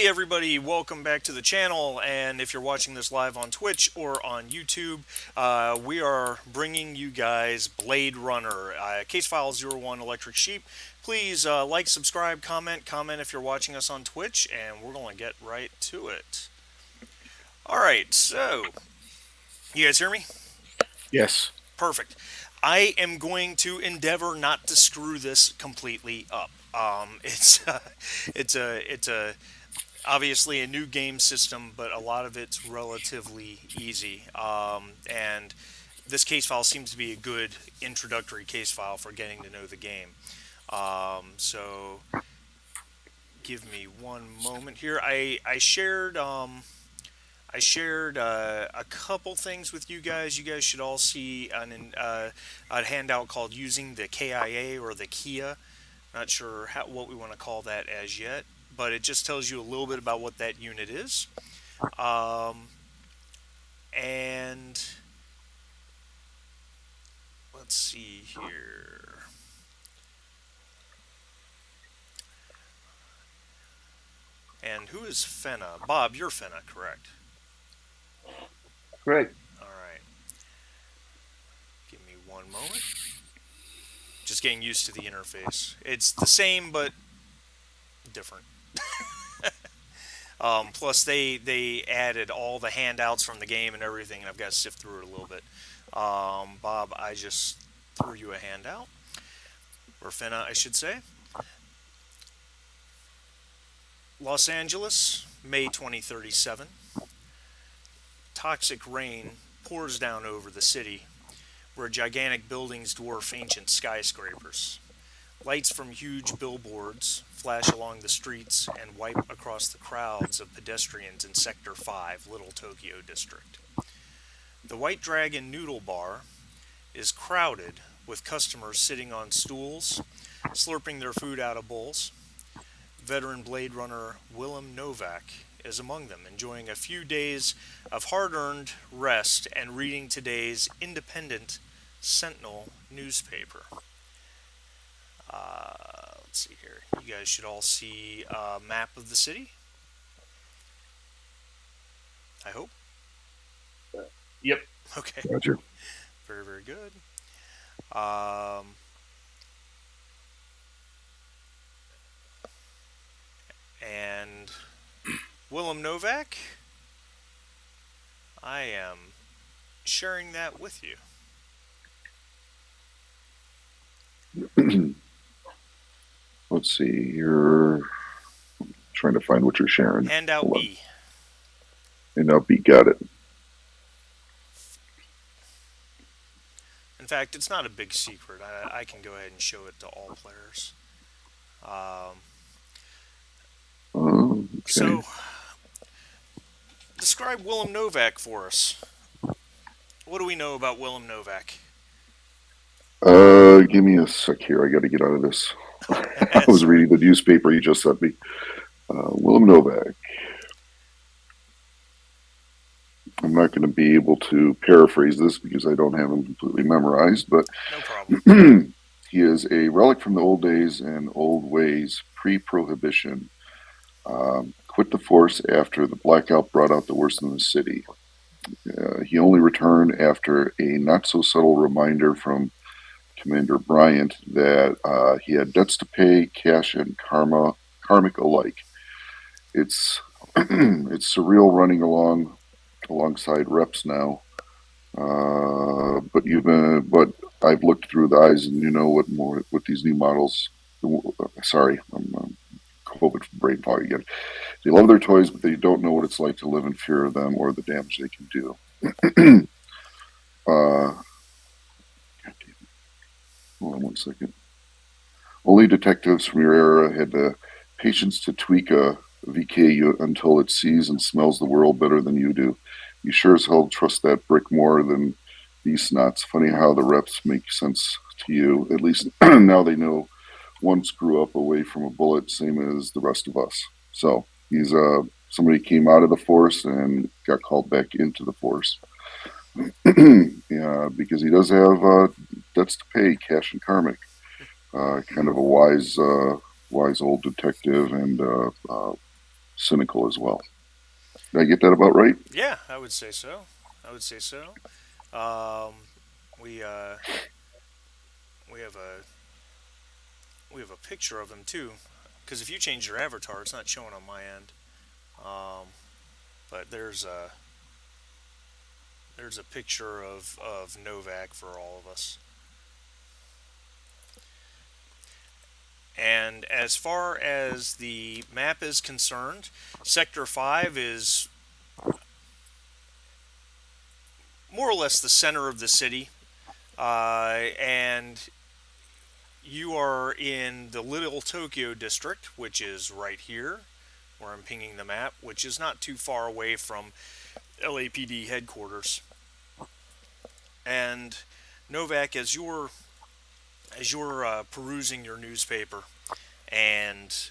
Hey everybody, welcome back to the channel, and if you're watching this live on Twitch or on YouTube, we are bringing you guys Blade Runner, Case File 01 Electric Sheep. Please like, subscribe, comment if you're watching us on Twitch, and we're going to get right to it. Alright, so, you guys hear me? Yes. Perfect. I am going to endeavor not to screw this completely up. It's obviously a new game system, but a lot of it's relatively easy. And this case file seems to be a good introductory case file for getting to know the game. So give me one moment here. I shared a couple things with you guys. You guys should all see a handout called "Using the KIA" or the Kia. Not sure what we want to call that as yet, but it just tells you a little bit about what that unit is. Um, and let's see here. And who is Fenna? Bob, you're Fenna, correct? Great. All right. Give me one moment. Just getting used to the interface. It's the same, but different. Plus, they added all the handouts from the game and everything, and I've got to sift through it a little bit. Bob, I just threw you a handout, or Fenna, I should say. Los Angeles, May 2037. Toxic rain pours down over the city, where gigantic buildings dwarf ancient skyscrapers. Lights from huge billboards flash along the streets and wipe across the crowds of pedestrians in Sector 5, Little Tokyo District. The White Dragon Noodle Bar is crowded with customers sitting on stools, slurping their food out of bowls. Veteran Blade Runner Willem Novak is among them, enjoying a few days of hard earned rest and reading today's Independent Sentinel newspaper. Let's see here. You guys should all see a map of the city. I hope. Yep. Okay. Roger. Very, very good. Um, and Willem Novak, I am sharing that with you. Let's see. You're trying to find what you're sharing. Handout Hold on. B. And now B got it. In fact, it's not a big secret. I can go ahead and show it to all players. Okay. So, describe Willem Novak for us. What do we know about Willem Novak? Give me a sec here. I got to get out of this. I was reading the newspaper you just sent me. Willem Novak. I'm not going to be able to paraphrase this because I don't have him completely memorized, but no problem. He is a relic from the old days and old ways, pre-prohibition. Quit the force after the blackout brought out the worst in the city. He only returned after a not-so-subtle reminder from Commander Bryant that he had debts to pay, cash and karmic alike. It's it's surreal running alongside reps now. But I've looked through the eyes, and you know what these new models. Sorry, I'm COVID brain fog again. They love their toys, but they don't know what it's like to live in fear of them or the damage they can do. Hold on one second. Only detectives from your era had the patience to tweak a VK until it sees and smells the world better than you do. You sure as hell trust that brick more than these snots. Funny how the reps make sense to you. At least now they know one screw up away from a bullet, same as the rest of us. So he's somebody came out of the force and got called back into the force. Yeah, because he does have debts to pay, cash and karmic. Kind of a wise old detective, and cynical as well. Did I get that about right? Yeah, I would say so. I would say so. Um, we we have a picture of him too, because if you change your avatar, it's not showing on my end. Um, but there's a picture of Novak for all of us. And as far as the map is concerned, Sector 5 is more or less the center of the city. And you are in the Little Tokyo district, which is right here, where I'm pinging the map, which is not too far away from LAPD headquarters. And Novak, as you're perusing your newspaper and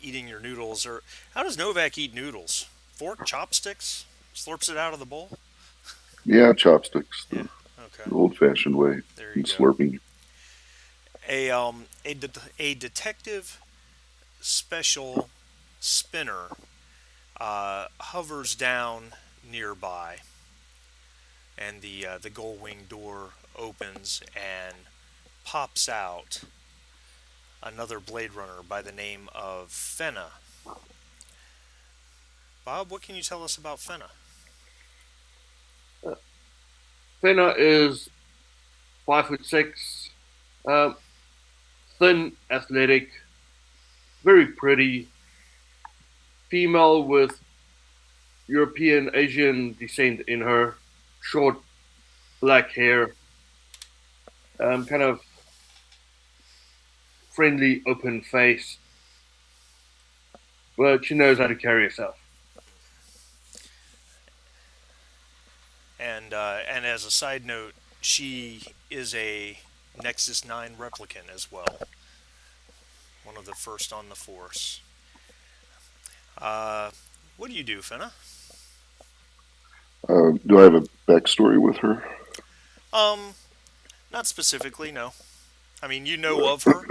eating your noodles, or how does Novak eat noodles? Fork, chopsticks, slurps it out of the bowl. Yeah, chopsticks, Yeah. Okay. the old-fashioned way, There you and go. slurping. A detective special spinner hovers down nearby, and the gull wing door opens and pops out another Blade Runner by the name of Fenna. Bob, what can you tell us about Fenna? Uh, Fenna is 5'6", uh, thin, athletic, very pretty, female with European Asian descent in her, short black hair, kind of friendly, open face, but she knows how to carry herself. And as a side note, she is a Nexus 9 replicant as well, one of the first on the force. Uh, what do you do, Fenna? Do I have a backstory with her? Um, Not specifically, no. I mean, you know of her.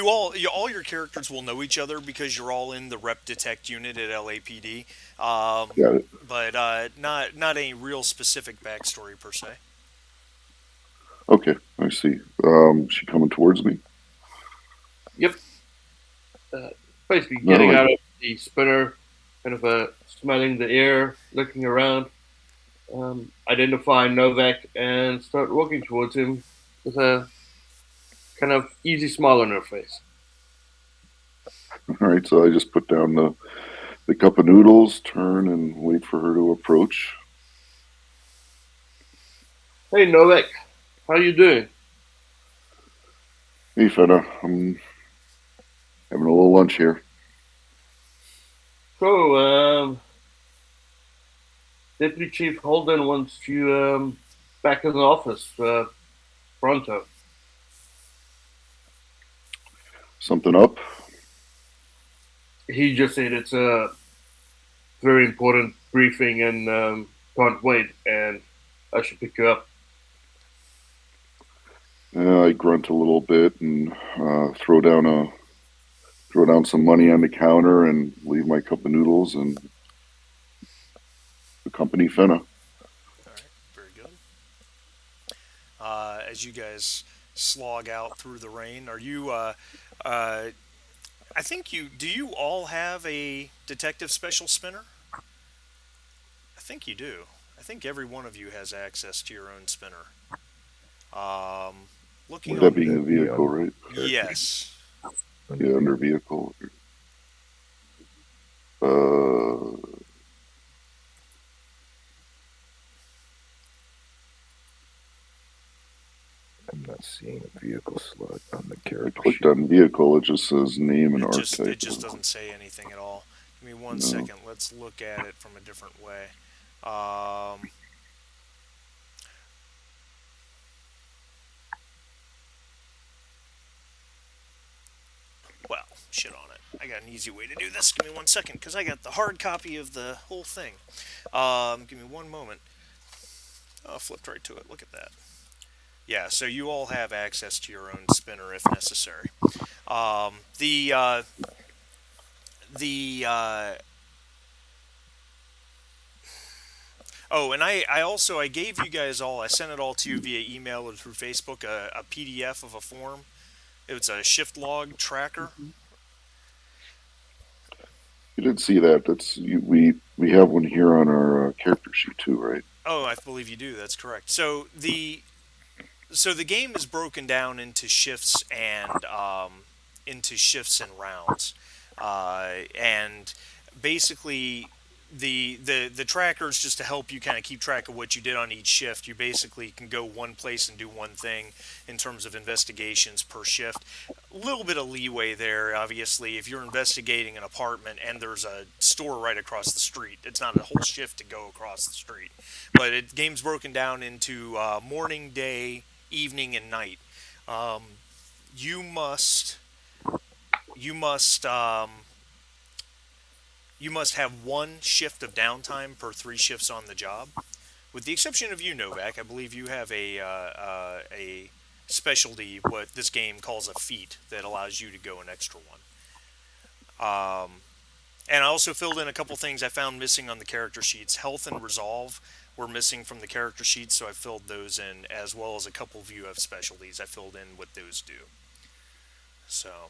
All your characters will know each other because you're all in the Rep Detect unit at LAPD. Got it. But not any real specific backstory per se. Okay, I see. She coming towards me? Yep, uh, basically No, getting out of the spinner, kind of smelling the air, looking around, identify Novak and start walking towards him with a kind of easy smile on her face. all right. So I just put down the cup of noodles, turn, and wait for her to approach. Hey Novak, how you doing? Hey, Fenna, I'm having a little lunch here. So, Deputy Chief Holden wants you back in the office pronto. Something up? He just said it's a very important briefing and can't wait, and I should pick you up. I grunt a little bit and throw down some money on the counter and leave my cup of noodles and accompany Fenna. All right, very good. As you guys slog out through the rain, are you? Uh, I think you do. You all have a detective special spinner. I think you do. I think every one of you has access to your own spinner. Um, Looking With that on. being the vehicle, right? Yes. Yeah, under vehicle. Uh, I'm not seeing a vehicle slot on the I character clicked sheet. on vehicle. It just says name and It archetype. just doesn't say anything at all. Give me one No. second. Let's look at it from a different way. Um, well, shit on it. I got an easy way to do this. Give me one second, because I got the hard copy of the whole thing. Give me one moment. Oh, I flipped right to it. Look at that. Yeah, so you all have access to your own spinner if necessary. The the oh, and I gave you guys all. I sent it all to you via email or through Facebook. A PDF of a form. It's a shift log tracker. You did see that. We have one here on our character sheet too, right? Oh, I believe you do. That's correct. So the game is broken down into shifts and rounds, and basically the trackers just to help you kind of keep track of what you did on each shift. You basically can go one place and do one thing in terms of investigations per shift. A little bit of leeway there, obviously, if you're investigating an apartment and there's a store right across the street. It's not a whole shift to go across the street, but game's broken down into morning, day, evening, and night. Um, you must you must you must have one shift of downtime per three shifts on the job. With the exception of you, Novak, I believe you have a specialty, what this game calls a feat, that allows you to go an extra one. And I also filled in a couple things I found missing on the character sheets. Health and resolve were missing from the character sheets, so I filled those in, as well as a couple of you have specialties. I filled in what those do. So,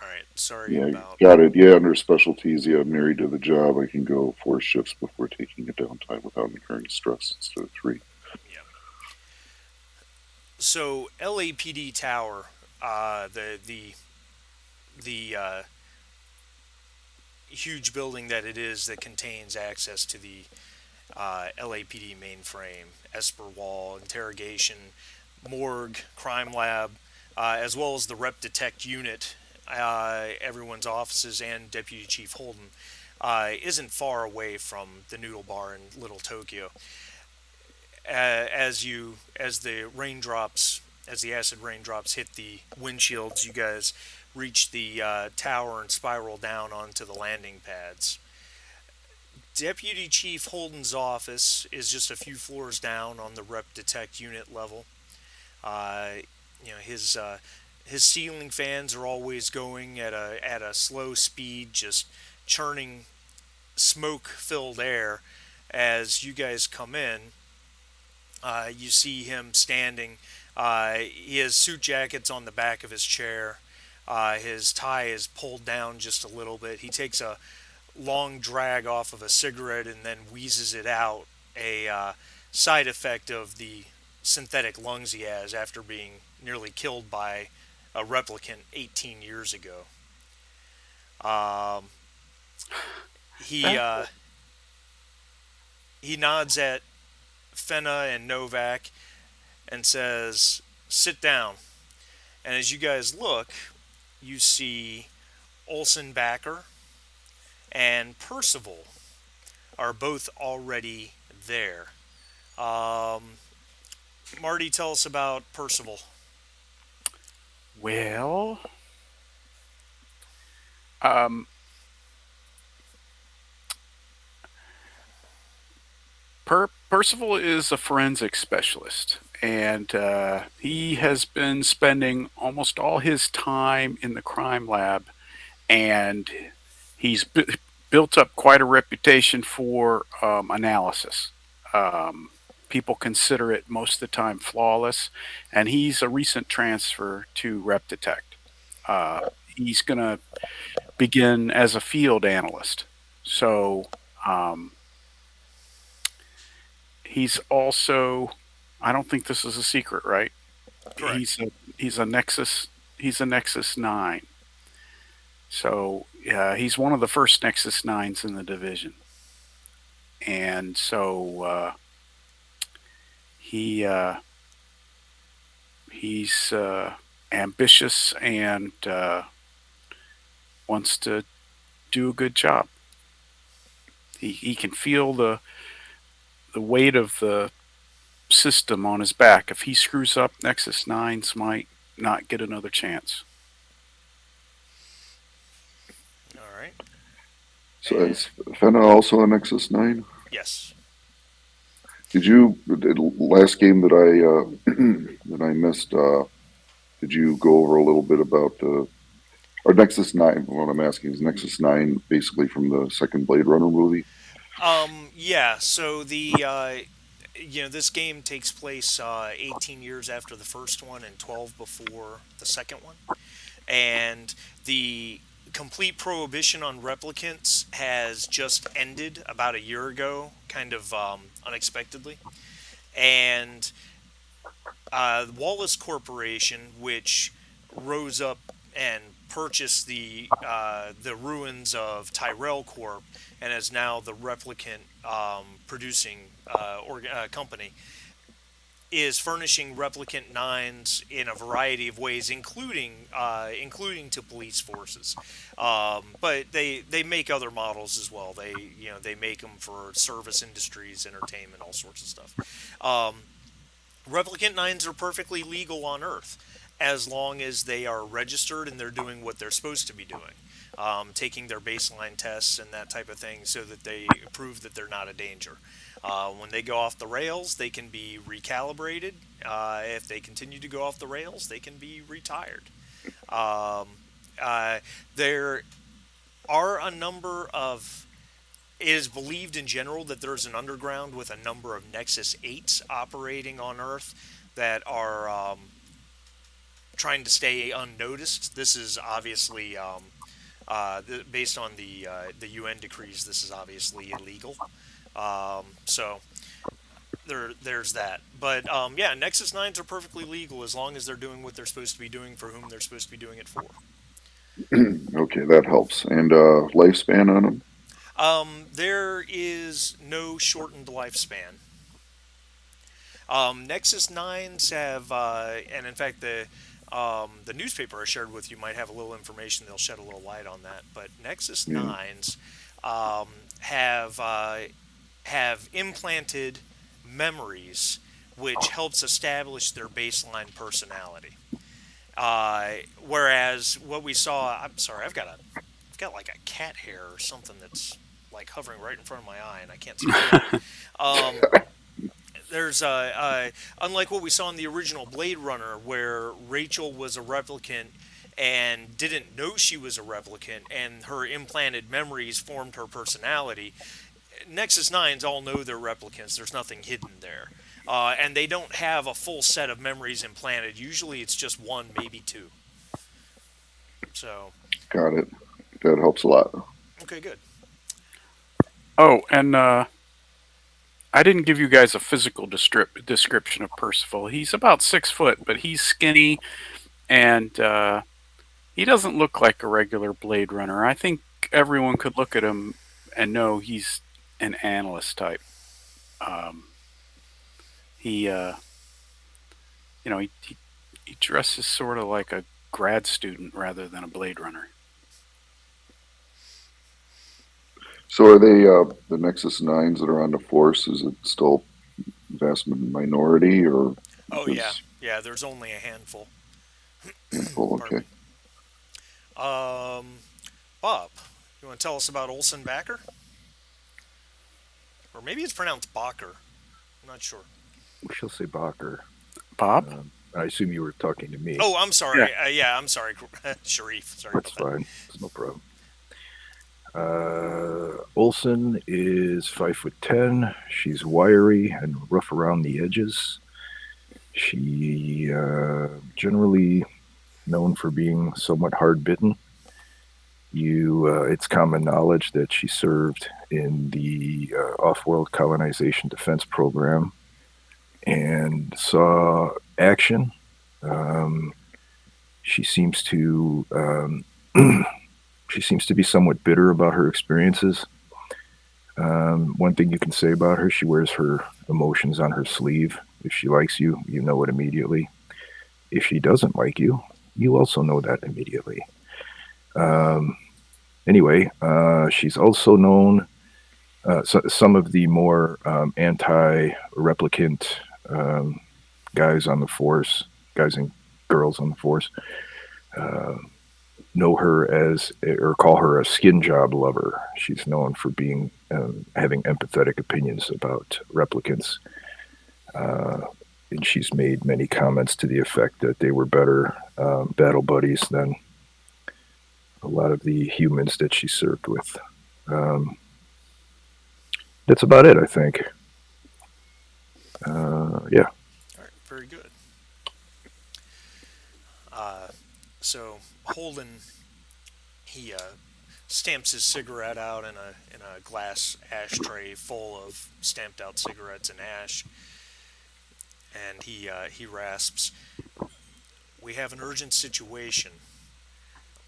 all right. Sorry Yeah, about. got it. Yeah, under specialties, yeah, married to the job, I can go 4 shifts before taking a downtime without incurring stress instead of 3. Yeah. So LAPD Tower, the huge building that it is that contains access to the LAPD mainframe, Esper Wall, interrogation, morgue, crime lab, as well as the Rep Detect unit, everyone's offices, and Deputy Chief Holden, isn't far away from the Noodle Bar in Little Tokyo. As the raindrops, as the acid raindrops hit the windshields, you guys reach the tower and spiral down onto the landing pads. Deputy Chief Holden's office is just a few floors down on the Rep Detect unit level. Uh, his ceiling fans are always going at a slow speed, just churning smoke-filled air. As you guys come in, you see him standing. He has suit jackets on the back of his chair. His tie is pulled down just a little bit. He takes a long drag off of a cigarette and then wheezes it out, a side effect of the synthetic lungs he has after being nearly killed by a replicant 18 years ago. Um, he he nods at Fenna and Novak and says, "Sit down." And as you guys look, you see Olson Backer and Percival are both already there. Um, Marty, tell us about Percival. Well, um, Percival is a forensic specialist, and he has been spending almost all his time in the crime lab, and he's built up quite a reputation for analysis. Um, People consider it most of the time flawless, and he's a recent transfer to Rep Detect. He's going to begin as a field analyst. So um, he's also, I don't think this is a secret, right? Correct. He's a Nexus. He's a Nexus 9. So he's one of the first Nexus 9s in the division. And so he's ambitious and wants to do a good job. He can feel the weight of the system on his back. If he screws up, Nexus 9s might not get another chance. All right. So is Fenna also a Nexus 9? Yes. Did you, the last game that I that I missed, did you go over a little bit about Or Nexus 9, what I'm asking is Nexus 9 basically from the second Blade Runner movie? Yeah. So this game takes place 18 years after the first one and 12 before the second one, and the complete prohibition on replicants has just ended about a year ago, kind of unexpectedly, and Wallace Corporation, which rose up and purchased the ruins of Tyrell Corp and is now the replicant producing company, is furnishing replicant nines in a variety of ways, including to police forces. But they make other models as well. They make them for service industries, entertainment, all sorts of stuff. Replicant nines are perfectly legal on Earth as long as they are registered and they're doing what they're supposed to be doing, taking their baseline tests and that type of thing so that they prove that they're not a danger. When they go off the rails, they can be recalibrated. If they continue to go off the rails, they can be retired. Um, there are a number of It is believed in general that there's an underground with a number of Nexus 8s operating on Earth that are trying to stay unnoticed. This is obviously, based on the UN decrees, this is obviously illegal. So there's that. But yeah, Nexus 9s are perfectly legal as long as they're doing what they're supposed to be doing for whom they're supposed to be doing it for. Okay, that helps. And lifespan on them? There is no shortened lifespan. Nexus 9s have, and in fact, the newspaper I shared with you might have a little information. They'll shed a little light on that. But Nexus Yeah. 9s have implanted memories, which helps establish their baseline personality. Whereas what we saw, I'm sorry, I've got like a cat hair or something that's like hovering right in front of my eye, and I can't see it. Um, there's unlike what we saw in the original Blade Runner, where Rachel was a replicant and didn't know she was a replicant, and her implanted memories formed her personality. Nexus 9s all know they're replicants. There's nothing hidden there. And they don't have a full set of memories implanted. Usually it's just one, maybe two. So, Got it. That helps a lot. okay, good. Oh, and I didn't give you guys a physical description of Percival. He's about 6 foot, but he's skinny, and he doesn't look like a regular Blade Runner. I think everyone could look at him and know he's an analyst type. He, he dresses sort of like a grad student rather than a Blade Runner. So are they the Nexus 9s that are on the Force? Is it still vast minority or? Oh, yeah. There's only a handful. Oh, Pardon okay. me. Bob, you want to tell us about Olson Backer? Or maybe it's pronounced Bacher. I'm not sure. We shall say Bacher. Bob? I assume you were talking to me. Oh, I'm sorry. Yeah, I'm sorry, Sharif. Sorry That's about that. fine. There's no problem. Olson is 5'10". She's wiry and rough around the edges. She generally known for being somewhat hard-bitten. It's common knowledge that she served in the off-world colonization defense program and saw action. She seems to be somewhat bitter about her experiences. One thing you can say about her, she wears her emotions on her sleeve. If she likes you, you know it immediately. If she doesn't like you, you also know that immediately. Anyway, she's also known, some of the more anti-replicant guys on the Force, guys and girls on the Force, know her as, or call her a skin job lover. She's known for being, having empathetic opinions about replicants. And she's made many comments to the effect that they were better battle buddies than a lot of the humans that she served with. That's about it, I think. Yeah. All right, very good. So Holden, he stamps his cigarette out in a glass ashtray full of stamped out cigarettes and ash, and he rasps, "We have an urgent situation.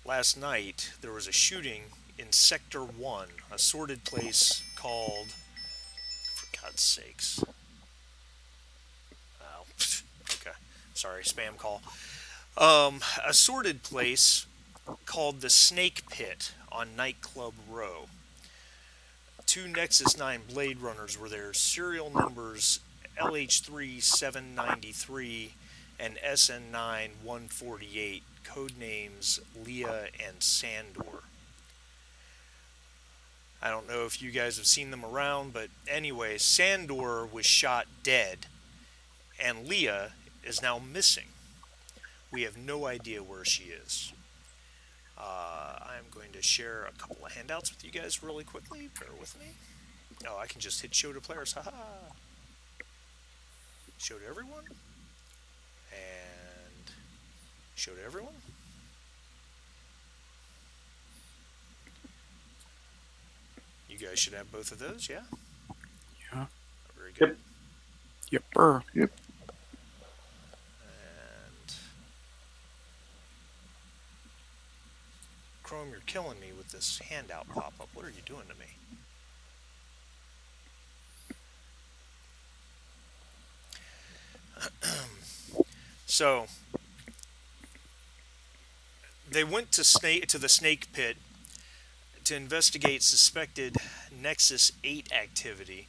Last night there was a shooting in Sector 1, a sordid place called, for God's sakes, oh, okay, sorry, spam call. A sordid place called the Snake Pit on Nightclub Row. Two Nexus 9 Bladerunners were there, serial numbers LH3793 and SN9 148, code names Leah and Sandor. I don't know if you guys have seen them around, but anyway, Sandor was shot dead, and Leah is now missing. We have no idea where she is. I'm going to share a couple of handouts with you guys really quickly. Bear with me. Oh, I can just hit show to players. Haha. Show to everyone. And show to everyone. You guys should have both of those, yeah? Yeah. Very good. Yep. Yep. And Chrome, you're killing me with this handout pop-up. What are you doing to me? So they went to the Snake Pit to investigate suspected Nexus 8 activity,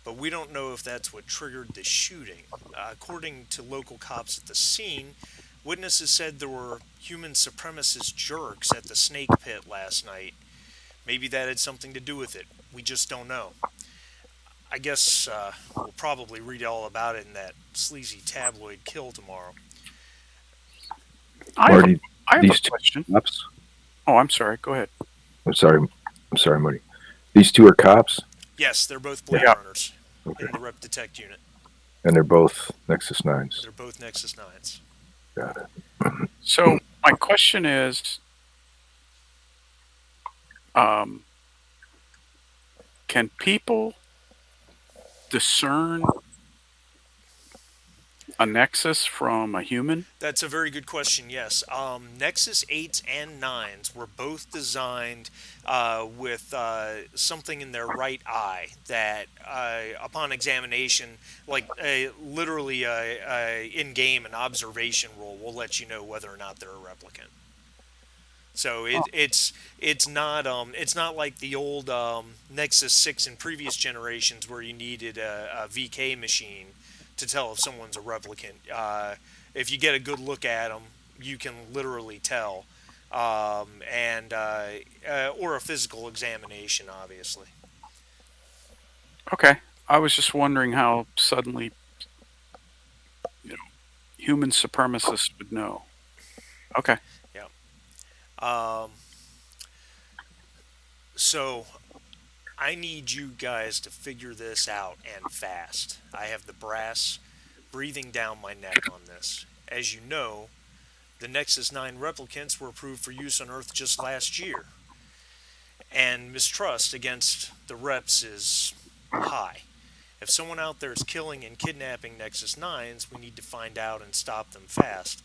but we don't know if that's what triggered the shooting. According to local cops at the scene, witnesses said there were human supremacist jerks at the Snake Pit last night. Maybe that had something to do with it. We just don't know. I guess we'll probably read all about it in that sleazy tabloid Kill tomorrow. Marty, I have these a question. Cops? Oh, I'm sorry. Go ahead. I'm sorry, Marty. These two are cops? Yes, they're both Bladerunners in the Rep Detect unit. And they're both Nexus 9s. They're both Nexus 9s. Got it. So my question is, can people discern a Nexus from a human? That's a very good question, yes. Nexus 8s and 9s were both designed with something in their right eye that, upon examination, like literally in-game, an observation roll will let you know whether or not they're a replicant. So it's not like the old Nexus 6 in previous generations where you needed a VK machine to tell if someone's a replicant. If you get a good look at them, you can literally tell, or a physical examination, obviously. Okay, I was just wondering how suddenly, human supremacists would know. Okay. Yeah. So I need you guys to figure this out, and fast. I have the brass breathing down my neck on this. As you know, the Nexus 9 replicants were approved for use on Earth just last year, and mistrust against the reps is high. If someone out there is killing and kidnapping Nexus 9s, we need to find out and stop them fast.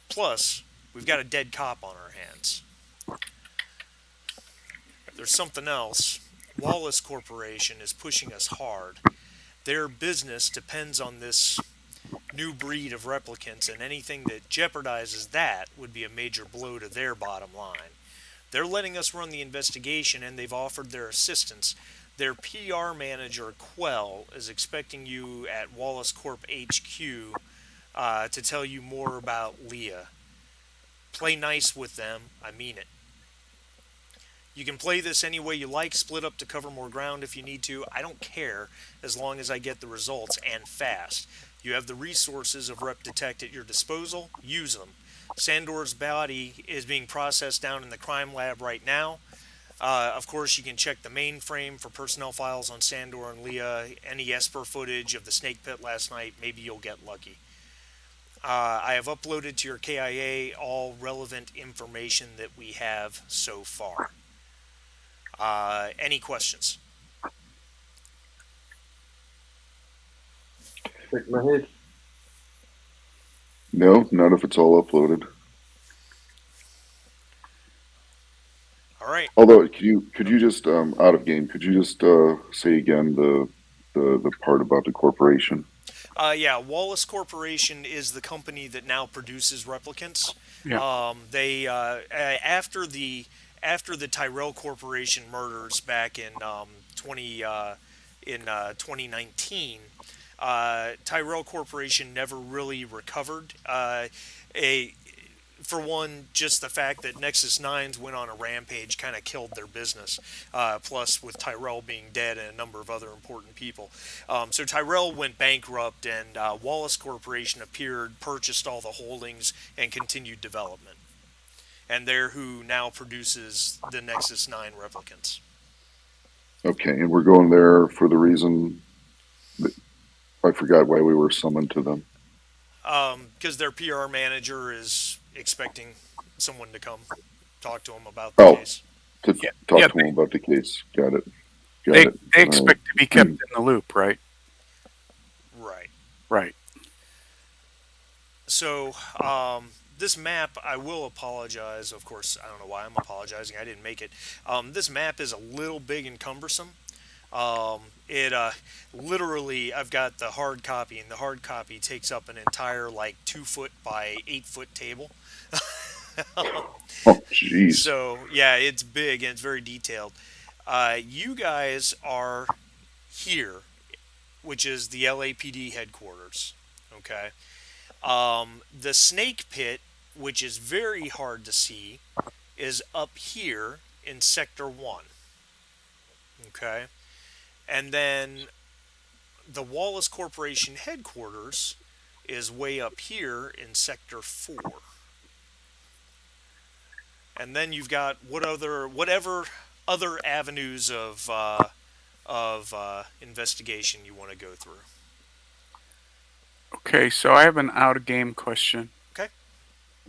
Plus, we've got a dead cop on our hands. There's something else. Wallace Corporation is pushing us hard. Their business depends on this new breed of replicants, and anything that jeopardizes that would be a major blow to their bottom line. They're letting us run the investigation, and they've offered their assistance. Their PR manager, Quell, is expecting you at Wallace Corp HQ to tell you more about Leah. Play nice with them. I mean it. You can play this any way you like, split up to cover more ground if you need to. I don't care, as long as I get the results, and fast. You have the resources of Rep Detect at your disposal. Use them. Sandor's body is being processed down in the crime lab right now. Of course, you can check the mainframe for personnel files on Sandor and Leah, any Esper footage of the snake pit last night. Maybe you'll get lucky. I have uploaded to your KIA all relevant information that we have so far. Any questions? Shake my head. No, not if it's all uploaded. All right. Although, could you just out of game? Could you just say again the part about the corporation? Yeah, Wallace Corporation is the company that now produces replicants. Yeah. They after the Tyrell Corporation murders back in 2019, Tyrell Corporation never really recovered. A For one, just the fact that Nexus Nines went on a rampage kind of killed their business. Plus, with Tyrell being dead and a number of other important people, so Tyrell went bankrupt, and Wallace Corporation appeared, purchased all the holdings, and continued development. And they're who now produces the Nexus 9 replicants. Okay, and we're going there for the reason that I forgot why we were summoned to them. Because their PR manager is expecting someone to come talk to him about the case. To talk to them about the case. Got it. They expect to be kept in the loop, right? Right. Right. So, this map, I will apologize. Of course, I don't know why I'm apologizing. I didn't make it. This map is a little big and cumbersome. Literally, I've got the hard copy, and the hard copy takes up an entire, 2-foot by 8-foot table. Oh, jeez. So, yeah, it's big and it's very detailed. You guys are here, which is the LAPD headquarters. Okay. The snake pit, which is very hard to see, is up here in Sector 1. Okay. And then the Wallace Corporation headquarters is way up here in Sector 4. And then you've got whatever other avenues of investigation you want to go through. Okay, so I have an out-of-game question. Okay.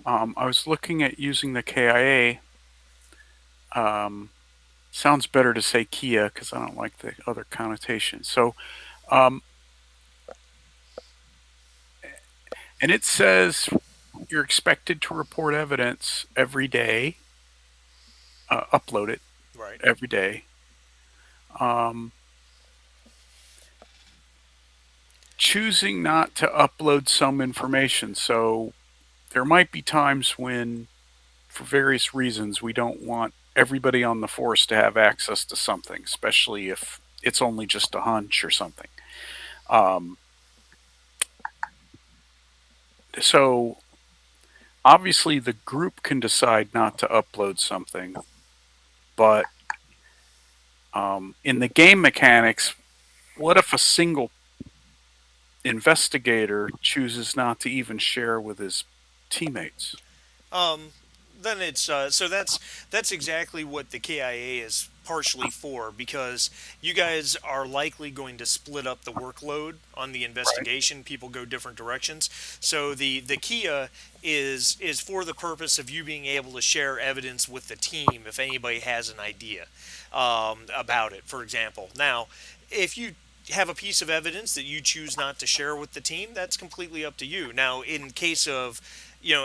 I was looking at using the KIA. Sounds better to say Kia because I don't like the other connotation. So, and it says you're expected to report evidence every day, upload it Right. every day. Choosing not to upload some information. So there might be times when, for various reasons, we don't want everybody on the force to have access to something, especially if it's only just a hunch or something. So obviously the group can decide not to upload something, but in the game mechanics, what if a single investigator chooses not to even share with his teammates? Then it's so that's exactly what the KIA is partially for, because you guys are likely going to split up the workload on the investigation. Right. People go different directions. So the KIA is for the purpose of you being able to share evidence with the team if anybody has an idea about it, for example. Now, if you have a piece of evidence that you choose not to share with the team, that's completely up to you. Now, in case of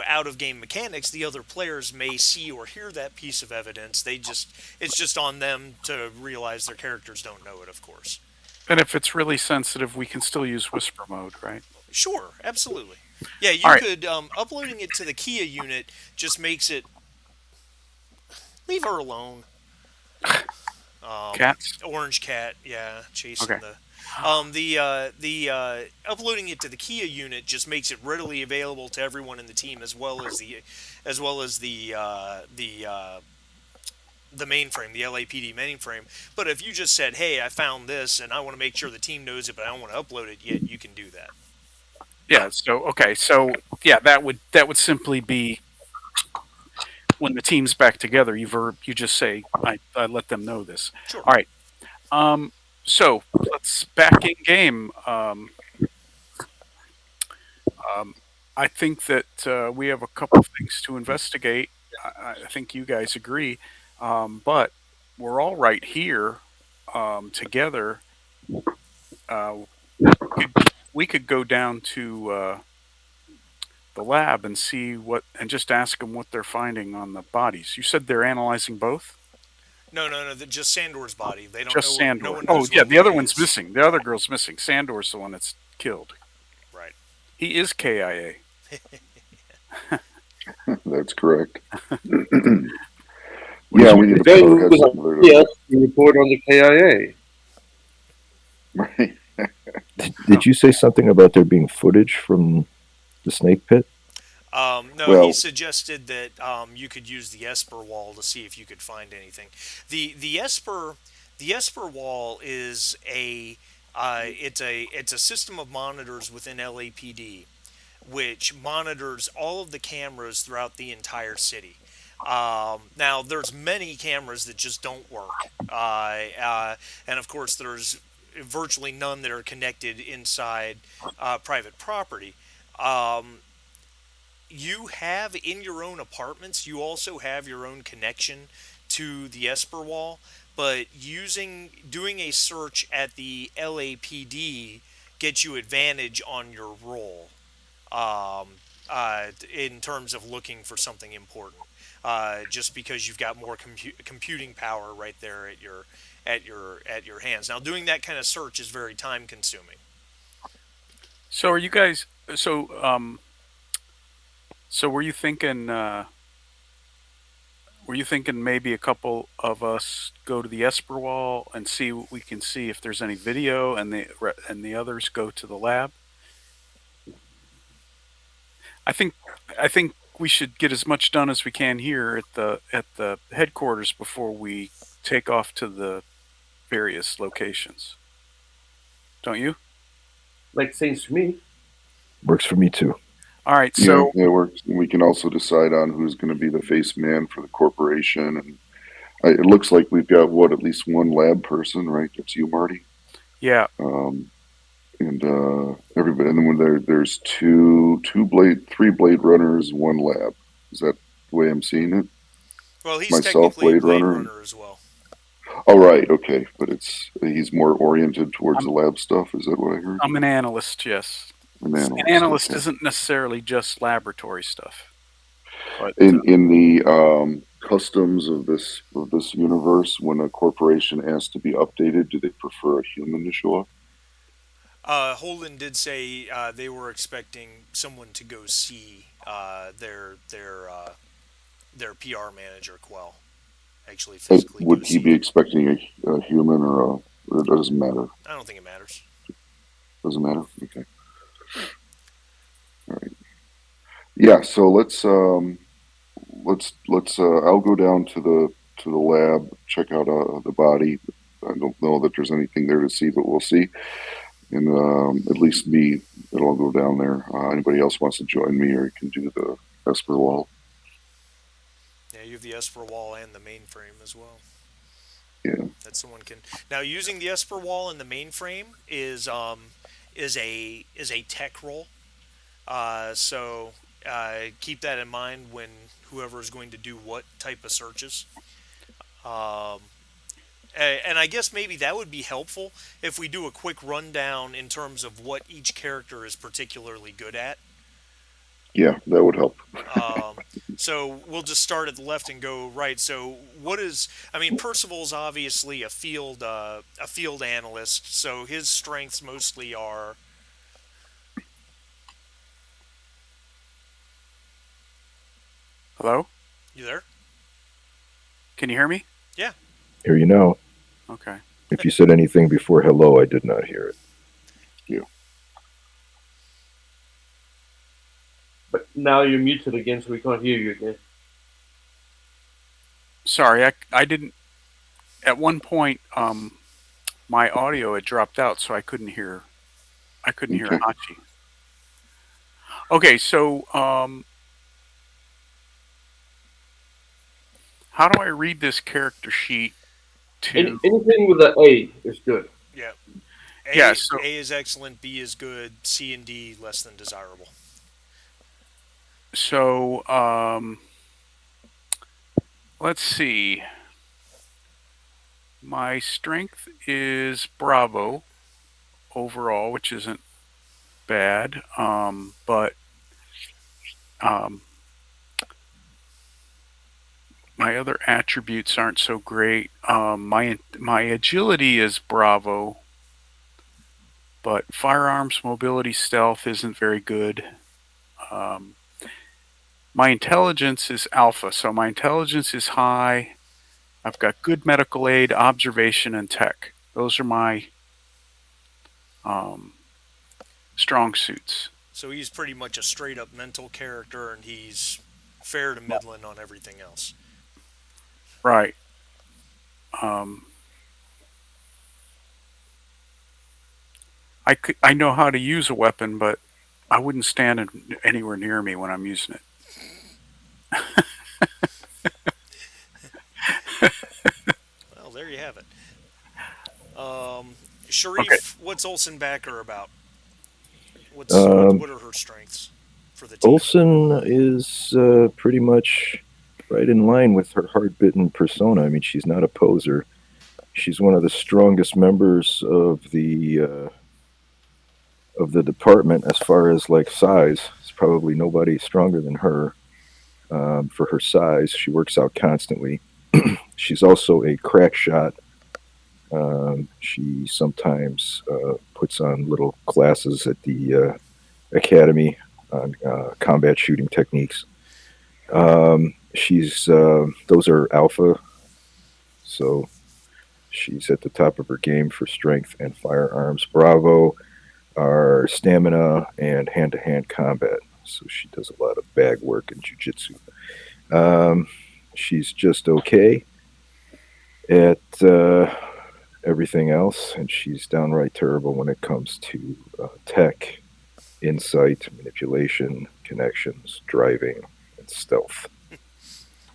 out of game mechanics, the other players may see or hear that piece of evidence. It's just on them to realize their characters don't know it, of course. And if it's really sensitive, we can still use whisper mode, right? Sure, absolutely. Yeah, you could, uploading it to the Kia unit just makes it, leave her alone. Cats? Orange cat, yeah, chasing okay. the uploading it to the Kia unit just makes it readily available to everyone in the team, as well as the mainframe, the LAPD mainframe. But if you just said, "Hey, I found this, and I want to make sure the team knows it, but I don't want to upload it yet," you can do that. Yeah. So okay. So yeah, that would simply be when the team's back together. You just say I let them know this. Sure. All right. Um. So let's back in game. Um, I think that we have a couple of things to investigate. I think you guys agree, but we're all right here together. Uh, could, we could go down to the lab and see and just ask them what they're finding on the bodies. You said they're analyzing both? No. Just Sandor's body. They don't Just know. No Sandor. one Oh, knows yeah, where the other Louis one's is. missing. The other girl's missing. Sandor's the one that's killed. Right. He is KIA. That's correct. What Yeah, did we you need to Then put our we heads will together. yes, we report on the KIA. Right. Did you say something about there being footage from the snake pit? No, he Well, suggested that you could use the Esper wall to see if you could find anything. The Esper wall is it's a system of monitors within LAPD, which monitors all of the cameras throughout the entire city. Now, there's many cameras that just don't work, and of course, there's virtually none that are connected inside private property. Um, you have in your own apartments, you also have your own connection to the Esper wall, but doing a search at the LAPD gets you advantage on your roll, um, in terms of looking for something important. Just because you've got more computing power right there at your hands. Now, doing that kind of search is very time consuming. So are you guys? So were you thinking? Were you thinking maybe a couple of us go to the Esper wall and see what we can see if there's any video, and the others go to the lab? I think I think we should get as much done as we can here at the headquarters before we take off to the various locations. Don't you? Like seems to me. Works for me too. All right. yeah, So it works. We can also decide on who's going to be the face man for the corporation, and it looks like we've got at least one lab person, right? That's you, Marty. yeah, Um, and everybody. And then there's three Blade Runners, one lab. Is that the way I'm seeing it? Well, he's Myself, technically a Blade Blade Runner. Runner as well. Oh, right, okay, but he's more oriented towards I'm- the lab stuff. Is that what I heard? I'm an analyst. Yes. An An analyst okay. isn't necessarily just laboratory stuff. But In the customs of this universe, when a corporation asks to be updated, do they prefer a human to show up? Holden did say they were expecting someone to go see their PR manager, Quell. Actually, physically go Would he see be him. expecting a human or it doesn't matter? I don't think it matters. Doesn't matter. Okay. All right. Yeah. So let's I'll go down to the lab, check out the body. I don't know that there's anything there to see, but we'll see. And at least me, it'll go down there. Anybody else wants to join me, or you can do the Esper wall. Yeah, you have the Esper wall and the mainframe as well. Yeah. That someone can now using the Esper wall and the mainframe is a tech roll. So keep that in mind when whoever is going to do what type of searches. Um, and I guess maybe that would be helpful if we do a quick rundown in terms of what each character is particularly good at. Yeah, that would help. So we'll just start at the left and go right. So Percival's obviously a field analyst. So his strengths mostly are. hello, You there? can you hear me? Yeah. Here you know. Okay. If you said anything before hello, I did not hear it. But now you're muted again, so we can't hear you again. Sorry, I didn't. At one point, my audio had dropped out, so I couldn't hear. I couldn't hear Okay. Hachi. Okay, so how do I read this character sheet to? Anything with an A is good. Yeah. Yeah, A is excellent, B is good, C and D less than desirable. so let's see. My strength is Bravo overall, which isn't bad. But um, my other attributes aren't so great. My agility is Bravo, but firearms, mobility, stealth isn't very good. Um, my intelligence is Alpha, so my intelligence is high. I've got good medical aid, observation, and tech. Those are my um, strong suits. So he's pretty much a straight up mental character, and he's fair to middling on everything else. Right. Um, I know how to use a weapon, but I wouldn't stand anywhere near me when I'm using it. Well, there you have it. Okay. Sharif, what's Olsen Backer about? Um, What are her strengths for the team? Olsen is pretty much right in line with her hard-bitten persona. I mean, she's not a poser. She's one of the strongest members of the department as far as like size. There's probably nobody stronger than her. For her size, she works out constantly. She's also a crack shot. She sometimes puts on little classes at the academy on combat shooting techniques. She's those are alpha, so she's at the top of her game for strength and firearms. Bravo are stamina and hand-to-hand combat, so she does a lot of bag work and jujitsu. She's just okay at everything else, and she's downright terrible when it comes to tech, insight, manipulation, connections, driving, and stealth.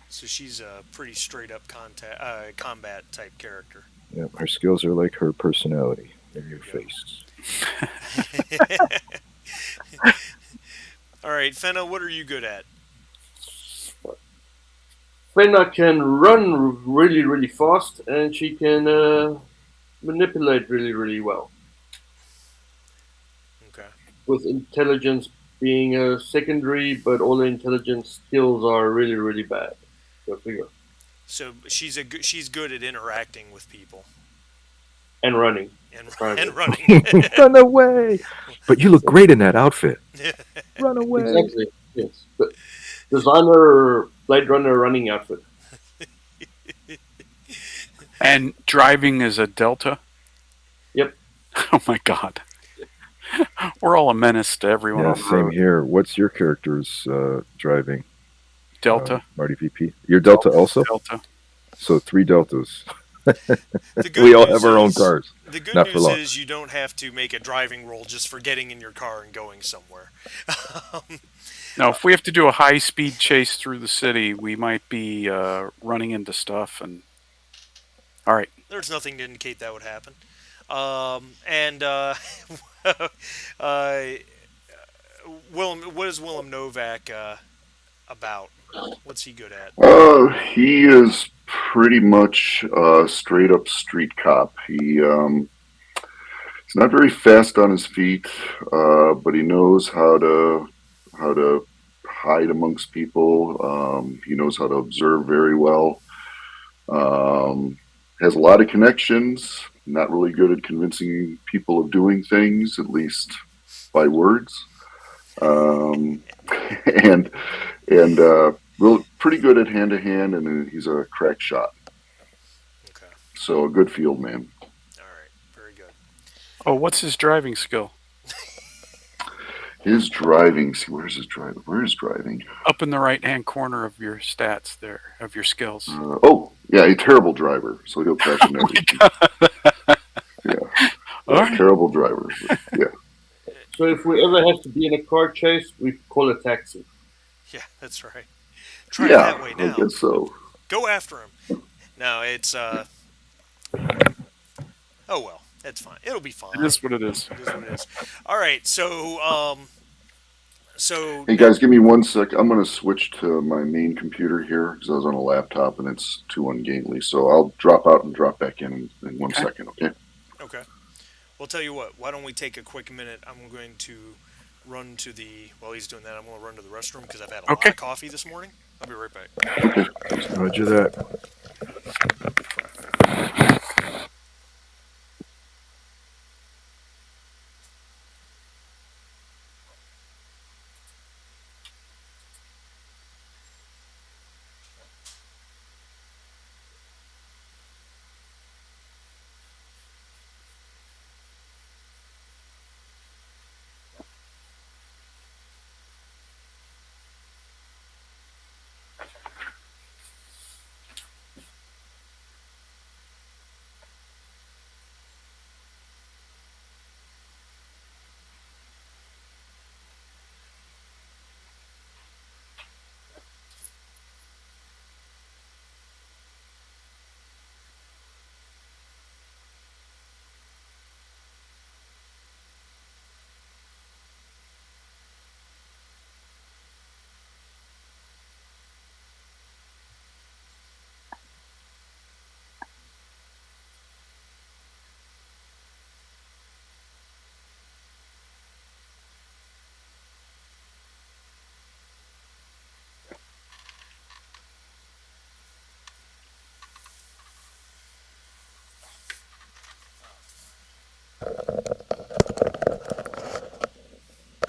So she's a pretty straight up combat type character. Yeah, her skills are like her personality in your face. All right, Fenna, what are you good at? Fenna can run really, really fast, and she can manipulate really, really well. Okay. With intelligence being a secondary, but all the intelligence skills are really, really bad. Go figure. So she's good at interacting with people And running. and running. Run away! But you look great in that outfit. Run away! Exactly. Yes. But designer Bladerunner running outfit. And driving is a Delta. Yep. Oh my God. We're all a menace to everyone Yeah, on the same road. here. What's your character's driving? Delta. Marty VP. You're Delta also? Delta. So 3 Deltas. The good We all news have our own is- cars. The good Not for news long. is you don't have to make a driving roll just for getting in your car and going somewhere. Now, if we have to do a high-speed chase through the city, we might be running into stuff. And all right, There's nothing to indicate that would happen. And Willem, what is Willem Novak about? What's he good at? He is pretty much a straight up street cop. He's not very fast on his feet, but he knows how to hide amongst people. He knows how to observe very well. Has a lot of connections. Not really good at convincing people of doing things, at least by words. Um, and real pretty good at hand to hand, and he's a crack shot. Okay. So a good field man. All right. Very good. oh, what's his driving skill? His driving. See, where's his driving? Where's driving? Up in the right-hand corner of your stats there, of your skills. Oh, yeah, a terrible driver. So he'll crash into everything. Yeah, All right. terrible driver. Yeah. So if we ever have to be in a car chase, we call a taxi. Yeah, that's right. Try it that Yeah, way I now. guess so. Go after him. No, it's oh well, it's fine. It'll be It fine. is what it is. It is what it is. All right, so Hey now, guys, give me 1 sec. I'm going to switch to my main computer here because I was on a laptop and it's too ungainly. So I'll drop out and drop back in one Okay. second. Okay. okay. Well, tell you what. Why don't we take a quick minute? I'm going to run to the. While he's doing that, I'm going to run to the restroom because I've had a lot Okay. of coffee this morning. I'll be right back. Okay. Roger that.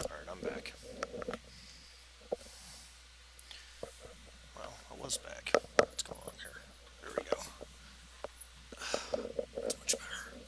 All right, I'm back. Well, I was back. What's going on here? There we go. That's much better.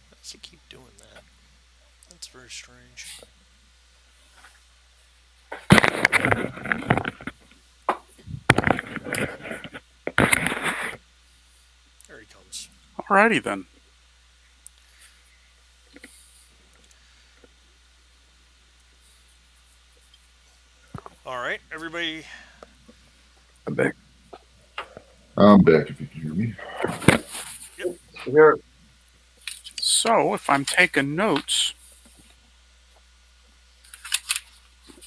Why does he keep doing that? That's very strange. There he comes. Alrighty then. All right, everybody. I'm back. I'm back if you can hear me. Here, So, if I'm taking notes,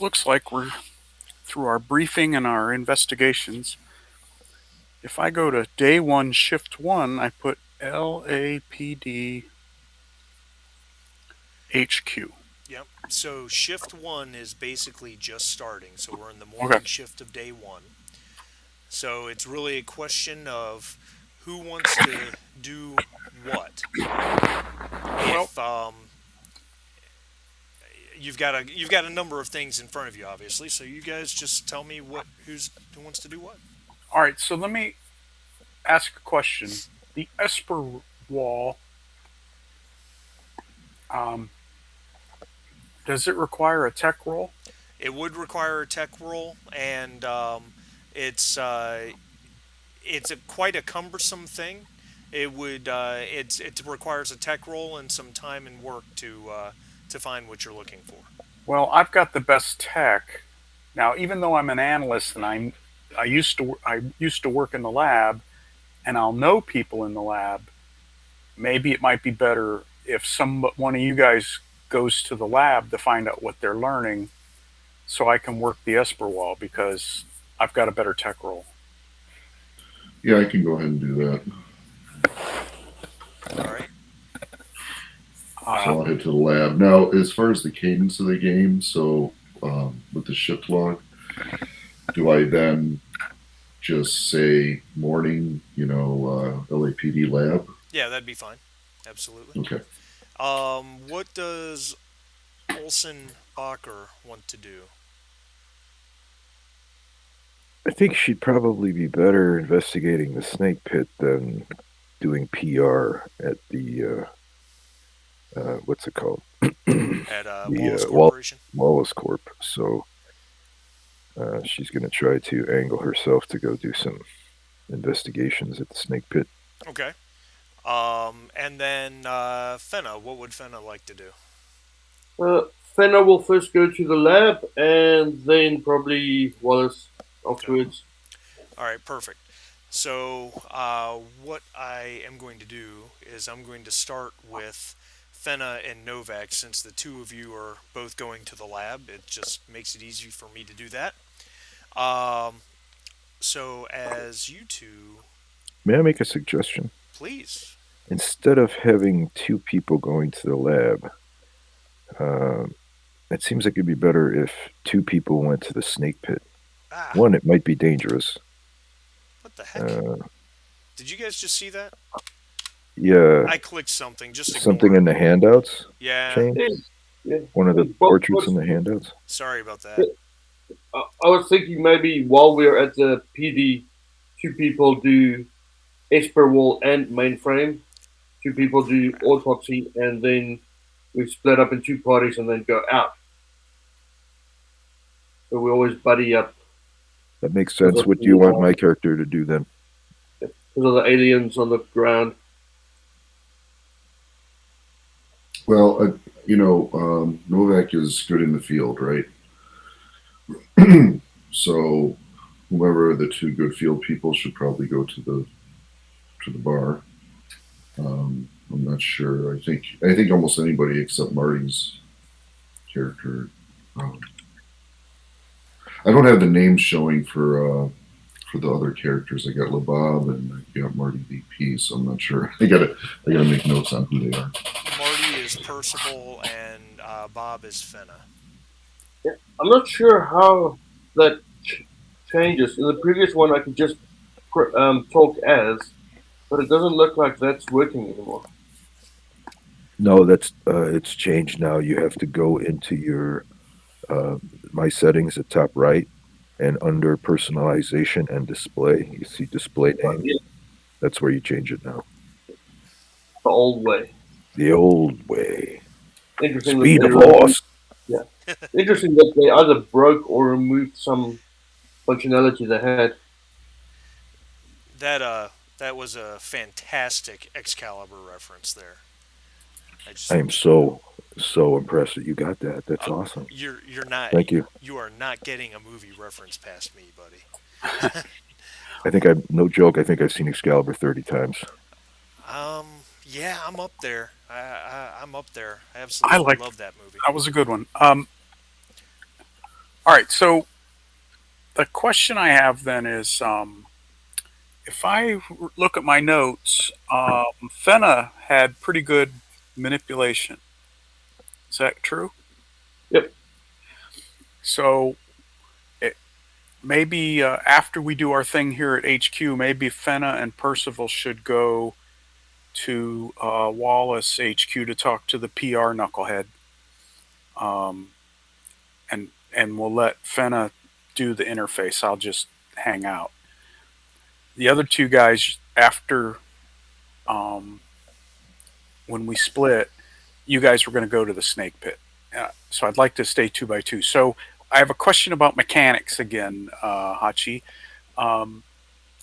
looks like we're through our briefing and our investigations. If I go to day 1, shift 1, I put LAPD HQ. Yep. So shift one is basically just starting. So we're in the Okay. morning shift of day one. So it's really a question of who wants to do what. Well, If you've got a number of things in front of you, obviously. So you guys just tell me who wants to do what. All right, so let me ask a question. The Esper wall, um, does it require a tech roll? It would require a tech roll, and it's quite a cumbersome thing. It requires a tech roll and some time and work to find what you're looking for. Well, I've got the best tech. Now, even though I'm an analyst and I used to work in the lab, and I'll know people in the lab, maybe it might be better if one of you guys goes to the lab to find out what they're learning, so I can work the Esper wall because I've got a better tech roll. Yeah, I can go ahead and do that. All right. So I'll head to the lab. Now, as far as the cadence of the game, so with the shift log, do I then just say morning, LAPD lab? Yeah, that'd be fine. Absolutely. Okay. What does Olson Bacher want to do? I think she'd probably be better investigating the snake pit than doing PR at the what's it called? At Wallace the Corporation? Wallace Corp. So she's going to try to angle herself to go do some investigations at the snake pit. Okay. And then Fenna, what would Fenna like to do? Fenna will first go to the lab and then probably Wallace afterwards. All right, perfect. So what I am going to do is I'm going to start with Fenna and Novak, since the two of you are both going to the lab. It just makes it easy for me to do that. So as you two, May I make a suggestion? please. Instead of having two people going to the lab, it seems like it'd be better if two people went to the snake pit. Ah, One, it might be dangerous. what the heck? Did you guys just see that? Yeah, I clicked something. Just something ignore in it. the handouts. Yeah, Shane? Yeah. One of the Well, portraits in the handouts. sorry about that. I was thinking maybe while we're at the PD, two people do Esper wall and mainframe. Two people do autopsy, and then we split up in two parties and then go out. So we always buddy up That makes sense. What do you want my character to do then? because of the aliens on the ground. Well, Novak is good in the field, right? So whoever the two good field people should probably go to the bar. I'm not sure. I think almost anybody except Marty's character. I don't have the names showing for the other characters. I got LeBob and I got Marty VP, so I'm not sure. I gotta make notes on who they are. Marty is Percival and Bob is Fenna. I'm not sure how that changes. In the previous one, I could just talk as, but it doesn't look like that's working anymore. No, that's it's changed now. You have to go into your my settings at top right, and under personalization and display, you see display name. Yeah. That's where you change it now. The old way. The old way. Interesting. Speed that of they horse. Yeah. Interesting that they either broke or removed some functionality they had. That was a fantastic Excalibur reference there. I am so impressed that you got that. That's awesome. You're not. Thank you. You are not getting a movie reference past me, buddy. No joke. I think I've seen Excalibur 30 times. Yeah, I'm up there. I'm up there. I absolutely love that movie. That was a good one. All right, so the question I have then is, if I look at my notes, Fenna had pretty good manipulation. Is that true? Yep. So maybe after we do our thing here at HQ, maybe Fenna and Percival should go to Wallace HQ to talk to the PR knucklehead, and we'll let Fenna do the interface. I'll just hang out. The other two guys, after um, when we split, you guys were going to go to the snake pit. So I'd like to stay 2 by 2. So I have a question about mechanics again, Hachi. Um,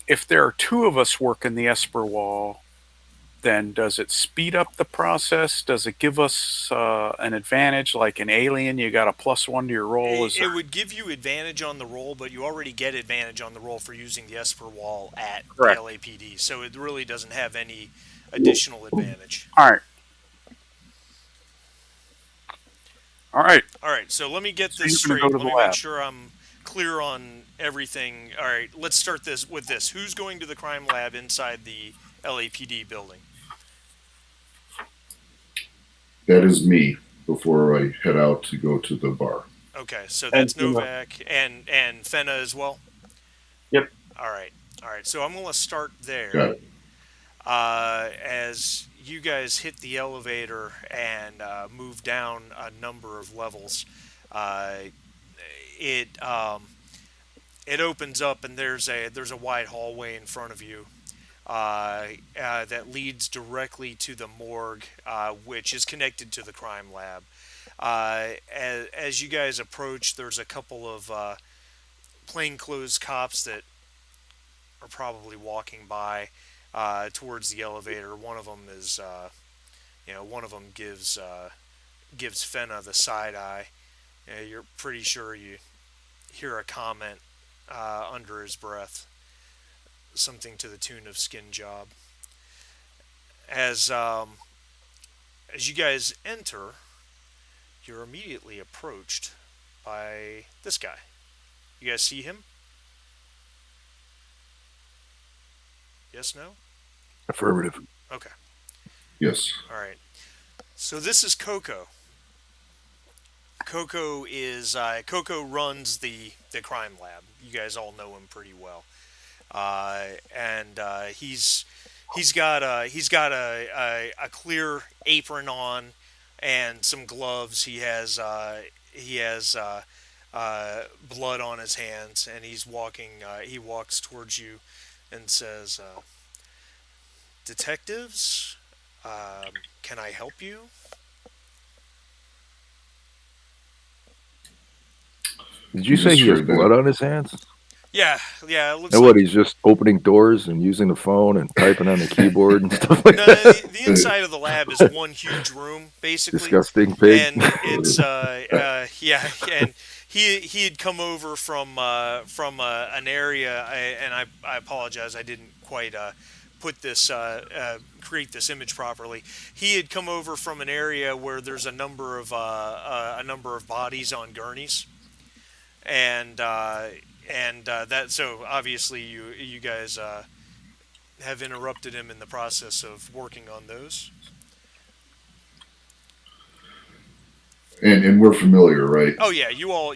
if there are two of us working the Esper wall, then does it speed up the process? Does it give us an advantage? Like an alien, you got a +1 to your roll. It would give you advantage on the roll, but you already get advantage on the roll for using the Esper wall at Correct. the LAPD, so it really doesn't have any additional advantage. All right. All right. All right, so let me get So this you're straight. gonna go Let to me the make lab. sure I'm clear on everything. All right, let's start this with this. Who's going to the crime lab inside the LAPD building? That is me before I head out to go to the bar. Okay, so that's And Novak and Fenna as well? Yep. All right. So I'm going to start there. Got it. As you guys hit the elevator and move down a number of levels, it it opens up and there's a wide hallway in front of you that leads directly to the morgue, which is connected to the crime lab. As you guys approach, there's a couple of plainclothes cops that are probably walking by towards the elevator. One of them is, one of them gives Fenna the side eye. You're pretty sure you hear a comment under his breath, something to the tune of "skin job." As you guys enter, you're immediately approached by this guy. You guys see him? Yes, no? Affirmative. Okay. Yes. All right. So this is Coco. Coco runs the crime lab. You guys all know him pretty well, and he's got a clear apron on and some gloves. He has blood on his hands, and he's walking. He walks towards you and says, "Detectives, can I help you?" Did you say he has blood on his hands? Yeah. It looks And like what, he's just opening doors and using the phone and typing on the keyboard and stuff like no, that? the inside of the lab is one huge room, basically. Disgusting pig. And it's and he had come over from an area, and I apologize, I didn't quite put this create this image properly. He had come over from an area where there's a number of bodies on gurneys, and that, so obviously you guys have interrupted him in the process of working on those. And we're familiar, right? Oh yeah, you all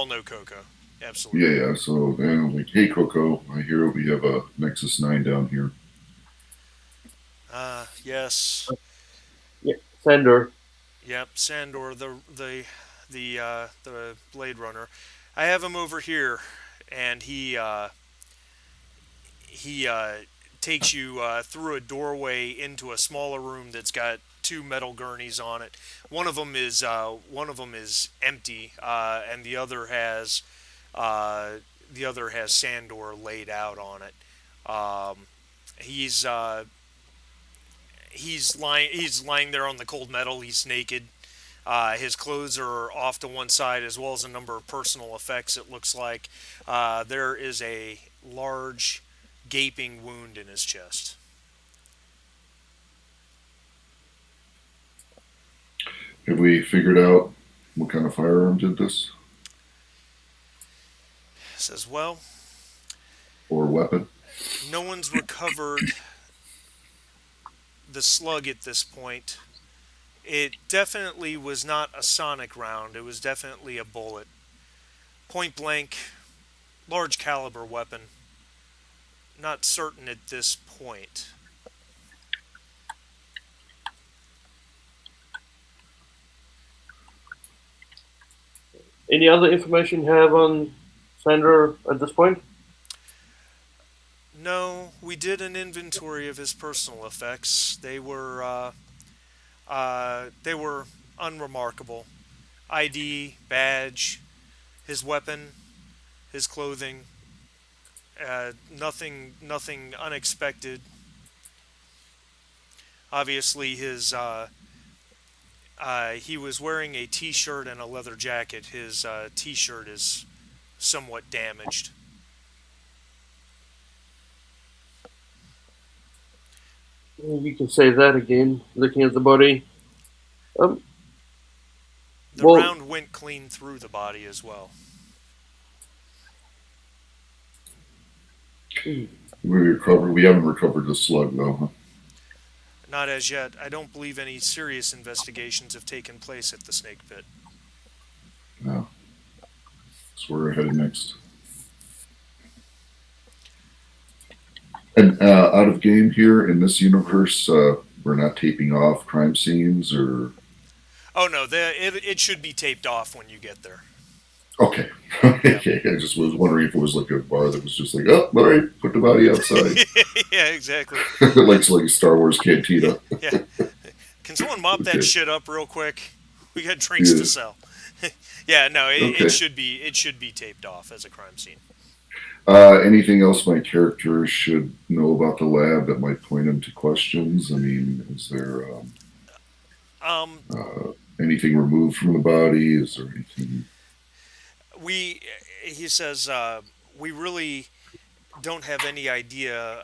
know Coco. Absolutely. Yeah. So then I'm like, hey, Coco, I hear we have a Nexus 9 down here. Yes. Yeah, Sandor. Yep, Sandor, the Bladerunner. I have him over here, and he takes you through a doorway into a smaller room that's got two metal gurneys on it. One of them is empty, and the other has Sandor laid out on it. He's lying there on the cold metal. He's naked. His clothes are off to one side, as well as a number of personal effects. It looks like there is a large, gaping wound in his chest. Have we figured out what kind of firearm did this? Says, well, Or weapon? no one's recovered the slug at this point. It definitely was not a sonic round. It was definitely a bullet. Point blank, large caliber weapon. Not certain at this point. Any other information you have on Sandor at this point? we did an inventory of his personal effects. They were unremarkable. ID, badge, his weapon, his clothing. Nothing unexpected. Obviously, he was wearing a T-shirt and a leather jacket. His T-shirt is somewhat damaged. You can say that again, looking at the body. Um, The well, round went clean through the body as well. We haven't recovered the slug though, huh? Not as yet. I don't believe any serious investigations have taken place at the snake pit. No. So we're headed next. And out of game here in this universe, we're not taping off crime scenes or. Oh no, it should be taped off when you get there. Okay. Okay. I just was wondering if it was like a bar that was just like, oh, all right, put the body outside. Yeah, exactly. like a Star Wars cantina. Yeah. Can someone mop that Okay. shit up real quick? We got drinks Yeah. to sell. Yeah, no, Okay. it should be taped off as a crime scene. Anything else my character should know about the lab that might point him to questions? I mean, is there Um, anything removed from the body? Is there anything? he says, we really don't have any idea.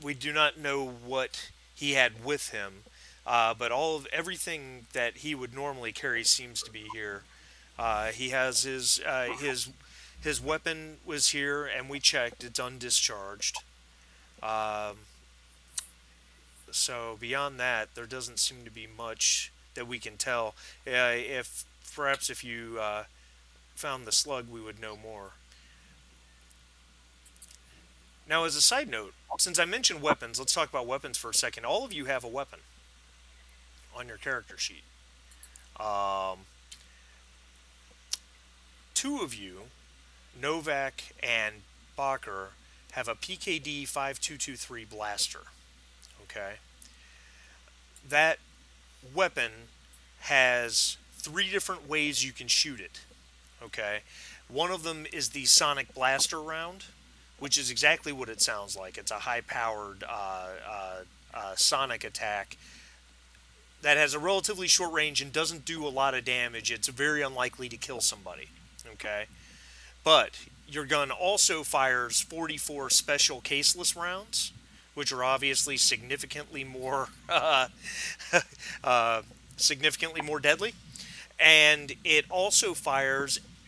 We do not know what he had with him, but everything that he would normally carry seems to be here. He has his weapon was here, and we checked. It's undischarged. Um, so beyond that, there doesn't seem to be much that we can tell. If perhaps if you found the slug, we would know more. Now, as a side note, since I mentioned weapons, let's talk about weapons for a second. All of you have a weapon on your character sheet. Um, Two of you, Novak and Bacher, have a PKD 5223 blaster. Okay? That weapon has three different ways you can shoot it. Okay? One of them is the sonic blaster round, which is exactly what it sounds like. It's a high-powered sonic attack that has a relatively short range and doesn't do a lot of damage. It's very unlikely to kill somebody. Okay? But your gun also fires 44 special caseless rounds, which are obviously significantly more significantly more deadly. And it also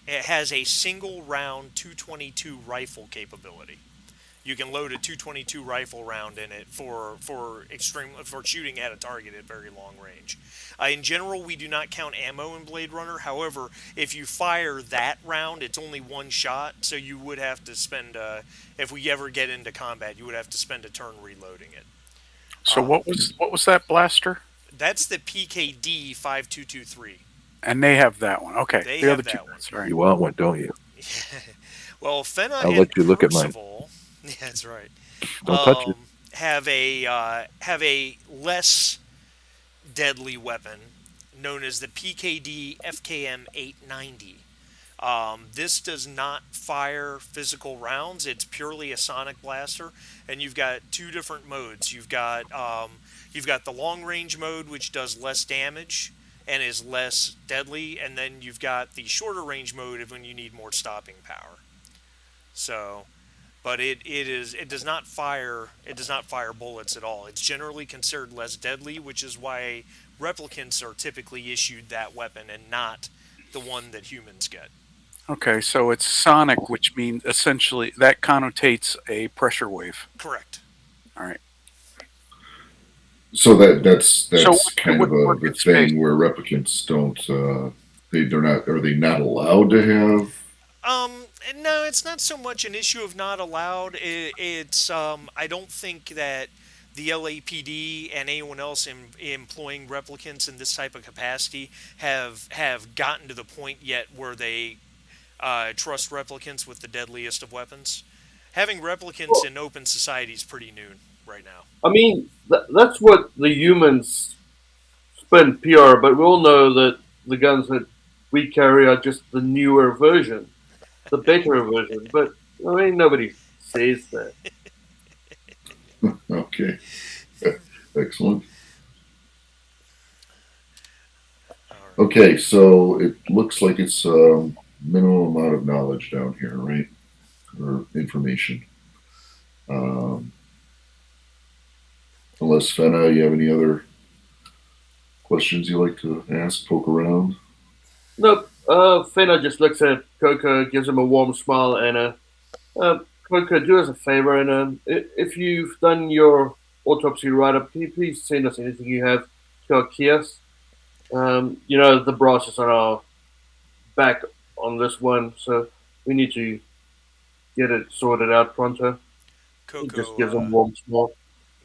it has a single round 222 rifle capability. You can load a 222 rifle round in it for shooting at a target at very long range. In general, we do not count ammo in Bladerunner. However, if you fire that round, it's only one shot, so you would have to spend if we ever get into combat, you would have to spend a turn reloading it. So what was that blaster? That's the PKD 5223. And they have that one. Okay. They the have other two. that one. Sorry. You want one, don't you? Well, Fenna I'll and let you look at mine. Percival, yeah, that's right. Don't touch it. Have a less deadly weapon known as the PKD FKM 890. This does not fire physical rounds. It's purely a sonic blaster, and you've got two different modes. You've got the long range mode, which does less damage and is less deadly, and then you've got the shorter range mode of when you need more stopping power. So, but it does not fire bullets at all. It's generally considered less deadly, which is why replicants are typically issued that weapon and not the one that humans get. Okay, so it's sonic, which means essentially that connotates a pressure wave. Correct. All right. So that's So kind it of would work the in thing space. where replicants don't. They're not. Are they not allowed to have? No, it's not so much an issue of not allowed. It's I don't think that the LAPD and anyone else employing replicants in this type of capacity have gotten to the point yet where they trust replicants with the deadliest of weapons. Having replicants in open society is pretty new right now. I mean, that's what the humans spend PR, but we all know that the guns that we carry are just the newer version, the better version. But I mean, nobody says that. Okay. Excellent. All right. Okay, so it looks like it's minimum amount of knowledge down here, right? Or information. Unless Fenna, you have any other questions you like to ask, poke around? Nope. Fenna just looks at Coco, gives him a warm smile, and Coco, do us a favor, and if you've done your autopsy write-up, can you please send us anything you have to our kiosk? The brass is on our back on this one, so we need to get it sorted out pronto. He just gives him a warm smile.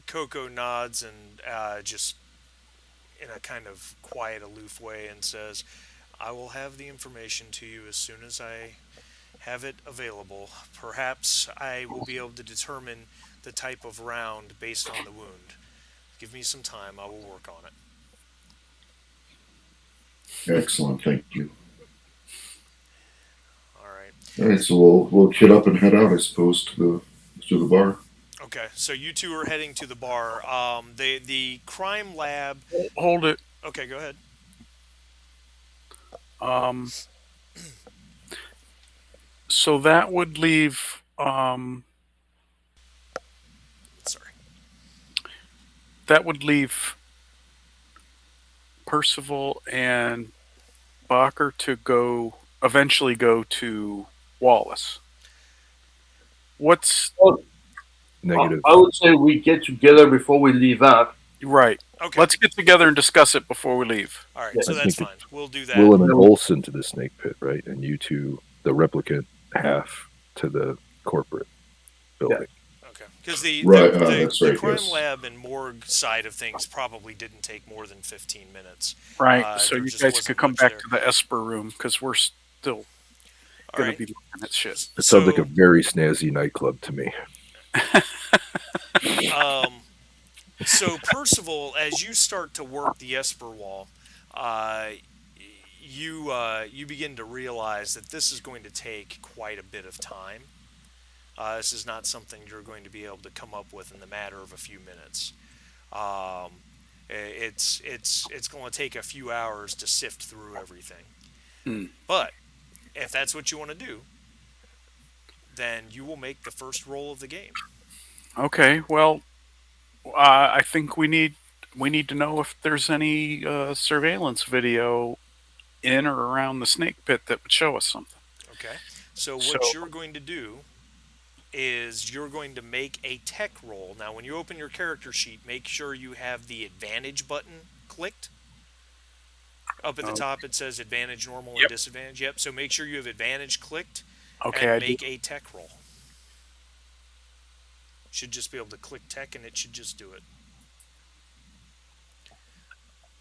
Coco nods and just in a kind of quiet, aloof way and says, I will have the information to you as soon as I have it available. Perhaps I will be able to determine the type of round based on the wound. Give me some time, I will work on it. Excellent, thank you. All right. All right, so we'll kit up and head out, I suppose, to the bar. Okay, so you two are heading to the bar. The crime lab. Hold it. Okay, go ahead. So that would leave. Sorry. That would leave Percival and Bacher to eventually go to Wallace. What's Negative. I would say we get together before we leave out. right? Okay. Let's get together and discuss it before we leave. All right, Yeah, so I that's think fine. We'll do that. Willem and Olsen to the snake pit, right? And you two, the replicant half to the corporate building. Okay, because the that's right, crime yes. lab and morgue side of things probably didn't take more than 15 minutes. Right. So there you just guys wasn't could come much back there. to the Esper room because we're still All going right. to be looking at shit. It sounds like a very snazzy nightclub to me. So Percival, as you start to work the Esper wall, you begin to realize that this is going to take quite a bit of time. This is not something you're going to be able to come up with in the matter of a few minutes. It's going to take a few hours to sift through everything. But if that's what you want to do, then you will make the first roll of the game. Okay. Well, I think we need to know if there's any surveillance video in or around the snake pit that would show us something. Okay. So what you're going to do is you're going to make a tech roll. Now, when you open your character sheet, make sure you have the advantage button clicked. Up at the top, it says advantage, normal, and disadvantage. Yep. So make sure you have advantage clicked. Okay. And make a tech roll. Should just be able to click tech, and it should just do it.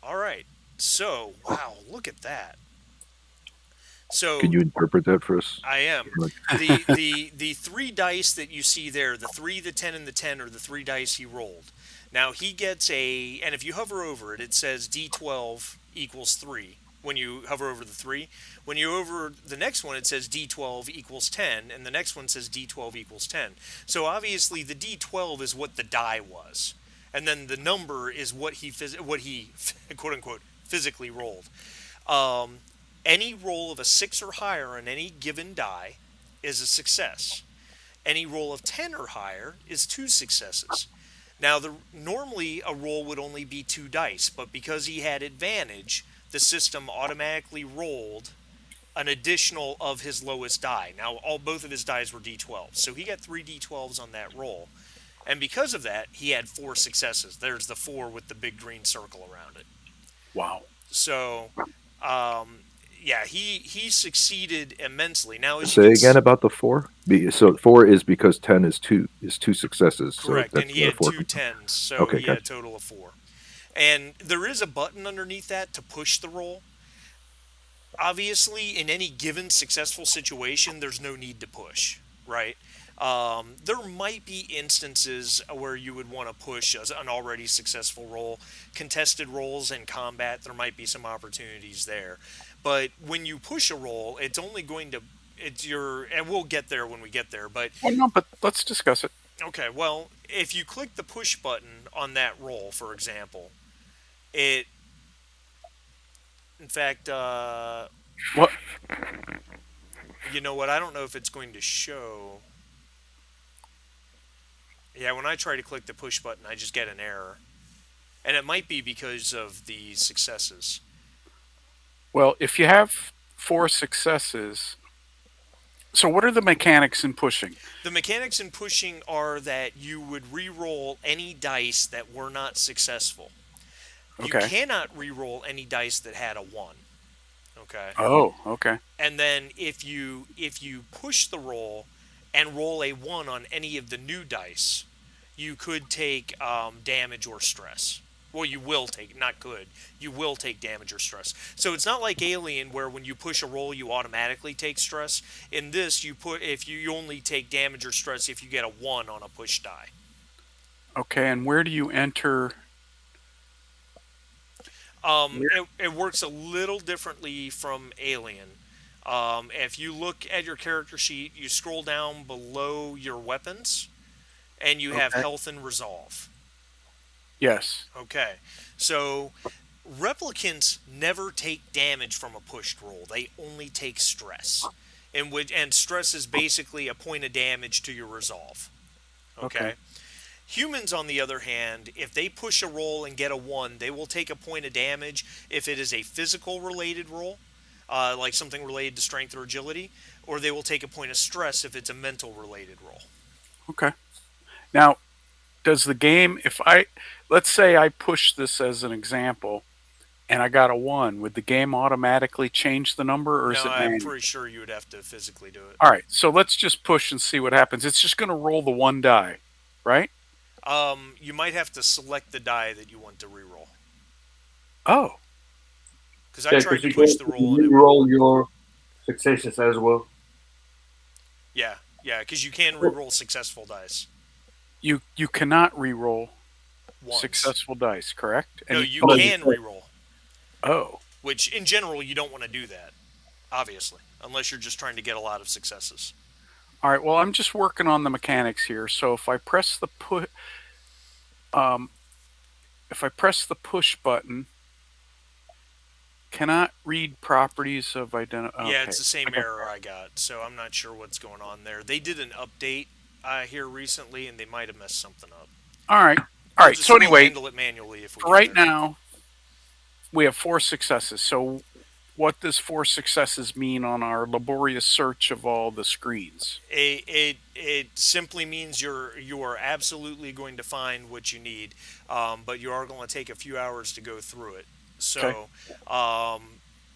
All right. So, wow, look at that. So, Can you interpret that for us? I am. The three dice that you see there, the 3, the 10, and the 10 are the 3 dice he rolled. Now, he gets and if you hover over it, it says D12 equals 3 when you hover over the 3. When you over the next one, it says D12 equals 10, and the next one says D12 equals 10. So, obviously, the D12 is what the die was. And then the number is what he quote-unquote, physically rolled. Any roll of a 6 or higher on any given die is a success. Any roll of 10 or higher is 2 successes. Now, normally a roll would only be 2 dice, but because he had advantage, the system automatically rolled an additional of his lowest die. Now, both of his dice were D12, so he got 3 D12s on that roll. And because of that, he had 4 successes. There's the 4 with the big green circle around it. Wow. So, yeah, he succeeded immensely. Now, Say again about the 4. So 4 is because 10 is two successes. Correct, so and he had 2 10s, so okay, he had a total of 4. And there is a button underneath that to push the roll. Obviously, in any given successful situation, there's no need to push, right? There might be instances where you would want to push an already successful roll. Contested rolls in combat, there might be some opportunities there. But when you push a roll, it's only going to it's your and we'll get there when we get there. But Well, no, but let's discuss it. okay, well, if you click the push button on that roll, for example, it in fact, What? you know what? I don't know if it's going to show. Yeah, when I try to click the push button, I just get an error. And it might be because of the successes. Well, if you have 4 successes, so what are the mechanics in pushing? The mechanics in pushing are that you would re-roll any dice that were not successful. You Okay. cannot re-roll any dice that had a 1. Okay. Oh, okay. And then if you push the roll and roll a 1 on any of the new dice, you could take damage or stress. Well, you will take, not could, you will take damage or stress. So it's not like Alien where when you push a roll you automatically take stress. In this, if you only take damage or stress if you get a 1 on a push die. Okay, and where do you enter? It works a little differently from Alien. If you look at your character sheet, you scroll down below your weapons, and you have Okay. health and resolve. Yes. Okay, so replicants never take damage from a pushed roll; they only take stress, and stress is basically a point of damage to your resolve. Okay. Okay. Humans, on the other hand, if they push a roll and get a 1, they will take a point of damage if it is a physical related roll, like something related to strength or agility, or they will take a point of stress if it's a mental related roll. Okay. Now, does the game, let's say I push this as an example and I got a 1, would the game automatically change the number or is No, it I'm manual? pretty sure you would have to physically do it. All right, so let's just push and see what happens. It's just going to roll the 1 die, right? You might have to select the die that you want to reroll. Oh, Because I Yeah, tried because to you push can the roll and it wouldn't re-roll work. your successes as well. Yeah, because you can reroll successful dice you cannot re-roll once. successful dice, correct? No, And you Oh, can reroll, oh, which in general you don't want to do that, obviously, unless you're just trying to get a lot of successes. all right. Well, I'm just working on the mechanics here. So if I press the um, push button, cannot read properties of identity. Yeah, Okay. it's the same error I got, so I'm not sure what's going on there. They did an update here recently, and they might have messed something up. All right. All right. So We'll anyway, handle it manually if we for get right there. now, we have 4 successes. So what does 4 successes mean on our laborious search of all the screens? It simply means you are absolutely going to find what you need, but you are going to take a few hours to go through it. So,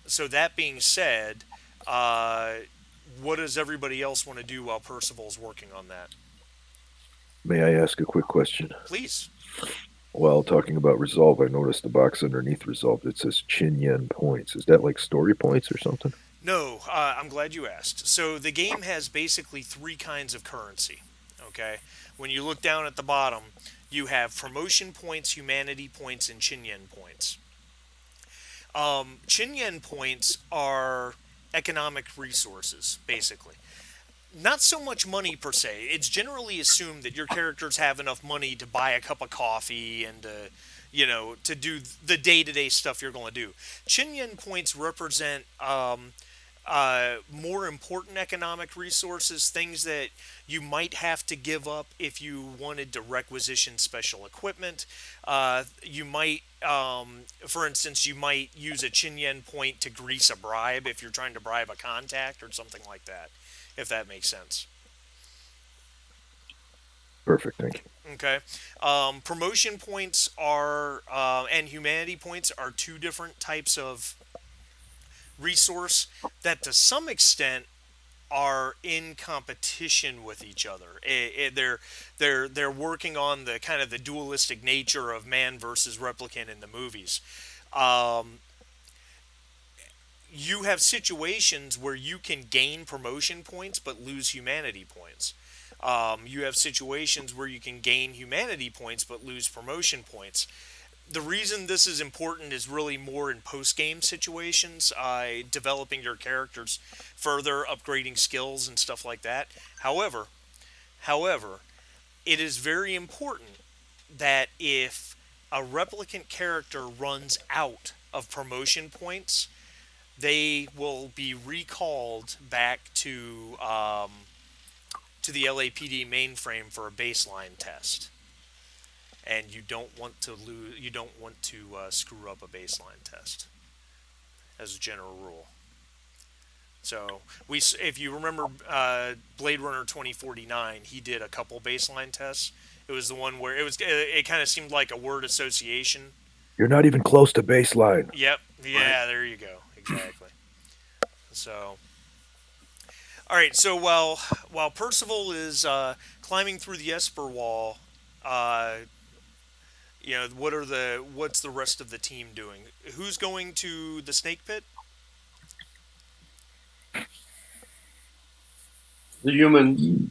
so that being said, what does everybody else want to do while Percival's working on that? May I ask a quick question? Please. While talking about resolve, I noticed the box underneath resolve. It says Chin Yen points. Is that like story points or something? No, I'm glad you asked. So the game has basically 3 kinds of currency. Okay, when you look down at the bottom, you have promotion points, humanity points, and Chin Yen points. Chin Yen points are economic resources, basically. Not so much money per se. It's generally assumed that your characters have enough money to buy a cup of coffee and to do the day-to-day stuff you're going to do. Chin Yen points represent more important economic resources, things that you might have to give up if you wanted to requisition special equipment. You might, for instance, you might use a Chin Yen point to grease a bribe if you're trying to bribe a contact or something like that, if that makes sense. Perfect, thank you. Okay. Promotion points are and humanity points are 2 different types of resource that to some extent are in competition with each other. They're working on the kind of the dualistic nature of man versus replicant in the movies. You have situations where you can gain promotion points but lose humanity points. You have situations where you can gain humanity points but lose promotion points. The reason this is important is really more in post-game situations, developing your characters further, upgrading skills and stuff like that. However, it is very important that if a replicant character runs out of promotion points, they will be recalled back to the LAPD mainframe for a baseline test, and you don't want to lose. You don't want to screw up a baseline test, as a general rule. So if you remember, Bladerunner 2049, he did a couple baseline tests. It was the one where it kind of seemed like a word association. You're not even close to baseline. Yep. Yeah. There you go. Exactly. So. All right. So while Percival is climbing through the Esper wall, what's the rest of the team doing? Who's going to the snake pit? The humans.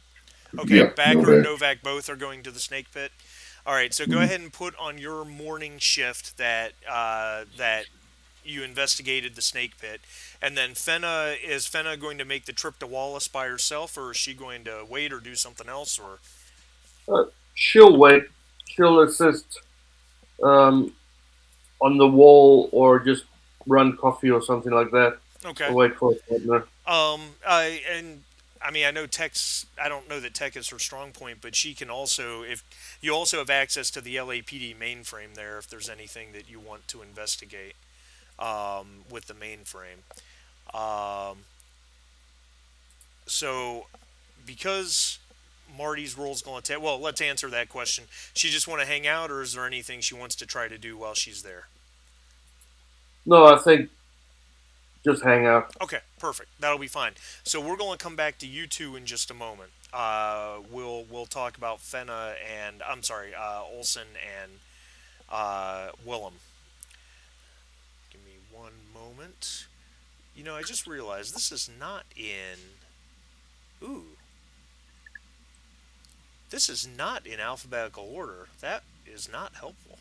Okay, Yeah, Backer and Novak both are going to the snake pit. All right, so go ahead and put on your morning shift that you investigated the snake pit, and then is Fenna going to make the trip to Wallace by herself, or is she going to wait or do something else? Or She'll wait. She'll assist on the wall, or just run coffee or something like that. Okay. I'll wait for a partner. I know tech's. I don't know that tech is her strong point, but she can also, if you also have access to the LAPD mainframe there, if there's anything that you want to investigate with the mainframe. So, because Marty's role's going to take. Well, let's answer that question. She just want to hang out, or is there anything she wants to try to do while she's there? No, I think just hang out. Okay, perfect. That'll be fine. So we're going to come back to you two in just a moment. We'll talk about Fenna and Olsen and Willem. Give me one moment. I just realized this is not in. Ooh. This is not in alphabetical order. That is not helpful.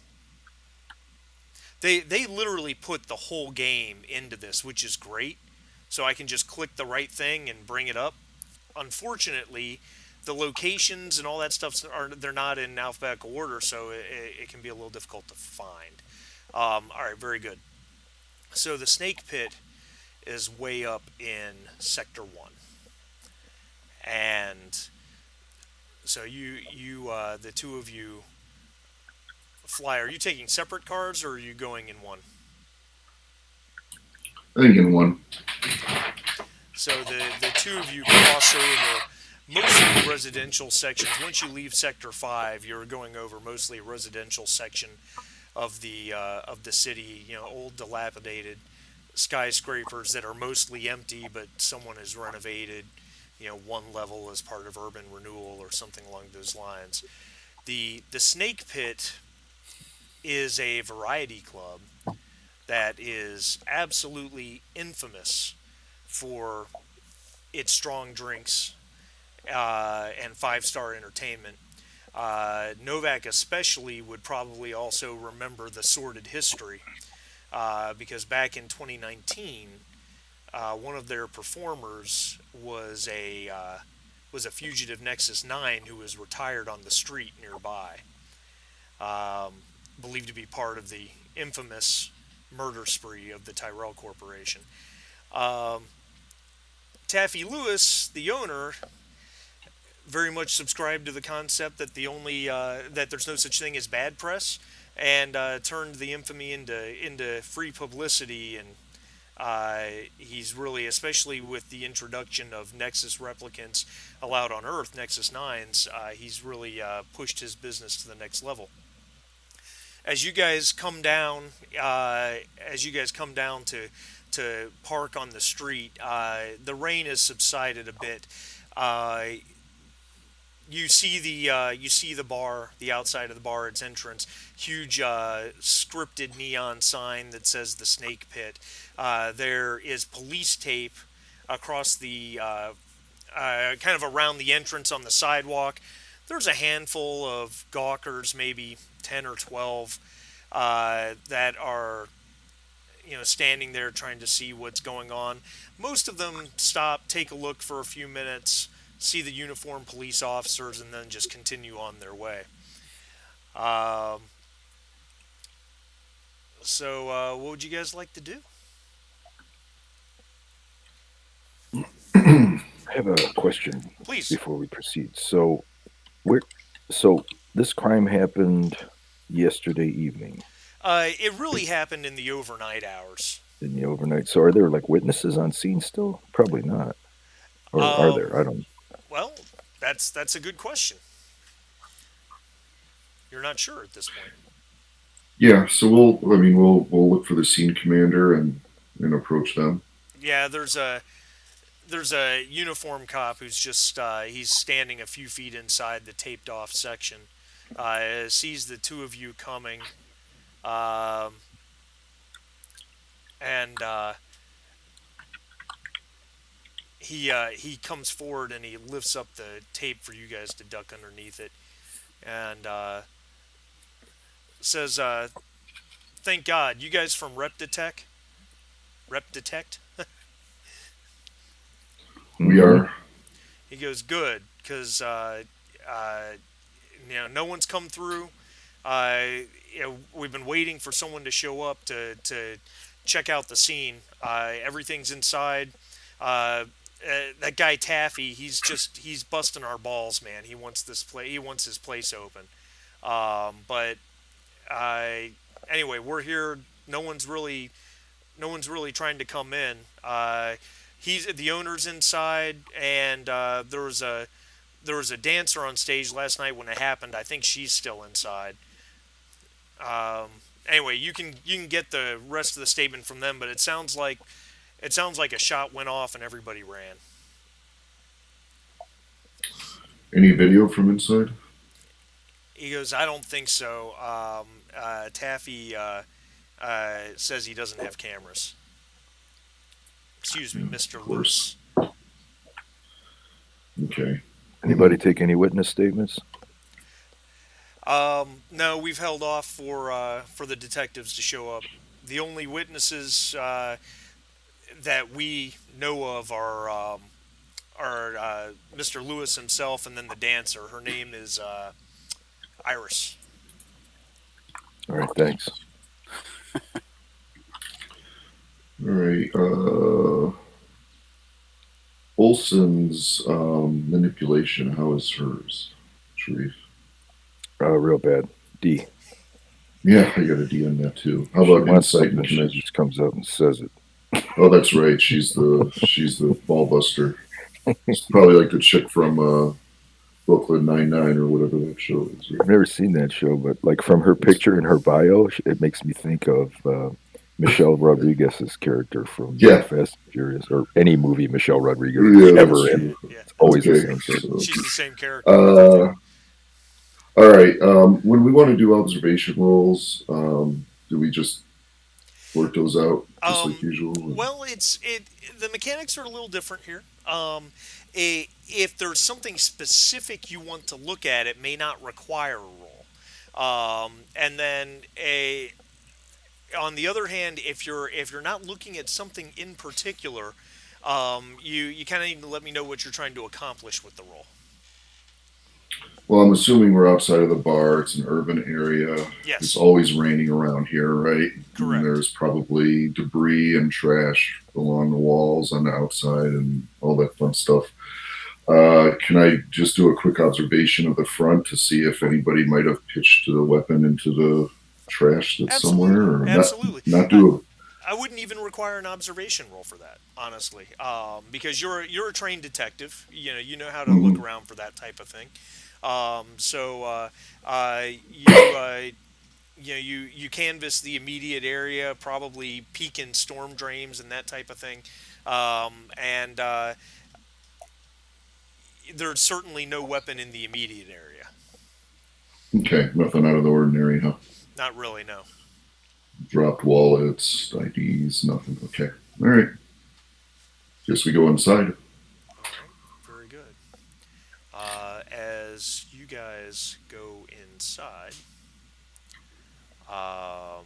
They literally put the whole game into this, which is great. So I can just click the right thing and bring it up. Unfortunately, the locations and all that stuff they're not in alphabetical order, so it can be a little difficult to find. All right, very good. So the snake pit is way up in Sector 1. And so the two of you fly. Are you taking separate cars, or are you going in one? I think in one. So the two of you cross over mostly residential sections. Once you leave Sector 5, you're going over mostly a residential section of the city. Old, dilapidated skyscrapers that are mostly empty, but someone has renovated. One level as part of urban renewal or something along those lines. The snake pit is a variety club that is absolutely infamous for its strong drinks and five-star entertainment. Novak especially would probably also remember the sordid history because back in 2019, one of their performers was a fugitive Nexus 9 who was retired on the street nearby. Believed to be part of the infamous murder spree of the Tyrell Corporation. Taffy Lewis, the owner, very much subscribed to the concept that that there's no such thing as bad press, and turned the infamy into free publicity. And he's really, especially with the introduction of Nexus replicants allowed on Earth, Nexus 9s, he's really pushed his business to the next level. As you guys come down, to park on the street, the rain has subsided a bit. You see the bar, the outside of the bar, its entrance, huge scripted neon sign that says the Snake Pit. There is police tape across the kind of around the entrance on the sidewalk. There's a handful of gawkers, maybe 10 or 12, that are standing there trying to see what's going on. Most of them stop, take a look for a few minutes, see the uniformed police officers, and then just continue on their way. Um, what would you guys like to do? I have a question Please. before we proceed. So, where? So this crime happened yesterday evening. It really happened in the overnight hours. In the overnight. So, are there like witnesses on scene still? Probably not. Or are there? I don't. Well, that's a good question. You're not sure at this point. Yeah, so we'll look for the scene commander and approach them. Yeah, there's a uniform cop who's just he's standing a few feet inside the taped off section. Sees the two of you coming, and he comes forward and he lifts up the tape for you guys to duck underneath it, and says, "Thank God, you guys from Rep Detect." We are. He goes, "Good, because no one's come through. We've been waiting for someone to show up to check out the scene. Everything's inside. That guy Taffy, he's busting our balls, man. He wants his place open. But anyway, we're here. No one's really trying to come in. The owner's inside, and there was a dancer on stage last night when it happened. I think she's still inside. Anyway, you can get the rest of the statement from them, but it sounds like a shot went off and everybody ran." Any video from inside? He goes, "I don't think so. Taffy says he doesn't have cameras." Excuse me, Mr. Lewis. Okay. Anybody take any witness statements? No, we've held off for the detectives to show up. The only witnesses that we know of are Mr. Lewis himself and then the dancer. Her name is Iris. All right, thanks. All right. Olson's manipulation, how is hers, Sharif? Real bad. D. Yeah, I got a D on that too. How about insight and she connection? just comes up and says it. Oh, that's right. She's the ball buster. It's probably like the chick from Brooklyn Nine-Nine or whatever that show is. Right? I've never seen that show, but like from her picture in her bio, it makes me think of Michelle Rodriguez's character from Fast and Furious, or any movie Michelle Rodriguez ever in. It's always the same character. She's the same character. All right. When we want to do observation rolls, do we just work those out just like usual? Well, the mechanics are a little different here. If there's something specific you want to look at, it may not require a roll. And then on the other hand, if you're not looking at something in particular, you kind of need to let me know what you're trying to accomplish with the roll. Well, I'm assuming we're outside of the bar. It's an urban area. Yes. It's always raining around here, right? Correct. And there's probably debris and trash along the walls on the outside and all that fun stuff. Can I just do a quick observation of the front to see if anybody might have pitched the weapon into the trash that's somewhere? Or Absolutely. Not do I wouldn't even require an observation roll for that, honestly, because you're a trained detective. You know how to look around for that type of thing. You canvass the immediate area, probably peek in storm drains and that type of thing, and there's certainly no weapon in the immediate area. Okay, nothing out of the ordinary, huh? Not really, no. Dropped wallets, IDs, nothing. Okay, all right. Guess we go inside. All right, very as you guys go inside, let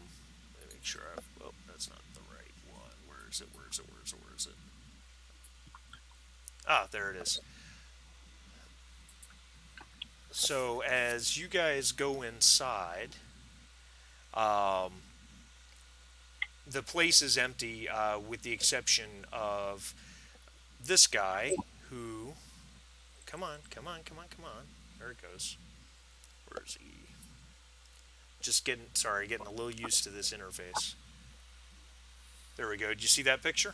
me make sure oh, that's not the right one. Where is it? Where is it? Where is it? Where is it? Ah, there it is. So as you guys go inside, um, the place is empty, with the exception of this guy who. Come on, come on, come on, come on. There it goes. Where is he? Just getting a little used to this interface. There we go. Did you see that picture?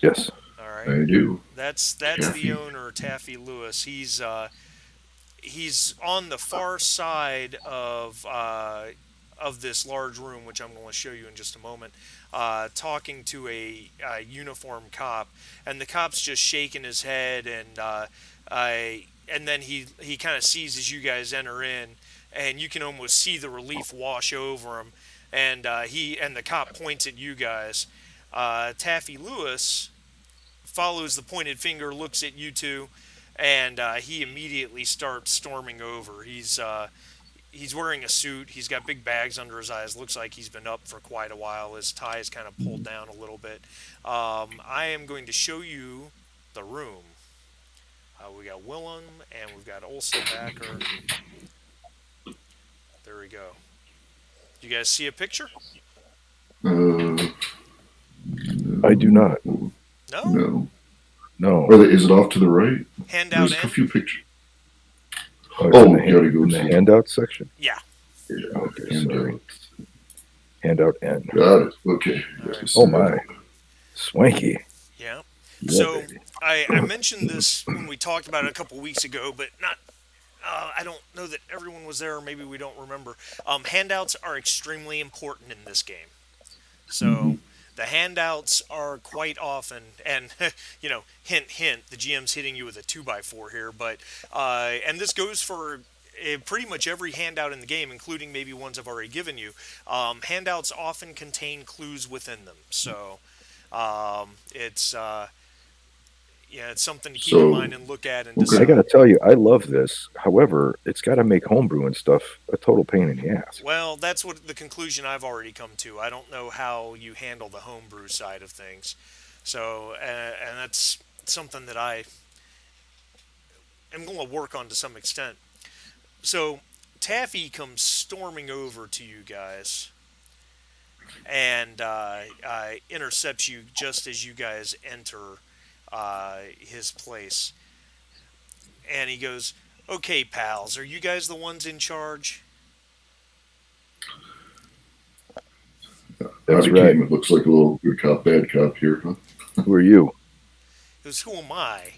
Yes. All right. I do. That's Taffy. the owner, Taffy Lewis. He's on the far side of this large room, which I'm going to show you in just a moment, talking to a uniformed cop, and the cop's just shaking his head, and then he kind of sees as you guys enter in, and you can almost see the relief wash over him, and the cop points at you guys. Taffy Lewis follows the pointed finger, looks at you two, and he immediately starts storming over. He's wearing a suit. He's got big bags under his eyes. Looks like he's been up for quite a while. His tie is kind of pulled down a little bit. I am going to show you the room. We got Willem and we've got Olson Backer. There we go. You guys see a picture? I do not. No? No. No. Is it off to the right? Handout There's in? a few pictures. Oh, you gotta go in the to handout section. Yeah. Yeah, Okay, handout. Handout N. Got it. Okay. Right. Oh my, swanky. Yeah. Yeah, So baby. I mentioned this when we talked about it a couple weeks ago, but not. I don't know that everyone was there, or maybe we don't remember. Handouts are extremely important in this game. So the handouts are quite often, and hint, hint, the GM's hitting you with a 2x4 here, but and this goes for pretty much every handout in the game, including maybe ones I've already given you. Handouts often contain clues within them, so it's it's something to keep in mind and look at and decide. I gotta tell you, I love this. However, it's got to make homebrew and stuff a total pain in the ass. Well, that's what the conclusion I've already come to. I don't know how you handle the homebrew side of things, so and that's something that I am going to work on to some extent. So Taffy comes storming over to you guys and intercepts you just as you guys enter his place, and he goes, "Okay, pals, are you guys the ones in charge?" That's Howdy, right. King. It looks like a little good cop, bad cop here, huh? Who are you? He goes, "Who am I?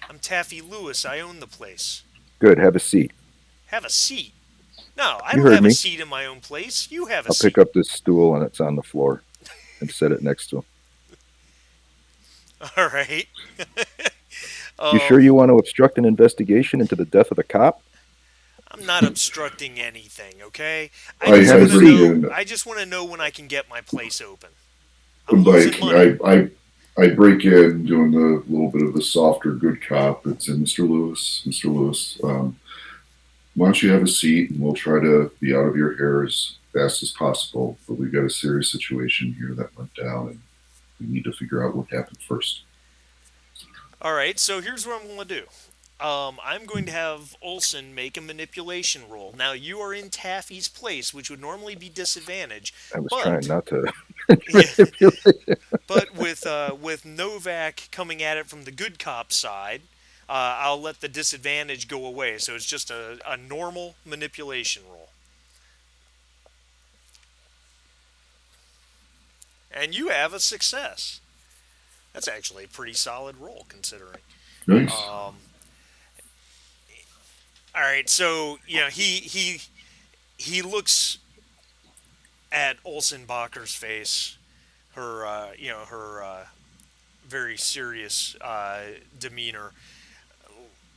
I'm Taffy Lewis. I own the place." Good. Have a seat. Have a seat. No, I You don't heard have me. a seat in my own place. You have a I'll seat. pick up this stool and it's on the floor, and set it next to him. All right. You sure you want to obstruct an investigation into the death of the cop? I'm not obstructing anything, okay? I just want to know when I can get my place open. I'm I'm losing money. I break in doing the little bit of the softer good cop. It's in Mr. Lewis. Mr. Lewis, why don't you have a seat and we'll try to be out of your hair as fast as possible. But we've got a serious situation here that went down and we need to figure out what happened first. All right, so here's what I'm going to do. I'm going to have Olson make a manipulation roll. Now, you are in Taffy's place, which would normally be disadvantage. I was trying not to. But with Novak coming at it from the good cop side, I'll let the disadvantage go away. So it's just a normal manipulation roll. And you have a success. That's actually a pretty solid roll, considering. Nice. All right, so he looks at Olsen Bacher's face, her very serious demeanor.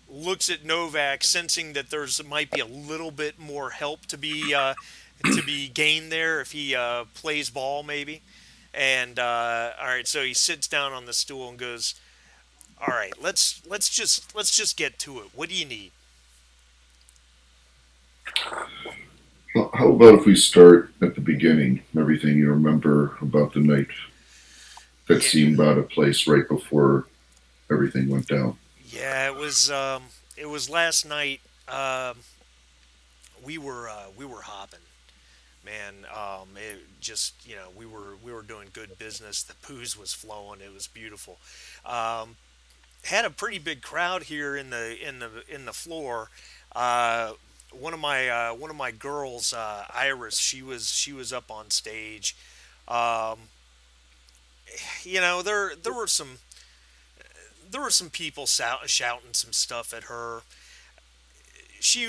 Looks at Novak, sensing that might be a little bit more help to be gained there if he plays ball, maybe. And all right, so he sits down on the stool and goes, All right, let's just get to it. What do you need? How about if we start at the beginning? Everything you remember about the night that Yeah, seemed out of place right before everything went down. yeah. It was last night. We were hopping, man. It just we were doing good business. The booze was flowing. It was beautiful. Um, had a pretty big crowd here in the floor. Uh, one of my girls, Iris, she was up on stage. Um, there were some people shouting some stuff at her. She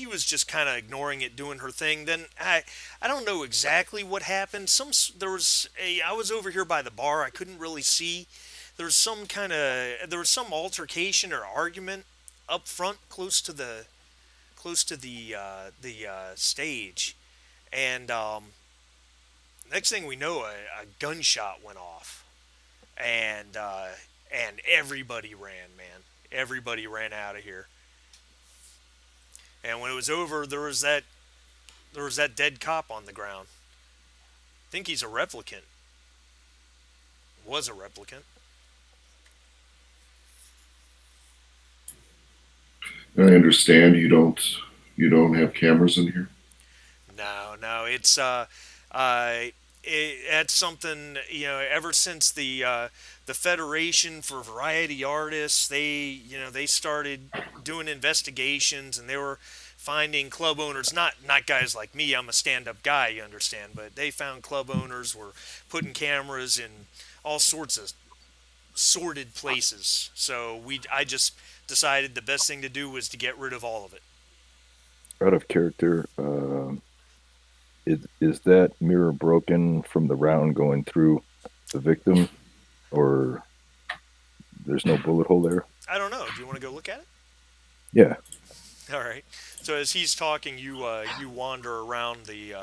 was just kind of ignoring it, doing her thing. Then I don't know exactly what happened. I was over here by the bar. I couldn't really see. There was some altercation or argument up front, close to the stage, and next thing we know, a gunshot went off, and everybody ran, man. Everybody ran out of here. And when it was over, there was that dead cop on the ground. I think he's a replicant. Was a replicant. I understand you don't have cameras in here. No, no, uh, that's something Ever since the Federation for Variety Artists, they started doing investigations, and they were finding club owners, not guys like me. I'm a stand-up guy, you understand, but they found club owners were putting cameras in all sorts of sordid places. So I just decided the best thing to do was to get rid of all of it. Out of character, is that mirror broken from the round going through the victim, or there's no bullet hole there? I don't know. Do you want to go look at it? Yeah. All right. So as he's talking, you wander around the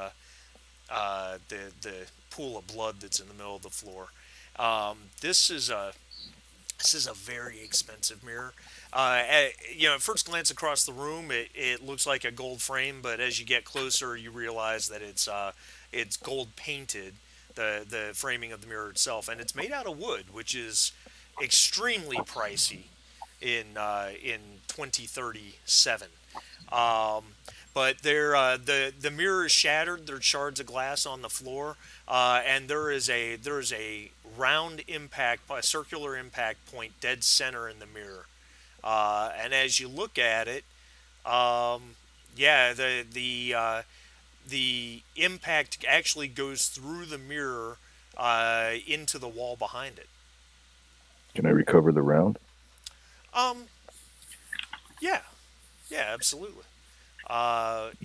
pool of blood that's in the middle of the floor. Um, this is a this is a very expensive mirror. At first glance across the room, it looks like a gold frame, but as you get closer, you realize that it's gold painted, the framing of the mirror itself, and it's made out of wood, which is extremely pricey in 2037. Um, but the mirror is shattered. There's shards of glass on the floor, and there is a round impact, a circular impact point dead center in the mirror. And as you look at it, yeah, the impact actually goes through the mirror into the wall behind it. Can I recover the round? Um, yeah, yeah, absolutely.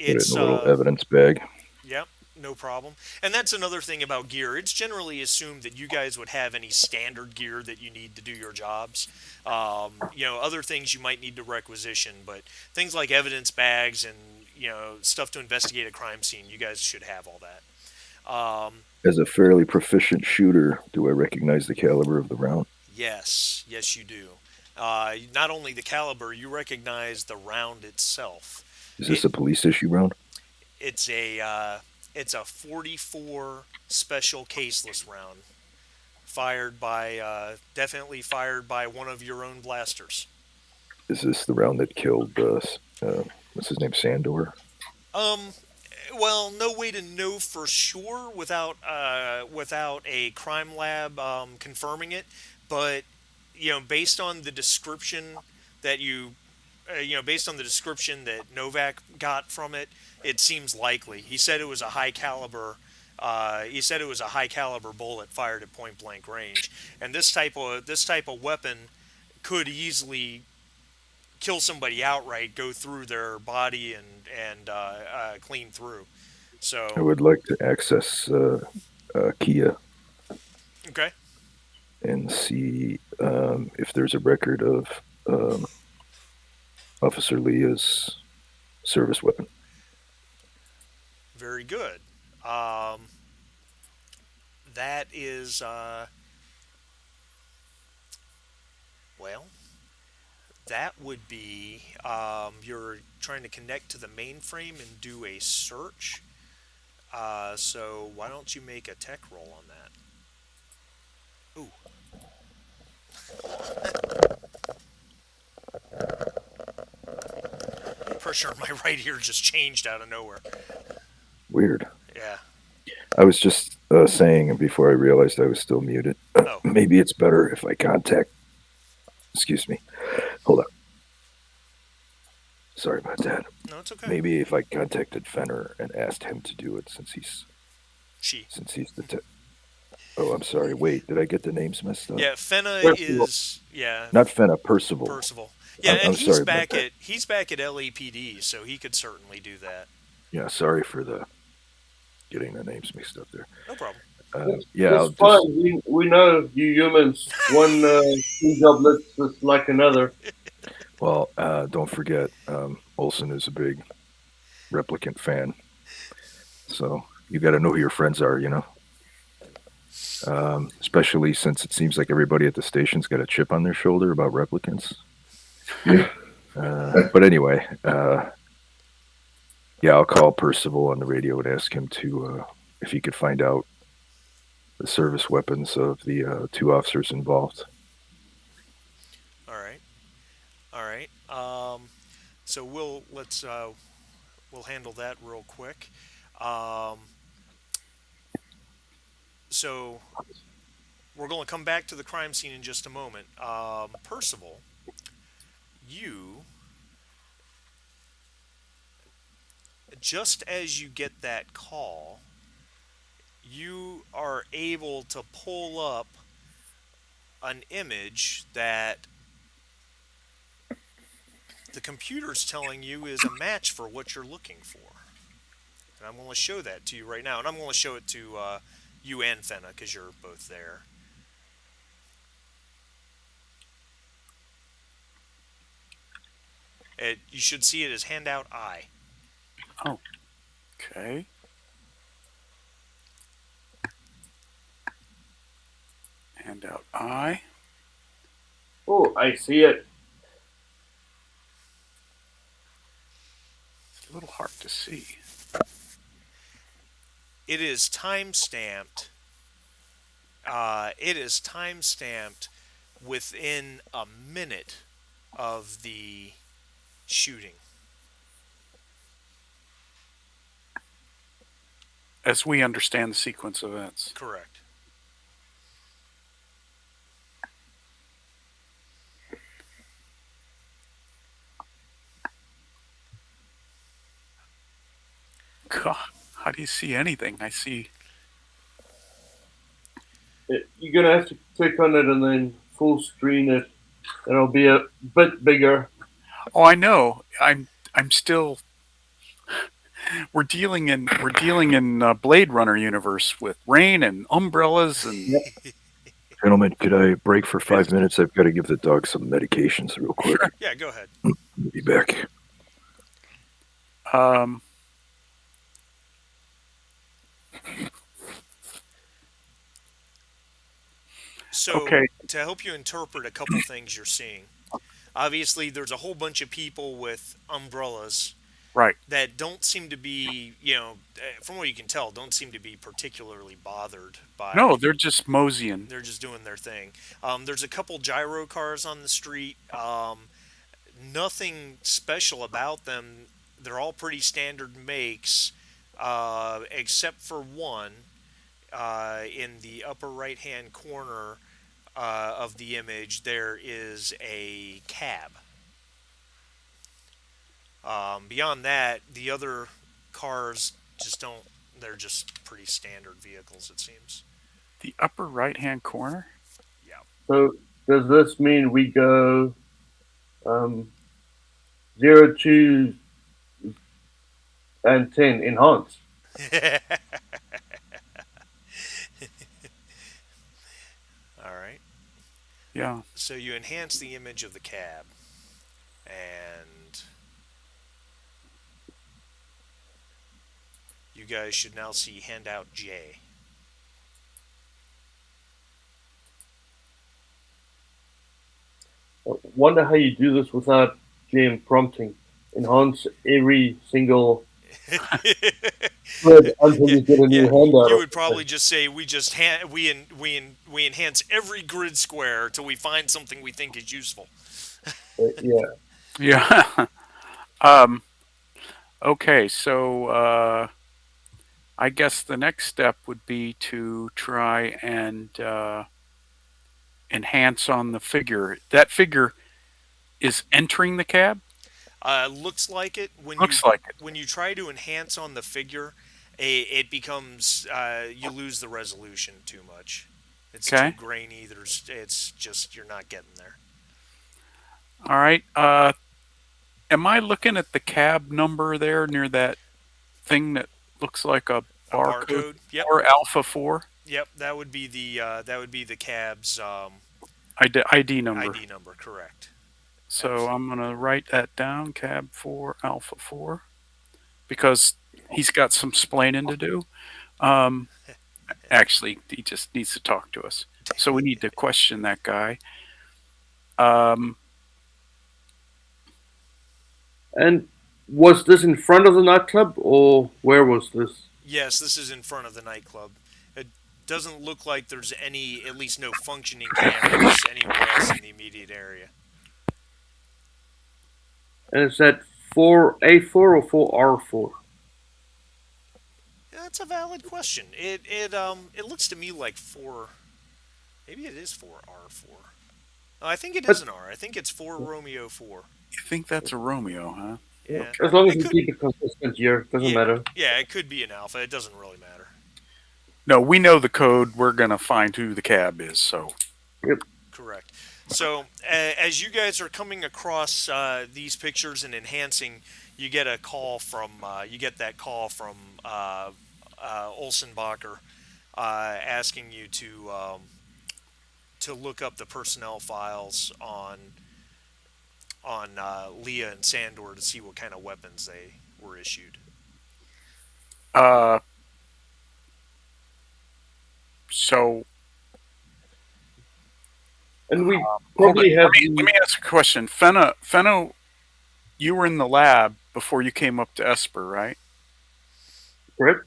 Put it in It's a little evidence bag. Yep, no problem. And that's another thing about gear. It's generally assumed that you guys would have any standard gear that you need to do your jobs. Other things you might need to requisition, but things like evidence bags and stuff to investigate a crime scene, you guys should have all that. As a fairly proficient shooter, do I recognize the caliber of the round? Yes, yes, you do. Not only the caliber, you recognize the round itself. Is It this a police issue round? it's a 44 special caseless round, fired by definitely fired by one of your own blasters. Is this the round that killed, what's his name, Sandor? Um, well, no way to know for sure without a crime lab confirming it, but based on the description that based on the description that Novak got from it, it seems likely. He said it was a high caliber. He said it was a high caliber bullet fired at point blank range, and this type of weapon could easily kill somebody outright, go through their body and clean through. I So would like to access Kia okay, and see if there's a record of Officer Leah's service weapon. very good. Um, that is Well, that would be you're trying to connect to the mainframe and do a search. So why don't you make a tech roll on that? Ooh, pressure on my right ear just changed out of nowhere. Weird. Yeah. I was just saying before I realized I was still muted. Oh. Maybe it's better if I contact. Excuse me. Hold on. Sorry about that. No, it's okay. Maybe if I contacted Fenner and asked him to do it, since he's the. Oh, I'm sorry. Wait, did I get the names messed up? Yeah, Fenna Percival. is Not Fenna, Percival. Percival. Yeah, I'm and sorry about that. he's back at LAPD, so he could certainly do that. Yeah, sorry for getting the names mixed up there. No problem. It's fine. We know you humans. One job list is like another. Well, don't forget, Olson is a big replicant fan, so you got to know who your friends are, you know. Especially since it seems like everybody at the station's got a chip on their shoulder about replicants. Yeah. But anyway, yeah, I'll call Percival on the radio and ask him to if he could find out the service weapons of the 2 officers involved. All right. So we'll handle that real quick. So we're going to come back to the crime scene in just a moment. Percival, you, just as you get that call, you are able to pull up an image that the computer's telling you is a match for what you're looking for. And I'm going to show that to you right now. And I'm going to show it to you and Fenna, because you're both there. You should see it as handout I. Oh, okay. Handout I. Oh, I see it. It's a little hard to see. It is time-stamped. It is time-stamped within a minute of the shooting. As we understand the sequence of events. Correct. God, how do you see anything? I see. You're going to have to click on it and then full screen it. It'll be a bit bigger. Oh, I know. I'm still. We're dealing in Bladerunner universe with rain and umbrellas and. Yep. Gentlemen, could I break for 5 minutes? I've got to give the dog some medications real quick. Sure. Yeah, go ahead. I'll be back. So, Okay. to help you interpret a couple things you're seeing, obviously there's a whole bunch of people with umbrellas Right. that don't seem to be, from what you can tell, don't seem to be particularly bothered by. No, they're just moseying. They're just doing their thing. There's a couple gyro cars on the street. Nothing special about them. They're all pretty standard makes, except for one in the upper right-hand corner of the image. There is a cab. Beyond that, the other cars just don't. They're just pretty standard vehicles, it seems. The upper right-hand corner? Yeah. So does this mean we go 0, 2, and 10 enhance? All right. Yeah. So you enhance the image of the cab, and you guys should now see handout J. Wonder how you do this without GM prompting. Enhance every single thread until Yeah, you get a yeah. new handout You or would probably just say we just we enhance every grid square till we find something we think is useful. something. Yeah. Yeah. um, okay, so I guess the next step would be to try and enhance on the figure. That figure is entering the cab. Looks like it Looks like it. when you try to enhance on the figure, it becomes you lose the resolution too much. It's too Okay. grainy. It's just you're not getting there. All right. Am I looking at the cab number there near that thing that looks like a A barcode barcode. Yep. or Alpha 4 Yep. That would be the cab's ID number? ID number. Correct. So Absolutely. I'm going to write that down, cab 4 Alpha 4, because he's got some splaining to do. Um, actually, he just needs to talk to us. So we need to question that guy. Um, And was this in front of the nightclub or where was this? Yes, this is in front of the nightclub. It doesn't look like there's at least no functioning cameras anywhere else in the immediate area. And is that 4A4 or 4R4? That's a valid question. It looks to me like four. Maybe it is 4R4. I think it is But an R. I think it's 4 Romeo 4. you think that's a Romeo, huh? Yeah, as long as it you could. keep it consistent here, doesn't Yeah, matter. yeah, it could be an alpha. It doesn't really matter. No, we know the code. We're going to find who the cab is. So, Yep. Correct. So as you guys are coming across these pictures and enhancing, you get that call from Olsenbacher asking you to look up the personnel files on Leah and Sandor to see what kind of weapons they were issued. uh, so And we hold it. probably have Let me ask a question. Fenna, you were in the lab before you came up to Esper, right? correct.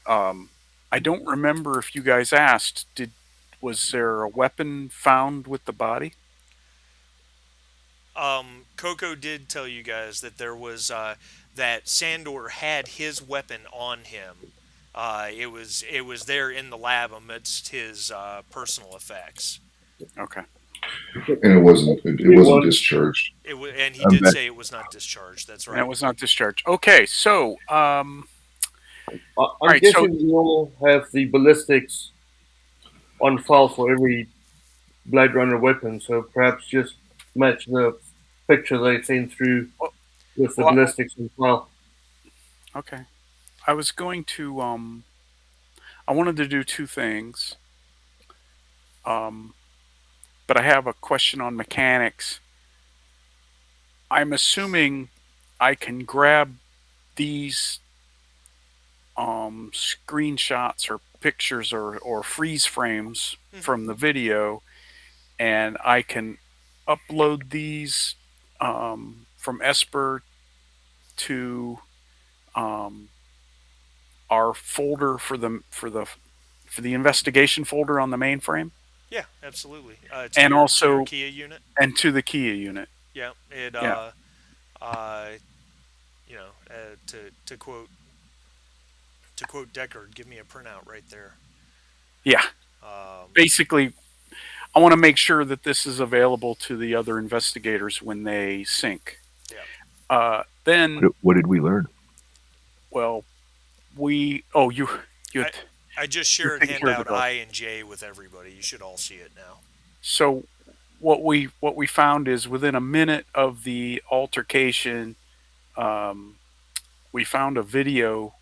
Um, I don't remember if you guys asked. Was there a weapon found with the body? Coco did tell you guys that there was that Sandor had his weapon on him. It was there in the lab amidst his personal effects. Okay. And it wasn't discharged. And he I'm did back. say it was not discharged. That's That right. was not discharged. Okay, so I'm right, so- guessing we all have the ballistics on file for every Bladerunner weapon, so perhaps just match the picture they sent through with the Well, ballistics on file. okay. I was going to I wanted to do two things. But I have a question on mechanics. I'm assuming I can grab these screenshots or pictures or freeze frames from the video, and I can upload these from Esper to our folder for the investigation folder on the mainframe, Yeah, absolutely. and To also your Kia unit. and to the Kia unit. Yeah, Yeah. to quote Deckard, give me a printout right there. Yeah. Um, Basically, I want to make sure that this is available to the other investigators when they sync. yeah. Then, What did we learn? well, you I just shared taking care of handout the dog. I and J with everybody. You should all see it now. So what we found is within a minute of the altercation, we found a video,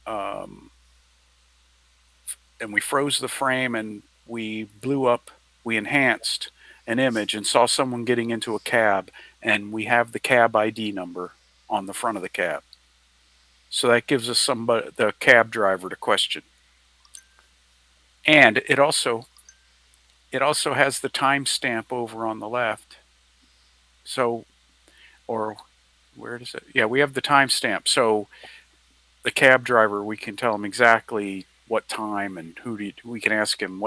and we froze the frame and we enhanced an image and saw someone getting into a cab, and we have the cab ID number on the front of the cab. So that gives us the cab driver to question. And it also has the timestamp over on the left So, or where does it? Yeah, we have the timestamp. So the cab driver, we can tell him exactly what time and we can ask him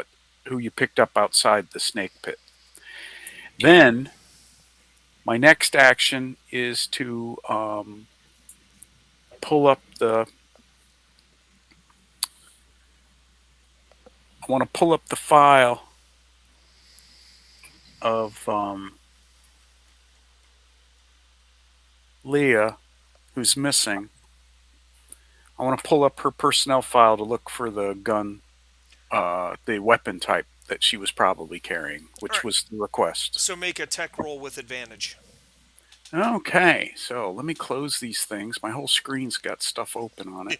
who you picked up outside the snake pit. Then my next action is to pull up the. I want to pull up the file of Leah, who's missing. I want to pull up her personnel file to look for the gun, the weapon type that she was probably carrying, All which right. was the request. So make a tech roll with advantage. Okay, so let me close these things. My whole screen's got stuff open on it.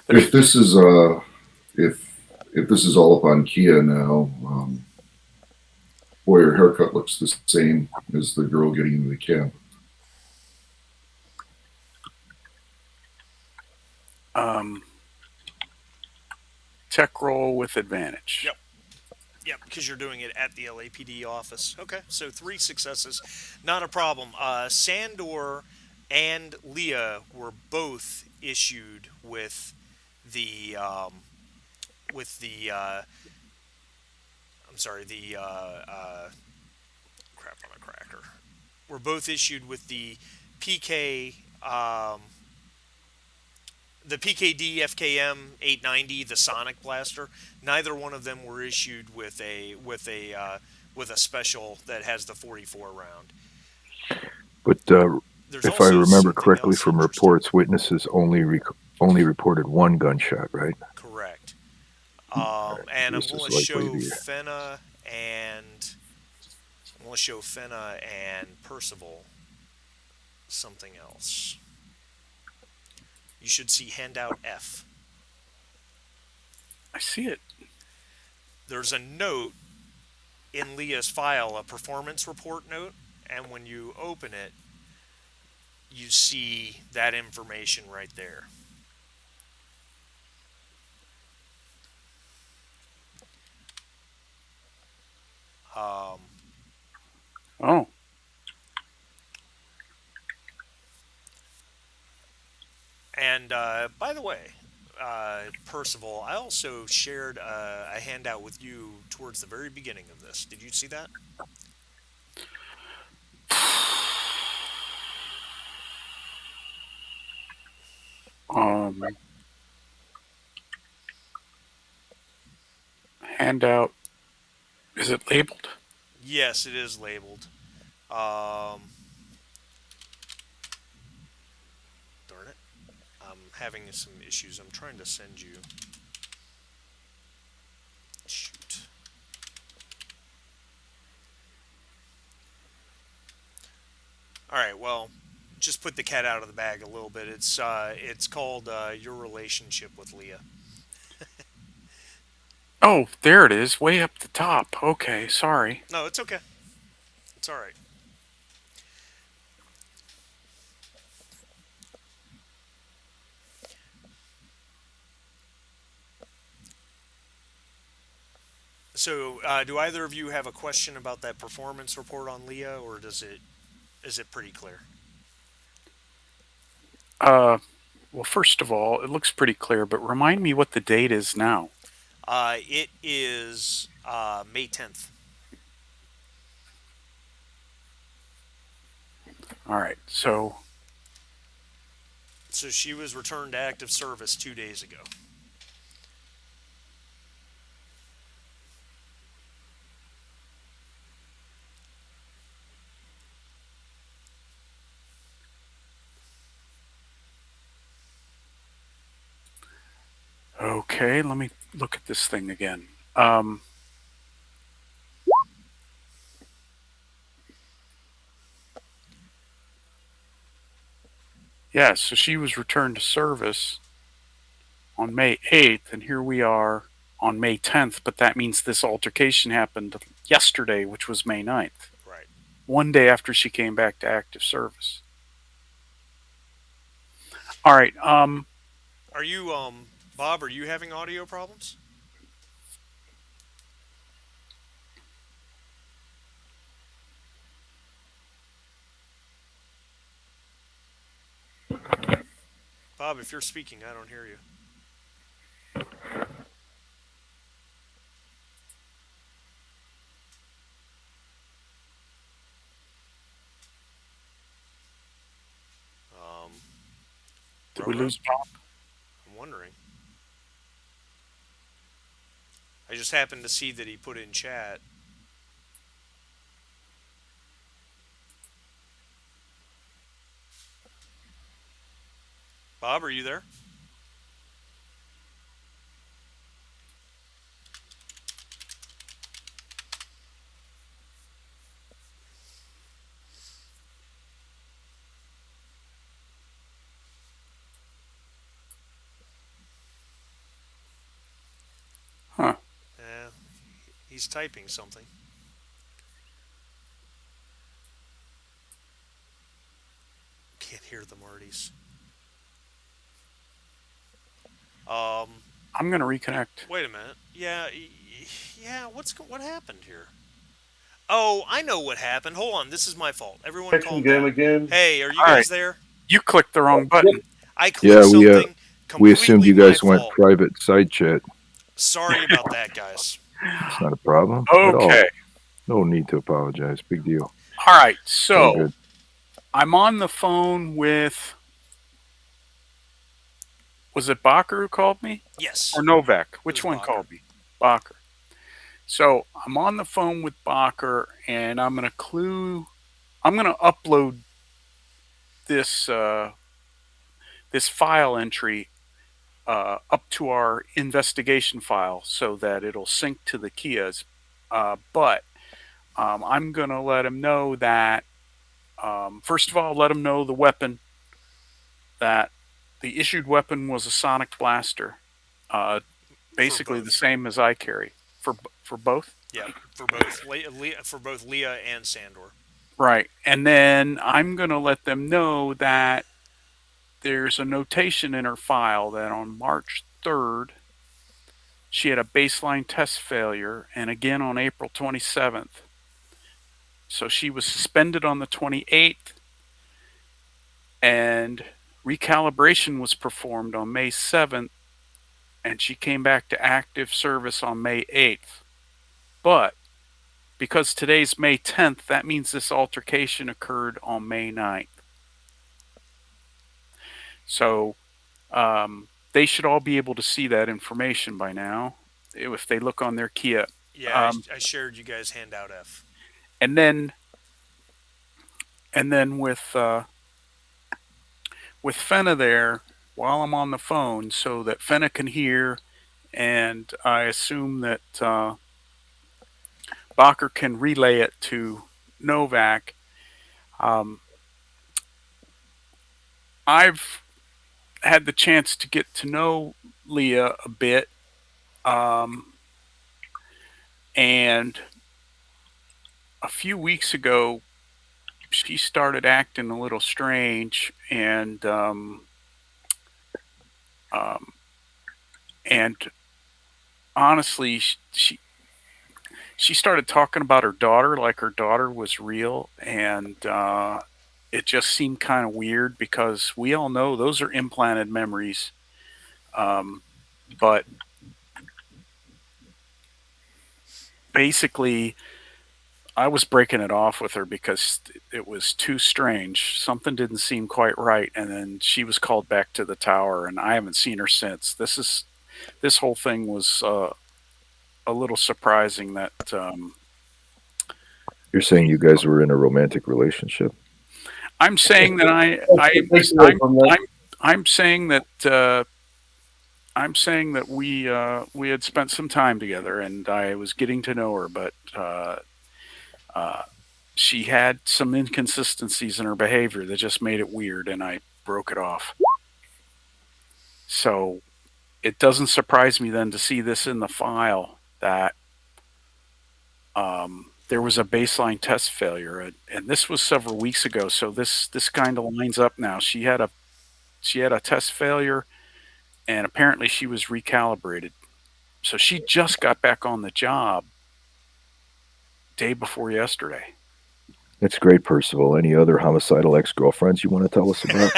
If this is if this is all up on Kia now, boy, her haircut looks the same as the girl getting into the cab. Tech roll with advantage. Yep. Yep, because you're doing it at the LAPD office. Okay, so 3 successes. Not a problem. Sandor and Leah were both issued the, with the, I'm sorry, crap on a cracker. Were both issued with PK, the PKD FKM 890, the Sonic Blaster. Neither one of them were issued with a special that has the 44 round. But There's if I also remember something correctly else from interesting. reports, witnesses only reported one gunshot, right? Correct. And So I'm this going is to likely to show be. Fenna and Percival something else. You should see handout F. I see it. There's a note in Leah's file, a performance report note, and when you open it, you see that information right there. Um, Oh, and by the way, Percival, I also shared a handout with you towards the very beginning of this. Did you see that? um, handout. Is it labeled? Yes, it is labeled. Um, darn it. I'm having some issues. I'm trying to send you. Shoot. All right. Well, just put the cat out of the bag a little bit. It's called Your Relationship with Leah. Oh, there it is, way up the top. Okay, sorry. No, it's okay. It's all right. So, do either of you have a question about that performance report on Leah, or is it pretty clear? Uh, well, first of all, it looks pretty clear, but remind me what the date is now. It is May 10th. All right, so So she was returned to active service 2 days ago. okay, let me look at this thing again. Yeah, so she was returned to service on May 8th, and here we are on May 10th, but that means this altercation happened yesterday, which was May 9th, Right. one day after she came back to active service. All right, Are you, Bob? Are you having audio problems? Bob, if you're speaking, I don't hear you. Um, Did we Roro? lose Bob? I'm wondering. I just happened to see that he put in chat. Bob, are you there? Huh. He's typing something. Can't hear the Martys. I'm going to reconnect. Wait a minute. Yeah. What happened here? Oh, I know what happened. Hold on, this is my fault. Everyone, Connection calm game down. again. Hey, are you All guys right. there? You clicked the wrong button. I clicked Yeah, something. we assumed Completely you guys my went fault. private side chat. Sorry about that, guys. It's not a problem at all. Okay. No need to apologize. Big deal. All right. All So good. I'm on the phone with. Was it Bacher who called me? Yes. Or Novak? Which was one Bacher. called me? Bacher. So I'm on the phone with Bacher, and I'm going to upload this this file entry up to our investigation file so that it'll sync to the Kias. But I'm going to let him know that, first of all, let him know the weapon, that the issued weapon was a sonic blaster, basically the same as I carry. For both? Yeah, for both Leah and Sandor. Right. And then I'm going to let them know that there's a notation in her file that on March 3rd, she had a baseline test failure, and again on April 27th. So she was suspended on the 28th, and recalibration was performed on May 7th, and she came back to active service on May 8th. But because today's May 10th, that means this altercation occurred on May 9th. So they should all be able to see that information by now if they look on their Kia. Yeah, I shared you guys handout F. And then with Fenna there, while I'm on the phone, so that Fenna can hear, and I assume that Bacher can relay it to Novak. I've had the chance to get to know Leah a bit, and a few weeks ago, she started acting a little strange, and honestly, she started talking about her daughter like her daughter was real, and it just seemed kind of weird because we all know those are implanted memories. But basically, I was breaking it off with her because it was too strange. Something didn't seem quite right, and then she was called back to the tower, and I haven't seen her since. This whole thing was a little surprising. That You're saying you guys were in a romantic relationship? I'm saying that I'm saying that we had spent some time together, and I was getting to know her, but she had some inconsistencies in her behavior that just made it weird, and I broke it off. So it doesn't surprise me then to see this in the file that there was a baseline test failure, and this was several weeks ago. So this kind of lines up now. She had a test failure, and apparently she was recalibrated. So she just got back on the job day before yesterday. That's great, Percival. Any other homicidal ex-girlfriends you want to tell us about?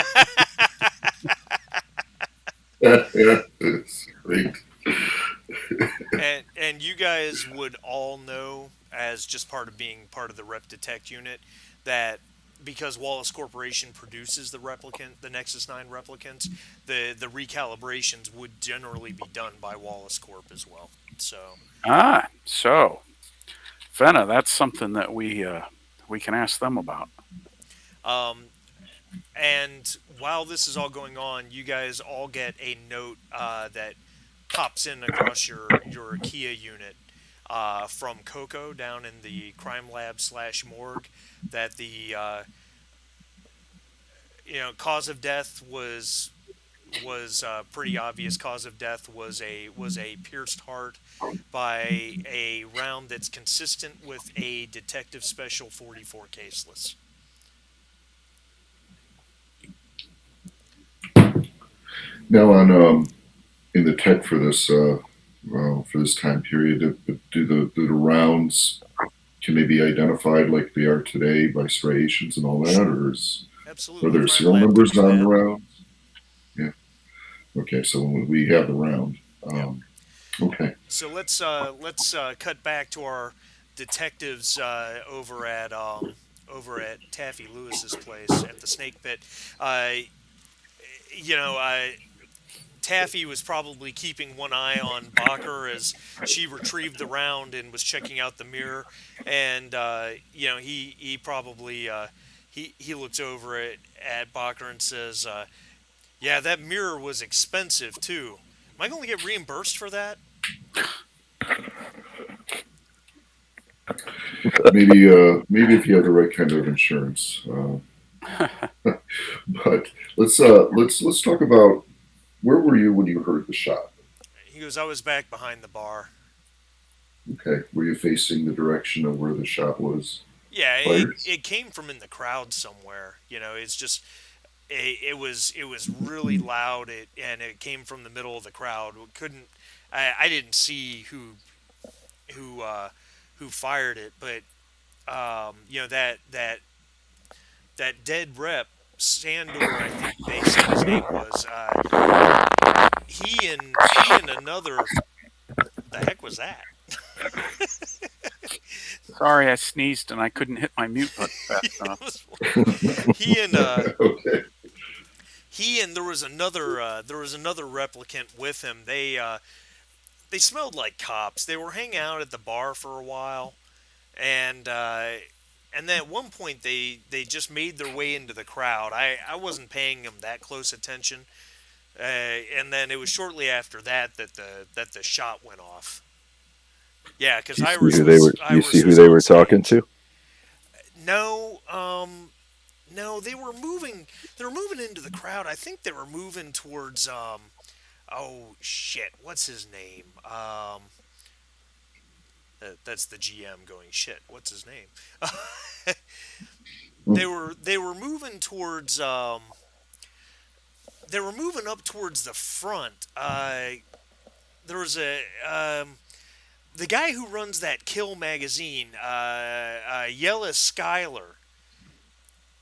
It's great. And you guys would all know, as just part of being part of the Rep Detect unit, that because Wallace Corporation produces the Nexus 9 replicants, the recalibrations would generally be done by Wallace Corp as well. So So Fenna, that's something that we can ask them about. um, and while this is all going on, you guys all get a note that pops in across your Kia unit from Coco down in the crime lab slash morgue that the cause of death was pretty obvious. Cause of death was a pierced heart by a round that's consistent with a Detective Special 44 caseless. Now on in the tech for this time period, do the rounds, can they be identified like they are today by striations and all that, or Absolutely. are there Crime serial lab can numbers do on the that. rounds? Yeah. Okay, so we have the round. Okay. So let's cut back to our detectives over at Taffy Lewis's place at the Snake Pit. Uh, you know, Taffy was probably keeping one eye on Bacher as she retrieved the round and was checking out the mirror, and he probably he looks over at Bacher and says, "Yeah, that mirror was expensive too. Am I going to get reimbursed for that?" Maybe if you have the right kind of insurance. But let's talk about, where were you when you heard the shot? He goes, "I was back behind the bar." Okay, were you facing the direction of where the shot was Yeah, fired? it came from in the crowd somewhere. It's just it was really loud. And it came from the middle of the crowd. I didn't see who who fired it, but that dead rep Sandor, I think they said his name was. He and another. The heck was that? Sorry, I sneezed and I couldn't hit my mute button fast enough. he and Okay. he and there was another replicant with him. They smelled like cops. They were hanging out at the bar for a while, and then at one point they just made their way into the crowd. I wasn't paying them that close attention, and then it was shortly after that the shot went off. Yeah, because You see who they were talking to? No, no, they were moving. They were moving into the crowd. I think they were moving towards oh shit, what's his name? That's the GM going, shit. What's his name? They were moving towards they were moving up towards the front. There was the guy who runs that Kill magazine, Yella Schuyler.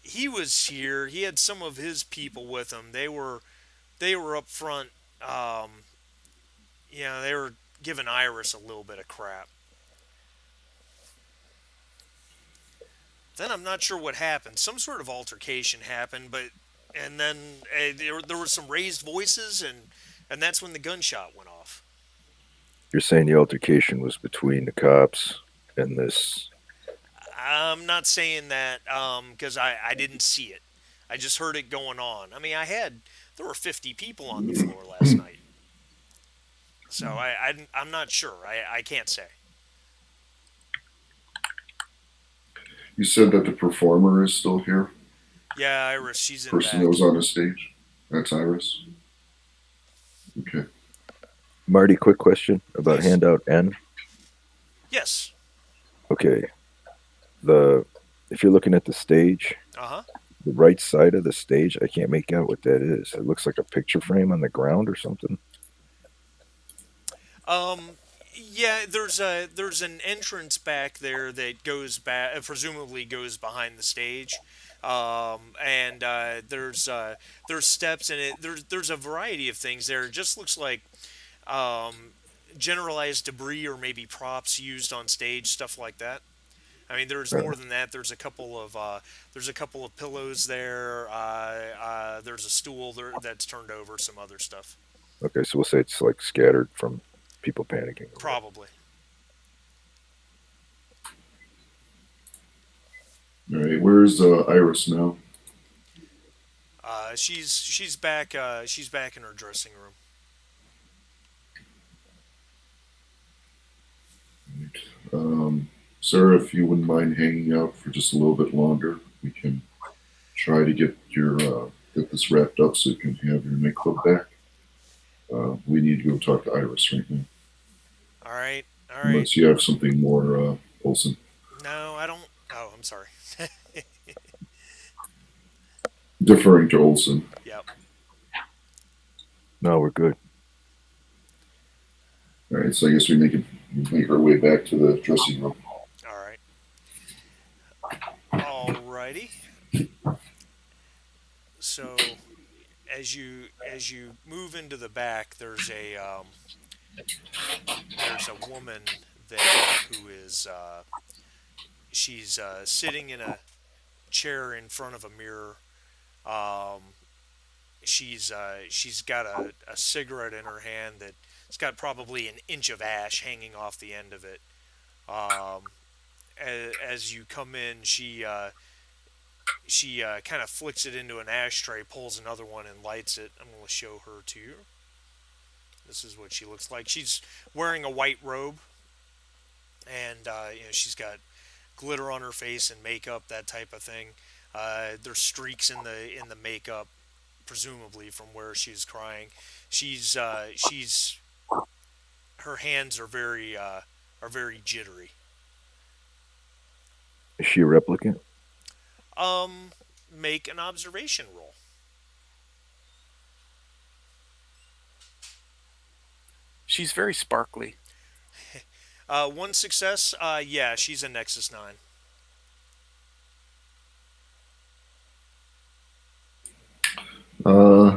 He was here. He had some of his people with him. They were up front. They were giving Iris a little bit of crap. Then I'm not sure what happened. Some sort of altercation happened, and then there were some raised voices, and that's when the gunshot went off. You're saying the altercation was between the cops and this? I'm not saying that because I didn't see it. I just heard it going on. I mean, there were 50 people on the floor last night. So I'm not sure. I can't say. You said that the performer is still here? Yeah, Iris, she's in Person back. that was on the stage? That's Iris? Okay. Marty, quick question about Yes. handout N. Yes. Okay. If you're looking at the stage, Uh-huh. the right side of the stage, I can't make out what that is. It looks like a picture frame on the ground or something. Yeah, there's an entrance back there that goes back, presumably goes behind the stage, and there's steps in it. There's a variety of things there. It just looks like um, generalized debris or maybe props used on stage, stuff like that. I mean, there's Uh, more than that. There's a couple of pillows there. There's a stool there that's turned over. Some other stuff, okay, so we'll say it's like scattered from people panicking or whatever. probably. All right, where's Iris now? She's back. She's back in her dressing room. Sarah, if you wouldn't mind hanging out for just a little bit longer, we can try to get this wrapped up so you can have your nightclub back. We need to go talk to Iris right now. All right. All right. Unless you have something more, Olson. No, I don't. Oh, I'm sorry. Deferring to Olson. Yep. No, we're good. All right, so I guess we make our way back to the dressing room. All right. Alrighty. So as you move into the back, there's a woman there who is she's sitting in a chair in front of a mirror. Um, she's got a cigarette in her hand that it's got probably an inch of ash hanging off the end of it. Um, as you come in, she kind of flicks it into an ashtray, pulls another one, and lights it. I'm going to show her to you. This is what she looks like. She's wearing a white robe, and she's got glitter on her face and makeup, that type of thing. There's streaks in the makeup, presumably from where she's crying. She's her hands are very jittery. Is she a replicant? Make an observation roll. She's very sparkly. One success. Yeah, she's a Nexus 9.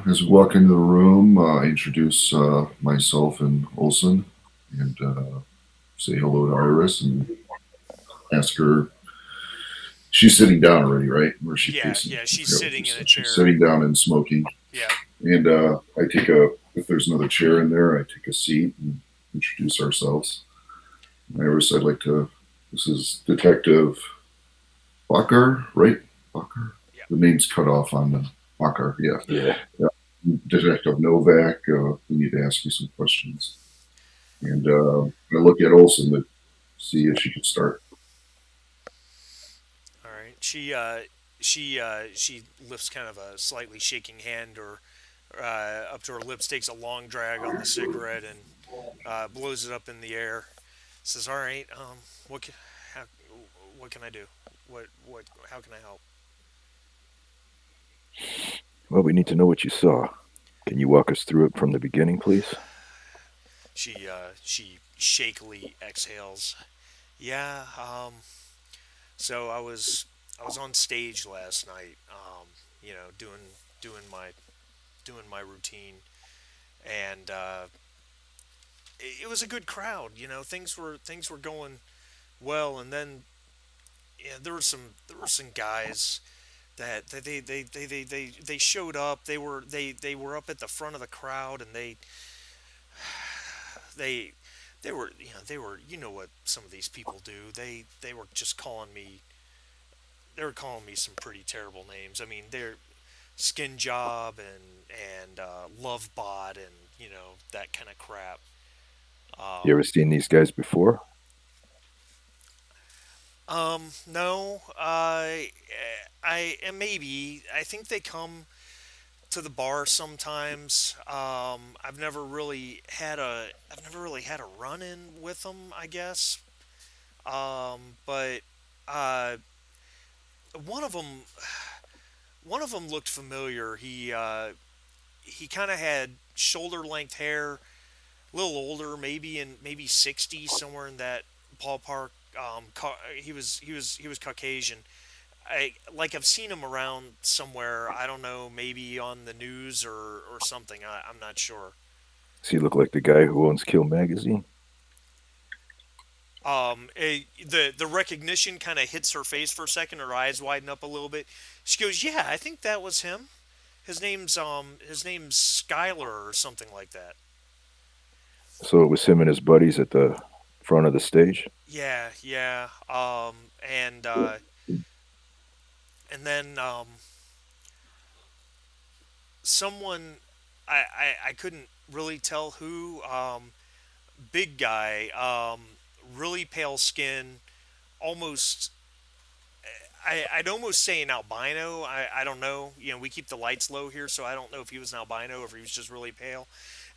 As we walk into the room, I introduce myself and Olson and say hello to Iris and ask her. She's sitting down already, right? Where is she Yeah, facing? yeah, I she's forgot what sitting you in a said. chair. She's sitting down and smoking. Yeah. And I take if there's another chair in there, I take a seat and introduce ourselves. Iris, this is Detective Bacher, right? Bacher? Yeah. The name's cut off on the Bacher, yeah. Yeah. Detective Novak, we need to ask you some questions. And I look at Olson to see if she could start. All right. She lifts kind of a slightly shaking hand or up to her lips, takes a long drag on the cigarette, and blows it up in the air. Says, "All right. What can, how, what can I do? What? How can I help?" Well, we need to know what you saw. Can you walk us through it from the beginning, please? She shakily exhales. Yeah. So I was on stage last night. Doing doing my routine, and it was a good crowd. Things were going well, and then yeah, there were some guys that they showed up. They were up at the front of the crowd, and they they were what some of these people do. They were just calling me. They were calling me some pretty terrible names. I mean, they're skin job and love bot and that kind of crap. You ever seen these guys before? No, maybe I think they come to the bar sometimes. I've never really had a run in with them, I guess. But uh, one of them one of them looked familiar. He kind of had shoulder length hair, a little older, maybe 60, somewhere in that ballpark. He was Caucasian. I've seen him around somewhere. I don't know, maybe on the news or something. I'm not sure. Does he look like the guy who owns Kill Magazine? The recognition kind of hits her face for a second. Her eyes widen up a little bit. She goes, "Yeah, I think that was him. His name's Skylar or something like that." So it was him and his buddies at the front of the stage? Yeah, yeah. And then someone, I couldn't really tell who. Big guy, really pale skin, almost. I'd almost say an albino. I don't know. We keep the lights low here, so I don't know if he was an albino or if he was just really pale.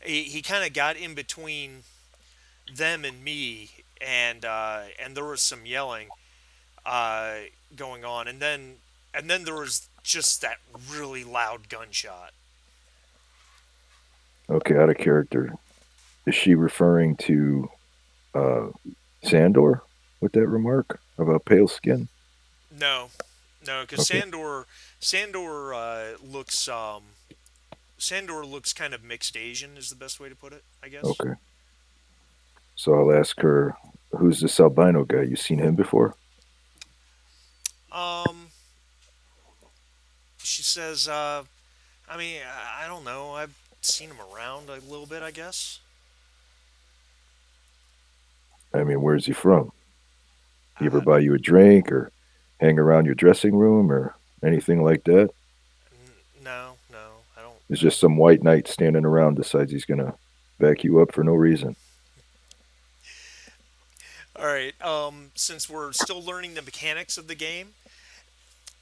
He kind of got in between them and me, and there was some yelling uh, going on, and then there was just that really loud gunshot. Okay, out of character. Is she referring to uh, Sandor with that remark about pale skin? No, no, because Okay, Sandor looks kind of mixed Asian is the best way to put it, I guess. okay. So I'll ask her, who's this albino guy? You seen him before? Um, she says, I mean, I don't know. I've seen him around a little bit, I guess. I mean, where's he from? He ever Uh, buy you a drink or hang around your dressing room or anything like that? no, no, I don't It's know. just some white knight standing around decides he's gonna back you up for no reason. All right. Since we're still learning the mechanics of the game,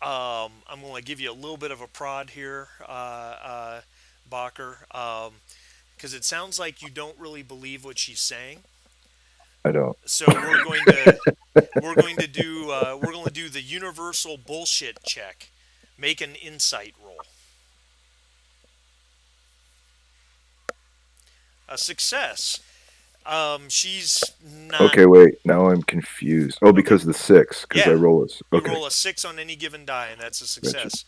I'm going to give you a little bit of a prod here, Bacher, because it sounds like you don't really believe what she's saying. I don't. So we're going to do the universal bullshit check. Make an insight roll. A success. She's not Okay, wait. Now I'm confused. Oh, okay. because the six, because I Yeah, roll a. you Okay, roll a 6 on any given die, and that's a gotcha. success.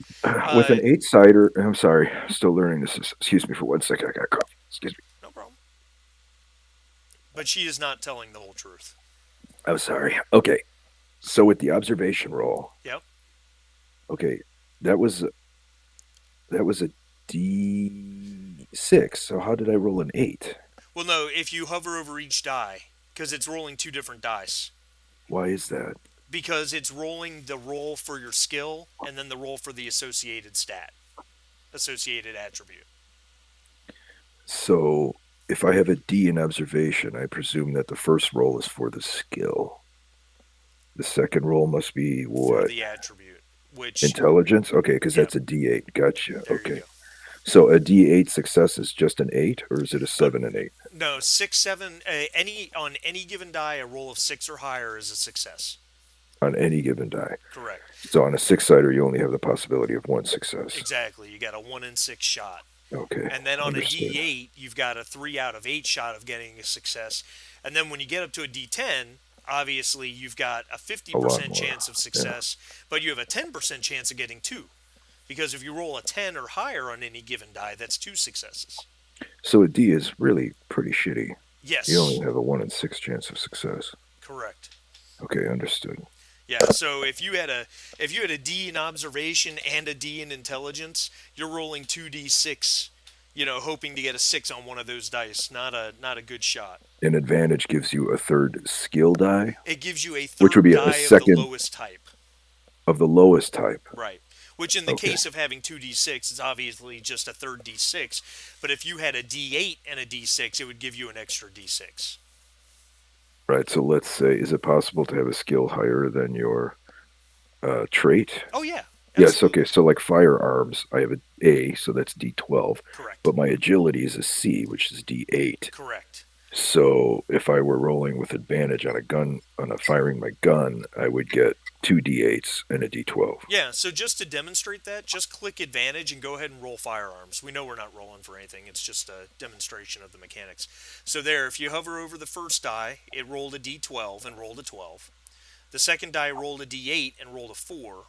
With Uh, an eight sider, I'm sorry, still learning this. Excuse me for 1 second. I got a cough. Excuse me. no problem. But she is not telling the whole truth. I'm sorry. Okay, so with the observation roll, Yep. okay, that was that was a D6. So how did I roll an eight? Well, no, if you hover over each die, because it's rolling two different dice. Why is that? Because it's rolling the roll for your skill and then the roll for the associated stat, associated attribute. So if I have a D in observation, I presume that the first roll is for the skill. The second roll must be For what? the attribute, which, Intelligence? Okay, because yep, that's a D8. Gotcha. there you Okay. go. So a D8 success is just an 8, or is it a Uh, 7 and 8 no, 6, 7, any given die, a roll of 6 or higher is a success. on any given die? Correct. So on a six-sider, you only have the possibility of one success. Exactly. You got a 1 in 6 shot. Okay, And then on a understood. D8, you've got a 3 out of 8 shot of getting a success. And then when you get up to a D10, obviously you've got a A lot 50% more. chance of Yeah. success, but you have a 10% chance of getting 2. Because if you roll a 10 or higher on any given die, that's 2 successes. So a D is really pretty shitty. You only Yes, have a 1 in 6 chance of success. correct. Okay, understood. Yeah, so if you had a D in observation and a D in intelligence, you're rolling 2d6, hoping to get a 6 on one of those dice. Not a good shot. An advantage gives you a third skill die, It gives you a which would third be a die of the second lowest type. of the lowest type. Right. Which in the Okay, case of having 2d6 is obviously just a third d6, but if you had a d8 and a d6, it would give you an extra d6. right. So let's say, is it possible to have a skill higher than your trait? Oh yeah, Yes, okay. absolutely. So like firearms, I have an A, so that's D12, Correct. but my agility is a C, which is D8. Correct. So if I were rolling with advantage on a gun, on a firing my gun, I would get two D8s and a D12. Yeah, so just to demonstrate that, just click advantage and go ahead and roll firearms. We know we're not rolling for anything, it's just a demonstration of the mechanics. So there, if you hover over the first die, it rolled a D12 and rolled a 12. The second die rolled a D8 and rolled a 4.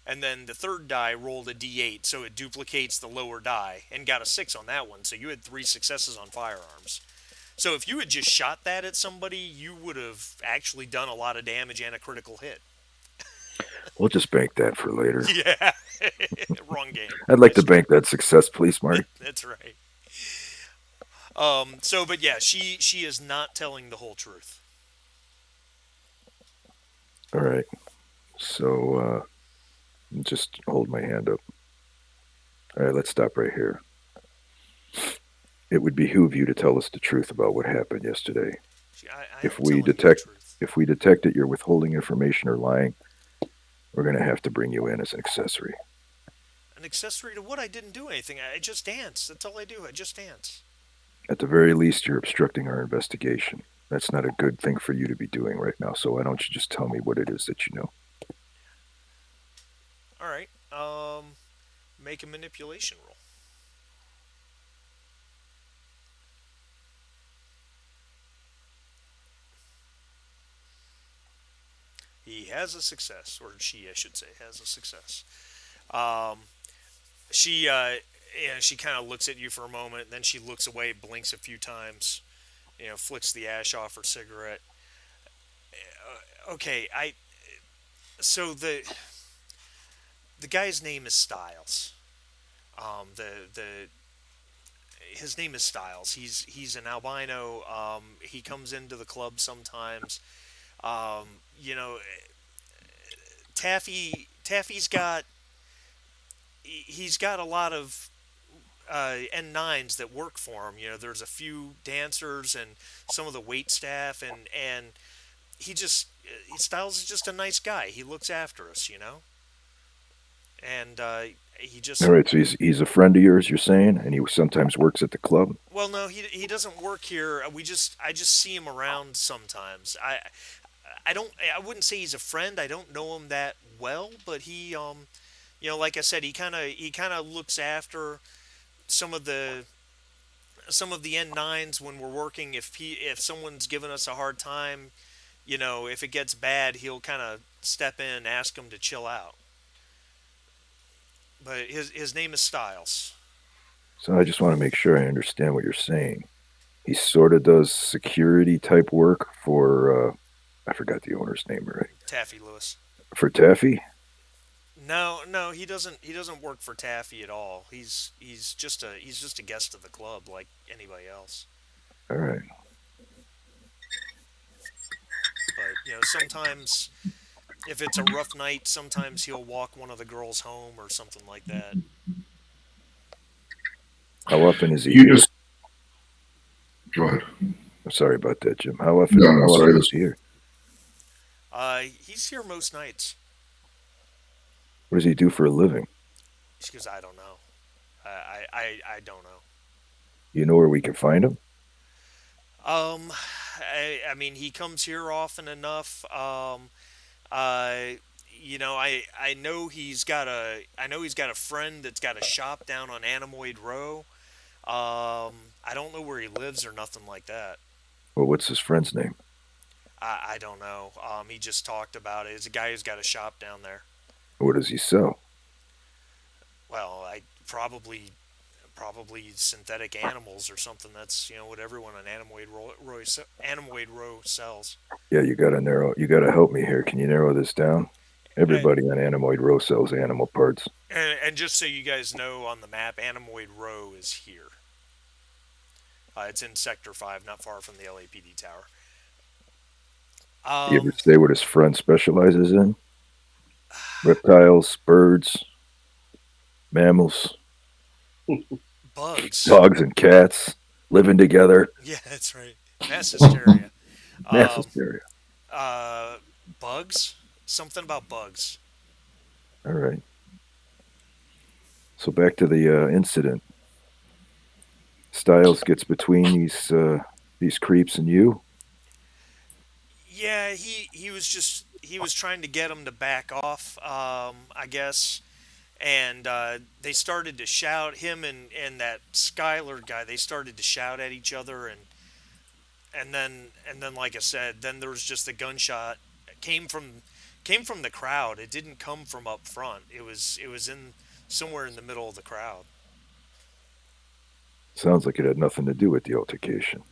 And then the third die rolled a D8, so it duplicates the lower die and got a 6 on that one. So you had 3 successes on firearms. So if you had just shot that at somebody, you would have actually done a lot of damage and a critical hit. We'll just bank that for later. Yeah, wrong game. I'd like to bank that success, please, Marty. That's right. But yeah, she is not telling the whole truth. All right. So just hold my hand up. All right, let's stop right here. It would behoove you to tell us the truth about what happened yesterday. If we detect that you're withholding information or lying, we're going to have to bring you in as an accessory. An accessory to what? I didn't do anything. I just dance. That's all I do. I just dance. At the very least, you're obstructing our investigation. That's not a good thing for you to be doing right now, so why don't you just tell me what it is that you know? All right. Make a manipulation roll. He has a success, or she, I should say, has a success. She kind of looks at you for a moment, then she looks away, blinks a few times, flicks the ash off her cigarette. Okay, so the guy's name is Styles. His name is Styles. He's an albino. He comes into the club sometimes. Taffy's got a lot of N9s that work for him. There's a few dancers and some of the wait staff, and Styles is just a nice guy. He looks after us, and he just. All right, so he's a friend of yours, you're saying, and he sometimes works at the club. Well, no, he doesn't work here. I just see him around sometimes. I wouldn't say he's a friend. I don't know him that well, but he like I said, he kind of looks after some of the N9s when we're working. If someone's giving us a hard time, if it gets bad, he'll kind of step in and ask them to chill out. But his name is Styles. So I just want to make sure I understand what you're saying. He sort of does security type work for I forgot the owner's name already. Taffy Lewis. For Taffy? No, he doesn't work for Taffy at all. He's just a guest of the club like anybody else. All right. But sometimes if it's a rough night, sometimes he'll walk one of the girls home or something like that. How often is he here? Go ahead. I'm sorry about that, Jim. How often is he here? He's here most nights. What does he do for a living? She goes, I don't know. I don't know. You know where we can find him? I mean, he comes here often enough. I know he's got a friend that's got a shop down on Anemoid Row. I don't know where he lives or nothing like that. Well, what's his friend's name? I don't know. He just talked about it. It's a guy who's got a shop down there. What does he sell? Well, probably synthetic animals or something. That's what everyone on Anemoid Row sells. Yeah, you gotta help me here. Can you narrow this down? Everybody on Anemoid Row sells animal parts. And just so you guys know, on the map, Anemoid Row is here. It's in Sector 5, not far from the LAPD tower. You ever say what his friend specializes in? Reptiles, birds, mammals, bugs, dogs and cats living together. Yeah, that's right. Mass hysteria. Mass hysteria. Bugs. Something about bugs. All right. So back to the incident. Styles gets between these creeps and you. Yeah, he was just he was trying to get him to back off, I guess, and they started to shout. Him and that Skylar guy, they started to shout at each other, and then like I said, then there was just a gunshot came from came from the crowd. It didn't come from up front. It was in somewhere in the middle of the crowd. Sounds like it had nothing to do with the altercation.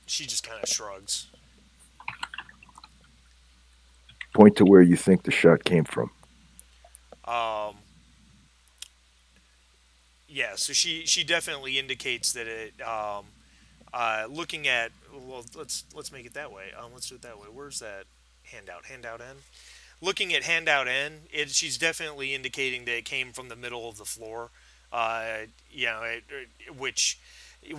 She just kind of shrugs. Point to where you think the shot came from. Um, yeah, so she definitely indicates that it. Looking at, well, let's make it that way. Let's do it that way. Where's that handout? Handout N. Looking at handout N, she's definitely indicating that it came from the middle of the floor. You know, which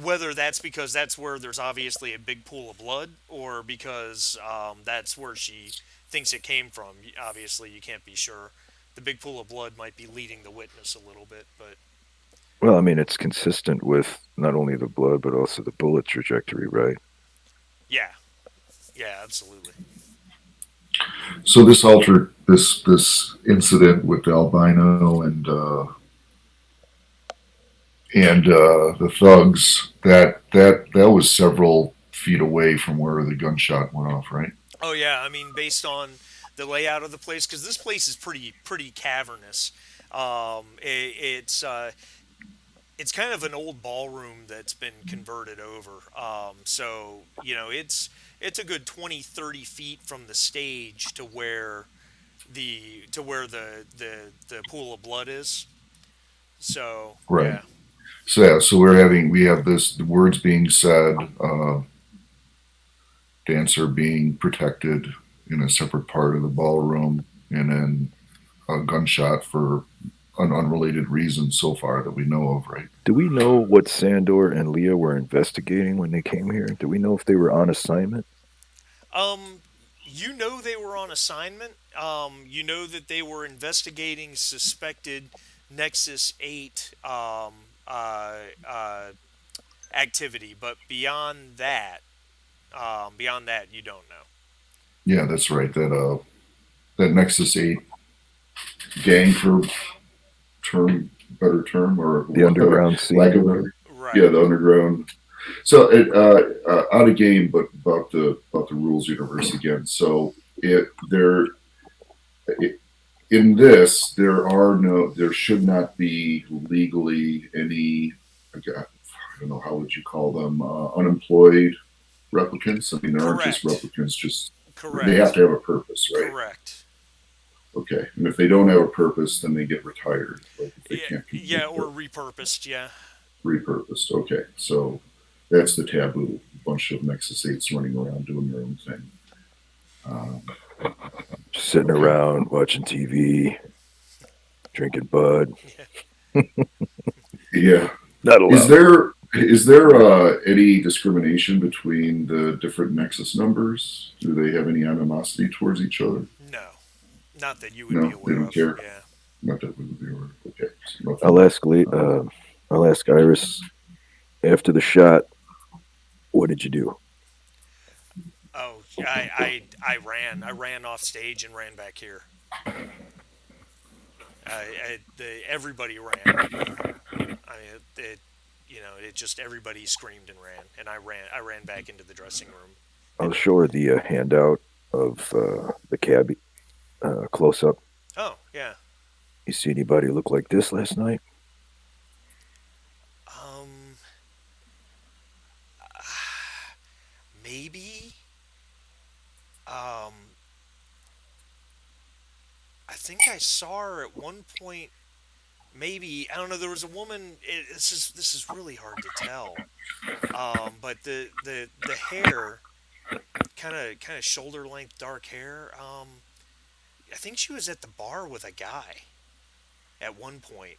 whether that's because that's where there's obviously a big pool of blood, or because that's where she thinks it came from. Obviously, you can't be sure. The big pool of blood might be leading the witness a little bit, but Well, I mean, it's consistent with not only the blood, but also the bullet trajectory, right? yeah, yeah, absolutely. So this incident with the albino and the thugs, that was several feet away from where the gunshot went off, right? Oh yeah, I mean, based on the layout of the place, because this place is pretty cavernous. It's kind of an old ballroom that's been converted over. So it's a good 20, 30 feet from the stage to where the pool of blood is. So Right. yeah, So yeah, so we have this the words being said, dancer being protected in a separate part of the ballroom, and then a gunshot for an unrelated reason so far that we know of, right? Do we know what Sandor and Leah were investigating when they came here? Do we know if they were on assignment? um, they were on assignment. That they were investigating suspected Nexus 8 uh, uh, activity, but beyond that, you don't know. Yeah, that's right. That Nexus 8 gang, for better term, or The underground lack scene? of a, Right. yeah, the underground. So out of game, but about the rules universe again. So it, in this there should not be legally any. I don't know, how would you call them, unemployed replicants. I mean, there aren't just Correct. replicants. Just they have Correct. to have a purpose, right? Correct. Okay, and if they don't have a purpose, then they get retired. Like if they Yeah, can't yeah, complete or repurposed. Yeah. repurposed. Okay, so that's the taboo. A bunch of Nexus 8s running around doing their own thing. Um, Sitting okay. around watching TV, drinking bud. Yeah. Not Is allowed. there any discrimination between the different Nexus numbers? Do they have any animosity towards each other? No, not that you would be No, they aware don't of. care. Yeah. Not that we would be aware. Okay, so nothing. I'll ask Iris after the shot. What did you do? Oh, I ran. I ran off stage and ran back here. Everybody ran. I mean, it just everybody screamed and ran, and I ran. I ran back into the dressing room. I'll show her the handout of the cabbie close up. Oh yeah. You see anybody look like this last night? Um. Maybe. Um. I think I saw her at one point. Maybe I don't know. There was a woman. This is really hard to tell. But the hair, kind of shoulder length dark hair. I think she was at the bar with a guy at one point.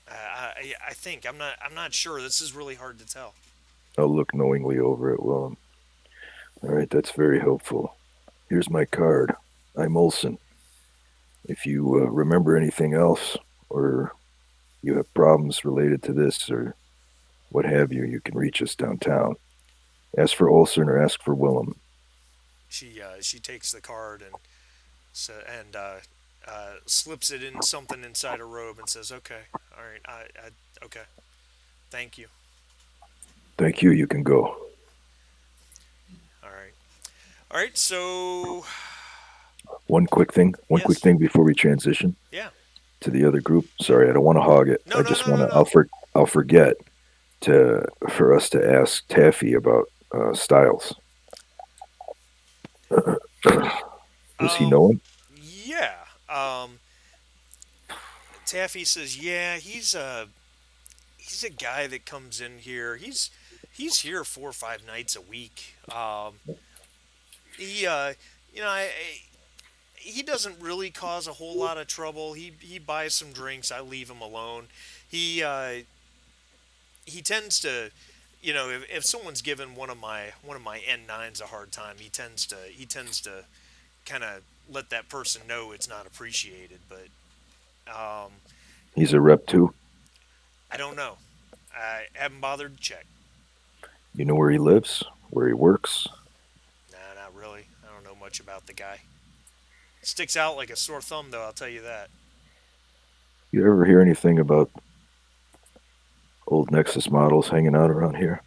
I think I'm not sure. This is really hard to tell. I'll look knowingly over at Willem. All right, that's very helpful. Here's my card. I'm Olson. If you remember anything else, or you have problems related to this, or what have you, you can reach us downtown. Ask for Olson or ask for Willem. She takes the card and slips it in something inside her robe and says, "Okay, all right, okay, thank you, Thank you. You can go. all right, all right." So One quick thing. One quick yes, thing before we transition yeah, to the other group. Sorry, I don't want to hog it. no, I no, just no, no, want to. no. I'll forget to for us to ask Taffy about Styles. Does he know Um, him? yeah. Taffy says, "Yeah, he's a guy that comes in here. He's here 4 or 5 nights a week. He you know he doesn't really cause a whole lot of trouble. He buys some drinks. I leave him alone. He he tends to, if someone's given one of my N9s a hard time, he tends to kind of let that person know it's not appreciated. But um, He's a rep too. I don't know. I haven't bothered to check. You know where he lives, where he works. Nah, not really. I don't know much about the guy. Sticks out like a sore thumb, though. I'll tell you that. You ever hear anything about old Nexus models hanging out around here?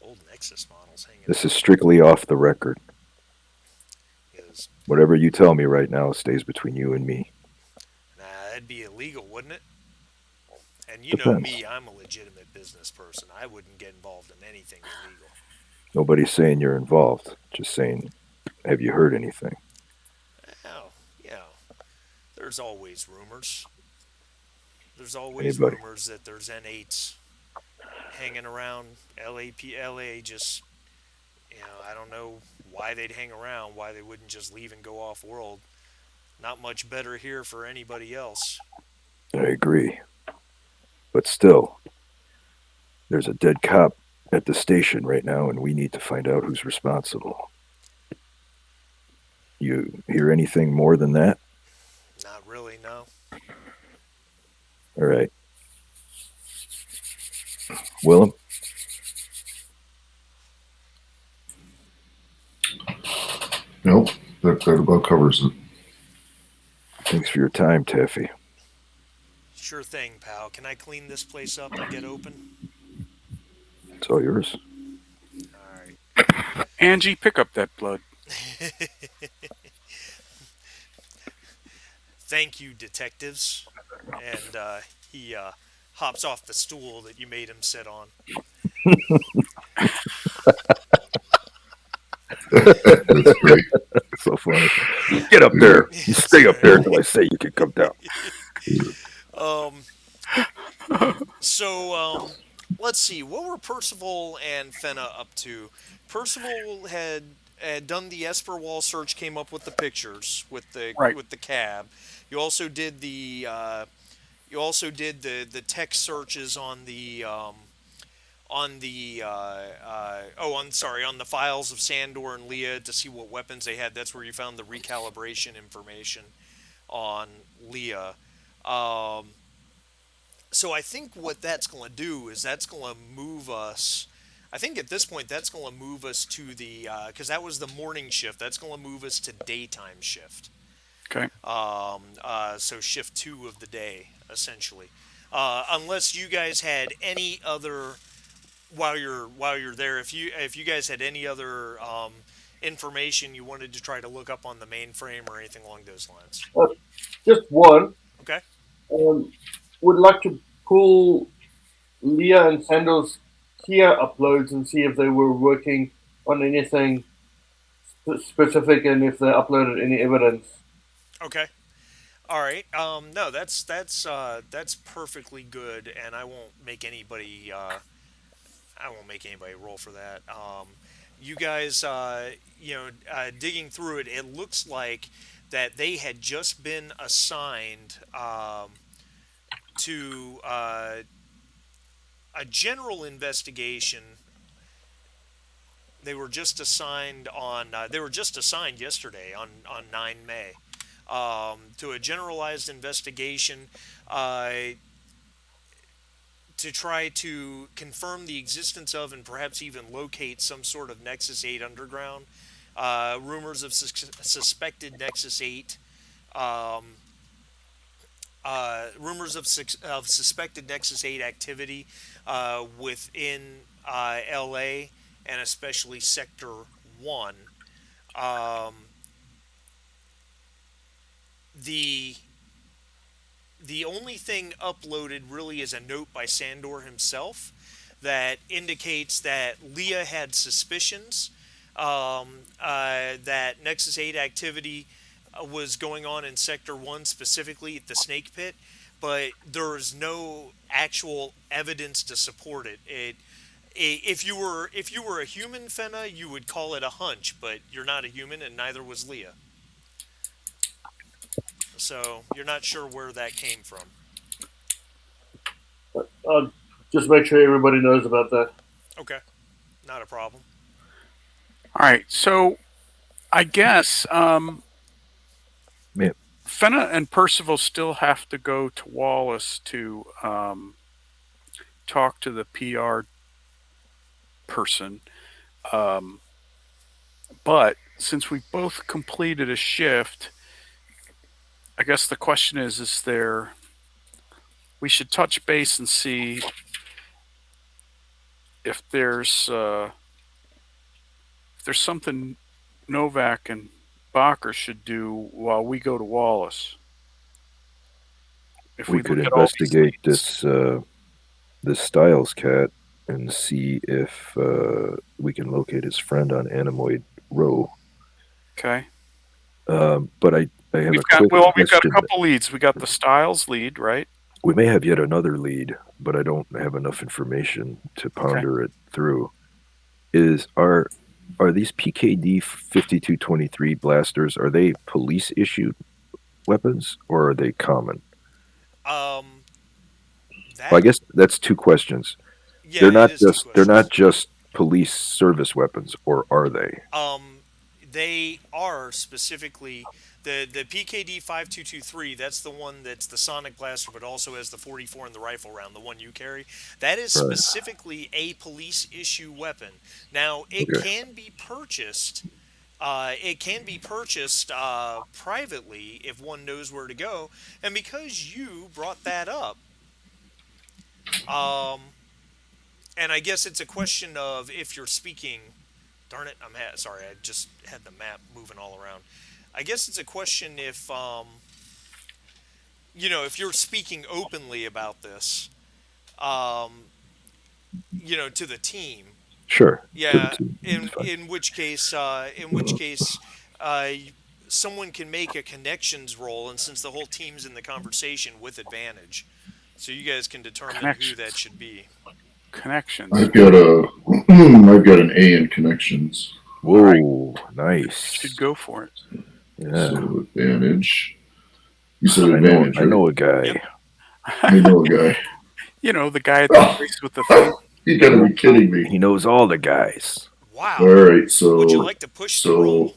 Old Nexus models hanging This is out. strictly off the record. Because Whatever you tell me right now stays between you and me. nah, that'd be illegal, wouldn't it? And you know Depends. me, I'm a legitimate business person. I wouldn't get involved in anything illegal. Nobody's saying you're involved. Just saying, have you heard anything? Oh, yeah. There's always rumors. There's always Anybody? rumors that there's N8s hanging around LA just, I don't know why they'd hang around, why they wouldn't just leave and go off world. Not much better here for anybody else. I agree. But still, there's a dead cop at the station right now, and we need to find out who's responsible. You hear anything more than that? Not really, no. All right. Willem, Nope, that about covers it. thanks for your time, Taffy. Sure thing, pal. Can I clean this place up and get open? It's all yours. All Angie, pick up that blood. right. Thank you, detectives. And he hops off the stool that you made him sit on. That's great. It's so funny. Get up there. You stay up there until I say you can come down. Um, so let's see. What were Percival and Fenna up to? Percival had done the Esper Wall search, came up with the pictures Right. with the cab. You also did the tech searches on the files of Sandor and Leah to see what weapons they had. That's where you found the recalibration information on Leah. Um, so I think what that's going to do is that's going to move us. I think at this point that's going to move us to the because that was the morning shift. That's going to move us to daytime shift. Okay. So shift 2 of the day essentially. Unless you guys had any other while you're there, if you guys had any other information you wanted to try to look up on the mainframe or anything along those lines. Just one. Okay. Would like to pull Leah and Sandal's Kia uploads and see if they were working on anything specific and if they uploaded any evidence. Okay. All right. No, that's perfectly good, and I won't make anybody roll for that. You guys, digging through it, it looks like that they had just been assigned to a general investigation. They were just assigned on. They were just assigned yesterday on 9 May to a generalized investigation to try to confirm the existence of and perhaps even locate some sort of Nexus 8 underground. Rumors of suspected Nexus 8. Um, Rumors of suspected Nexus 8 activity within LA and especially Sector 1. Um, the the only thing uploaded really is a note by Sandor himself that indicates that Leah had suspicions that Nexus 8 activity was going on in Sector 1, specifically at the Snake Pit, but there is no actual evidence to support it. If you were a human, Fenna, you would call it a hunch, but you're not a human, and neither was Leah. So you're not sure where that came from. Just make sure everybody knows about that. Okay, not a problem. All right, so I guess Yeah. Fenna and Percival still have to go to Wallace to talk to the PR person. But since we both completed a shift, I guess the question is there... We should touch base and see if there's something Novak and Bacher should do while we go to Wallace. If We could look at all these investigate leads. this Styles cat and see if we can locate his friend on Animoid Row. Okay. But I have We've a quick got question. a couple leads. We got the Styles lead, right? We may have yet another lead, but I don't have enough information to ponder it through. Are these PKD 5223 blasters, are they police issued weapons or are they common? That, Well, I guess that's two questions. yeah, They're not it is two just they're not questions. just police service weapons, or are they? They are specifically the PKD 5223. That's the one that's the sonic blaster, but also has the 44 and the rifle round. The one you carry. That is Right. specifically a police issue weapon. Now it Okay. can be purchased. Privately if one knows where to go. And because you brought that up, and I guess it's a question of if you're speaking. Darn it! Sorry. I just had the map moving all around. I guess it's a question if if you're speaking openly about this, um, to the team. Sure. Yeah. It's fine. In which case, someone can make a connections roll, and since the whole team's in the conversation with advantage, so you guys can determine who that should be. Connections. I've got an A in connections. Whoa, nice. Should go for it. Yeah. So advantage. You said I advantage, right? know a guy. Yep. I know a guy. The guy at the place with the thing. You gotta be kidding me. He knows all the guys. Wow. All right, so Would you like to push the roll?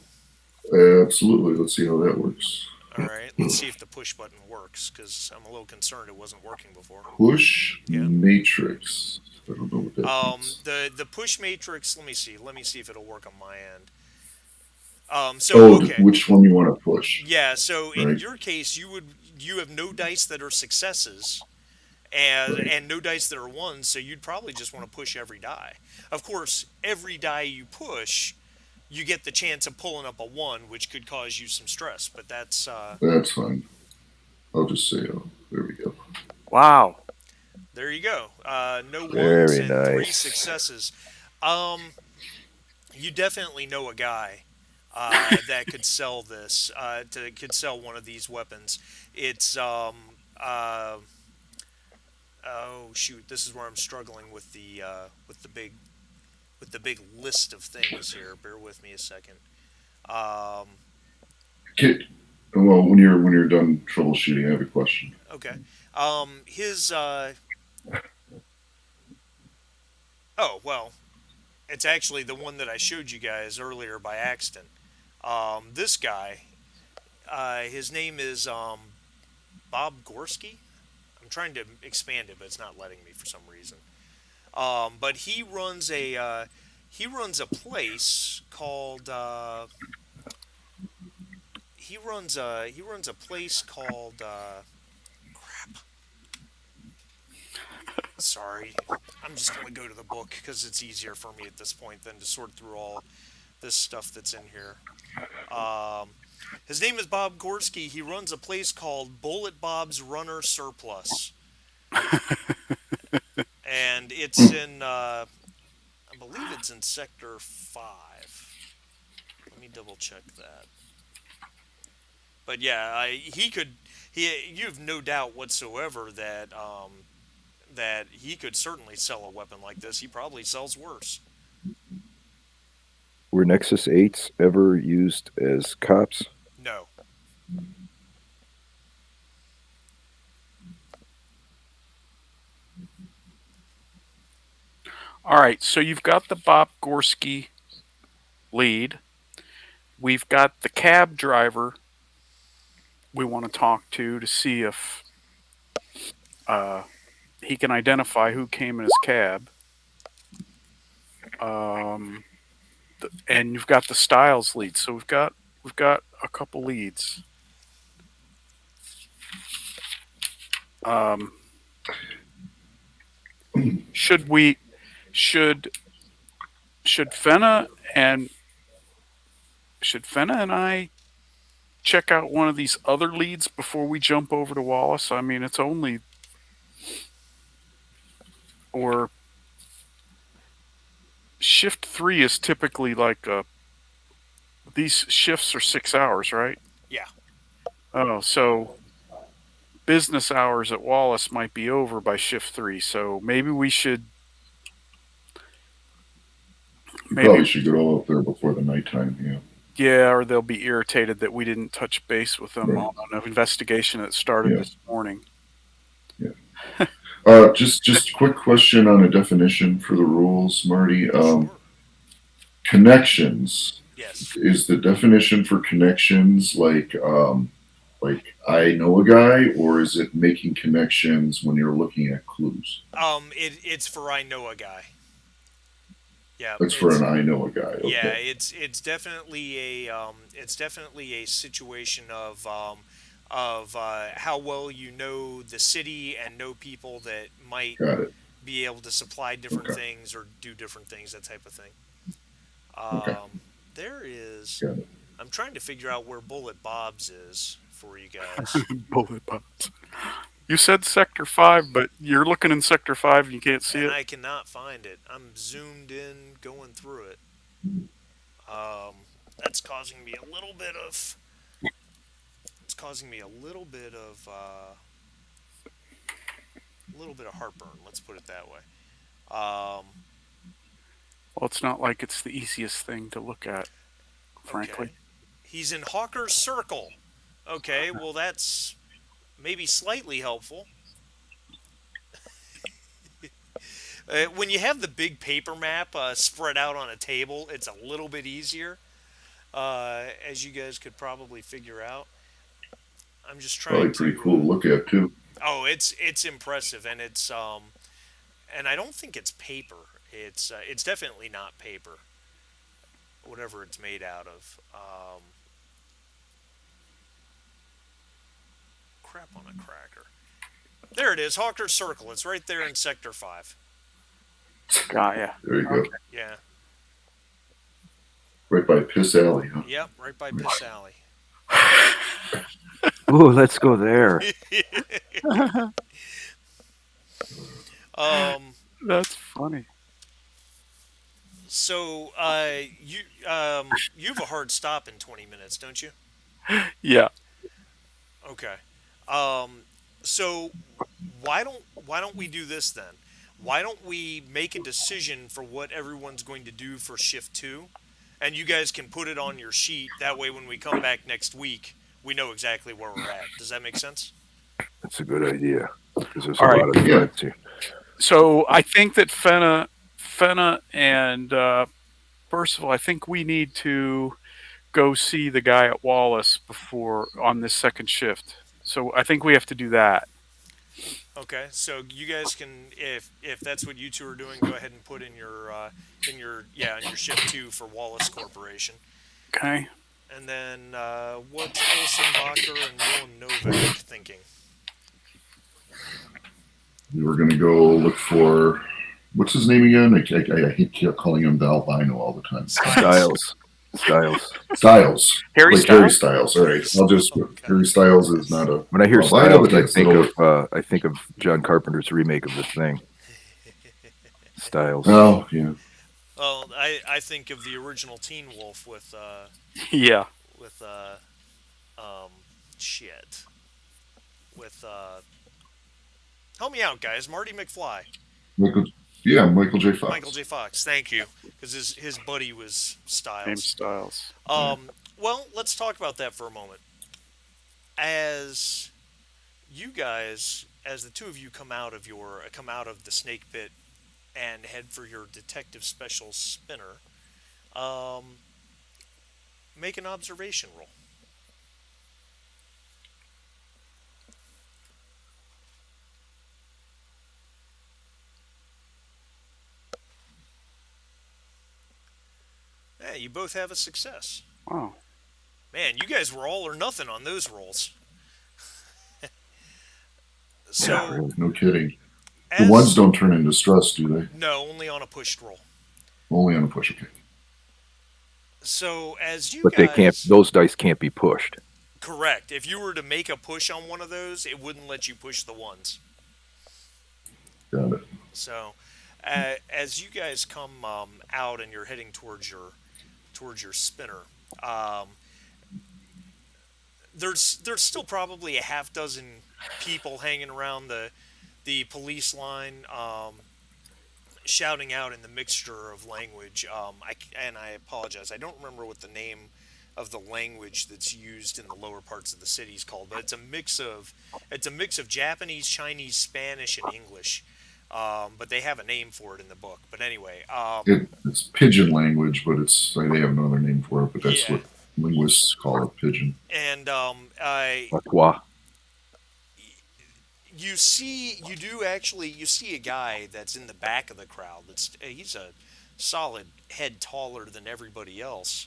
Absolutely. Let's see how that works. All right. Let's see if the push button works, because I'm a little concerned it wasn't working before. Push Yeah. matrix. I don't know what that means. The push matrix. Let me see if it'll work on my end. Okay. Which one you want to push? Yeah. So in Right. your case, you have no dice that are successes, and no dice that are ones. So you'd probably just want to push every die. Of course, every die you push, you get the chance of pulling up a 1, which could cause you some stress. But that's fine. I'll just say, there we go. Wow. There you go. No ones Very and 3 nice. successes. You definitely know a guy that could sell this. Could sell one of these weapons. It's oh shoot, this is where I'm struggling with the big list of things here. Bear with me a second. Okay. Well, when you're done troubleshooting, I have a question. Okay. His oh well, it's actually the one that I showed you guys earlier by accident. This guy, his name is Bob Gorski. I'm trying to expand it, but it's not letting me for some reason. But he runs he runs a place called he runs a place called crap. Sorry, I'm just going to go to the book because it's easier for me at this point than to sort through all this stuff that's in here. Um, his name is Bob Gorski. He runs a place called Bullet Bob's Runner Surplus, and it's in I believe it's in Sector 5. Let me double check that. But yeah, he could. You have no doubt whatsoever that that he could certainly sell a weapon like this. He probably sells worse. Were Nexus 8s ever used as cops? No. All right, so you've got the Bob Gorski lead. We've got the cab driver we want to talk to see if he can identify who came in his cab. And you've got the Styles lead, so we've got a couple leads. Should we should Fenna and I check out one of these other leads before we jump over to Wallace? I mean, it's only or shift 3 is typically like these shifts are 6 hours, right? Yeah. Oh, so business hours at Wallace might be over by shift 3, so maybe we should. Probably should go up there before the nighttime. Yeah. Yeah, or they'll be irritated that we didn't touch base with them Right. on an investigation that started this morning. Yeah. Just a quick question on a definition for the rules, Marty. Sure. Connections. Yes. Is the definition for connections like I know a guy, or is it making connections when you're looking at clues? It's for I know a guy. Yeah. That's for an I know a guy. Okay. Yeah, it's definitely a situation of how well you know the city and know people that might Got it. be able to supply different Okay. things or do different things, that type of thing. Okay. There is. Got it. I'm trying to figure out where Bullet Bob's is for you guys. Bullet Bobs. You said Sector 5, but you're looking in Sector 5 and you can't see And it? I cannot find it. I'm zoomed in, going through it. That's causing me a little bit of. It's causing me a little bit of heartburn. Let's put it that way. Well, it's not like it's the easiest thing to look at, frankly. Okay. He's in Hawker's Circle. Okay, well that's maybe slightly helpful. When you have the big paper map spread out on a table, it's a little bit easier, as you guys could probably figure out. I'm just Probably trying pretty to. cool to look at too. Oh, it's impressive, and and I don't think it's paper. It's definitely not paper. Whatever it's made out of. Crap on a cracker. There it is, Hawker's Circle. It's right there in Sector 5. Got ya. There you go. Yeah. Right by Piss Alley, huh? Yep, right by Piss Alley. Ooh, let's go there. That's funny. So you have a hard stop in 20 minutes, don't you? Yeah. Okay. So why don't we do this then? Why don't we make a decision for what everyone's going to do for shift 2, and you guys can put it on your sheet. That way, when we come back next week, we know exactly where we're at. Does that make sense? That's a good idea because there's All a right. lot of threats here. So I think that Fenna and Percival, I think we need to go see the guy at Wallace before on this second shift. So I think we have to do that. Okay, so you guys can, if that's what you two are doing, go ahead and put in your shift two for Wallace Corporation, Okay. and then what's Olsenbacher and Willem Novak thinking? We were going to go look for, what's his name again? I hate calling him the albino all the time. Styles. Styles. Harry Harry Styles? Styles. All right. I'll just, Okay. Harry Styles is not a. When I hear albino, Styles, but that's little- I think of John Carpenter's remake of The Thing. Styles. Oh, yeah. Well, I think of the original Teen Wolf with Yeah. with shit with help me out, guys. Marty McFly. Michael J. Fox. Michael J. Fox, thank you, because his buddy was James Styles. Styles. Well, let's talk about that for a moment. As you guys, as the two of you come out of the snake pit and head for your detective special spinner, make an observation roll. Hey, you both have a success. Wow. Man, you guys were all or nothing on those rolls. So, Yeah, really, no kidding. The as- ones don't turn into stress, do they? No, only on a pushed roll. Only on a push. Okay. So as you But guys, they can't. Those dice can't be pushed. correct. If you were to make a push on one of those, it wouldn't let you push the ones. Got it. So, as you guys come out and you're heading towards your spinner, there's still probably a half dozen people hanging around the police line, shouting out in the mixture of language. I apologize, I don't remember what the name of the language that's used in the lower parts of the city is called, but it's a mix of Japanese, Chinese, Spanish, and English. But they have a name for it in the book. But anyway, It's pigeon language, but they have another name for it. But that's Yeah. what linguists call it, pigeon. and Patois. you see a guy that's in the back of the crowd. He's a solid head taller than everybody else.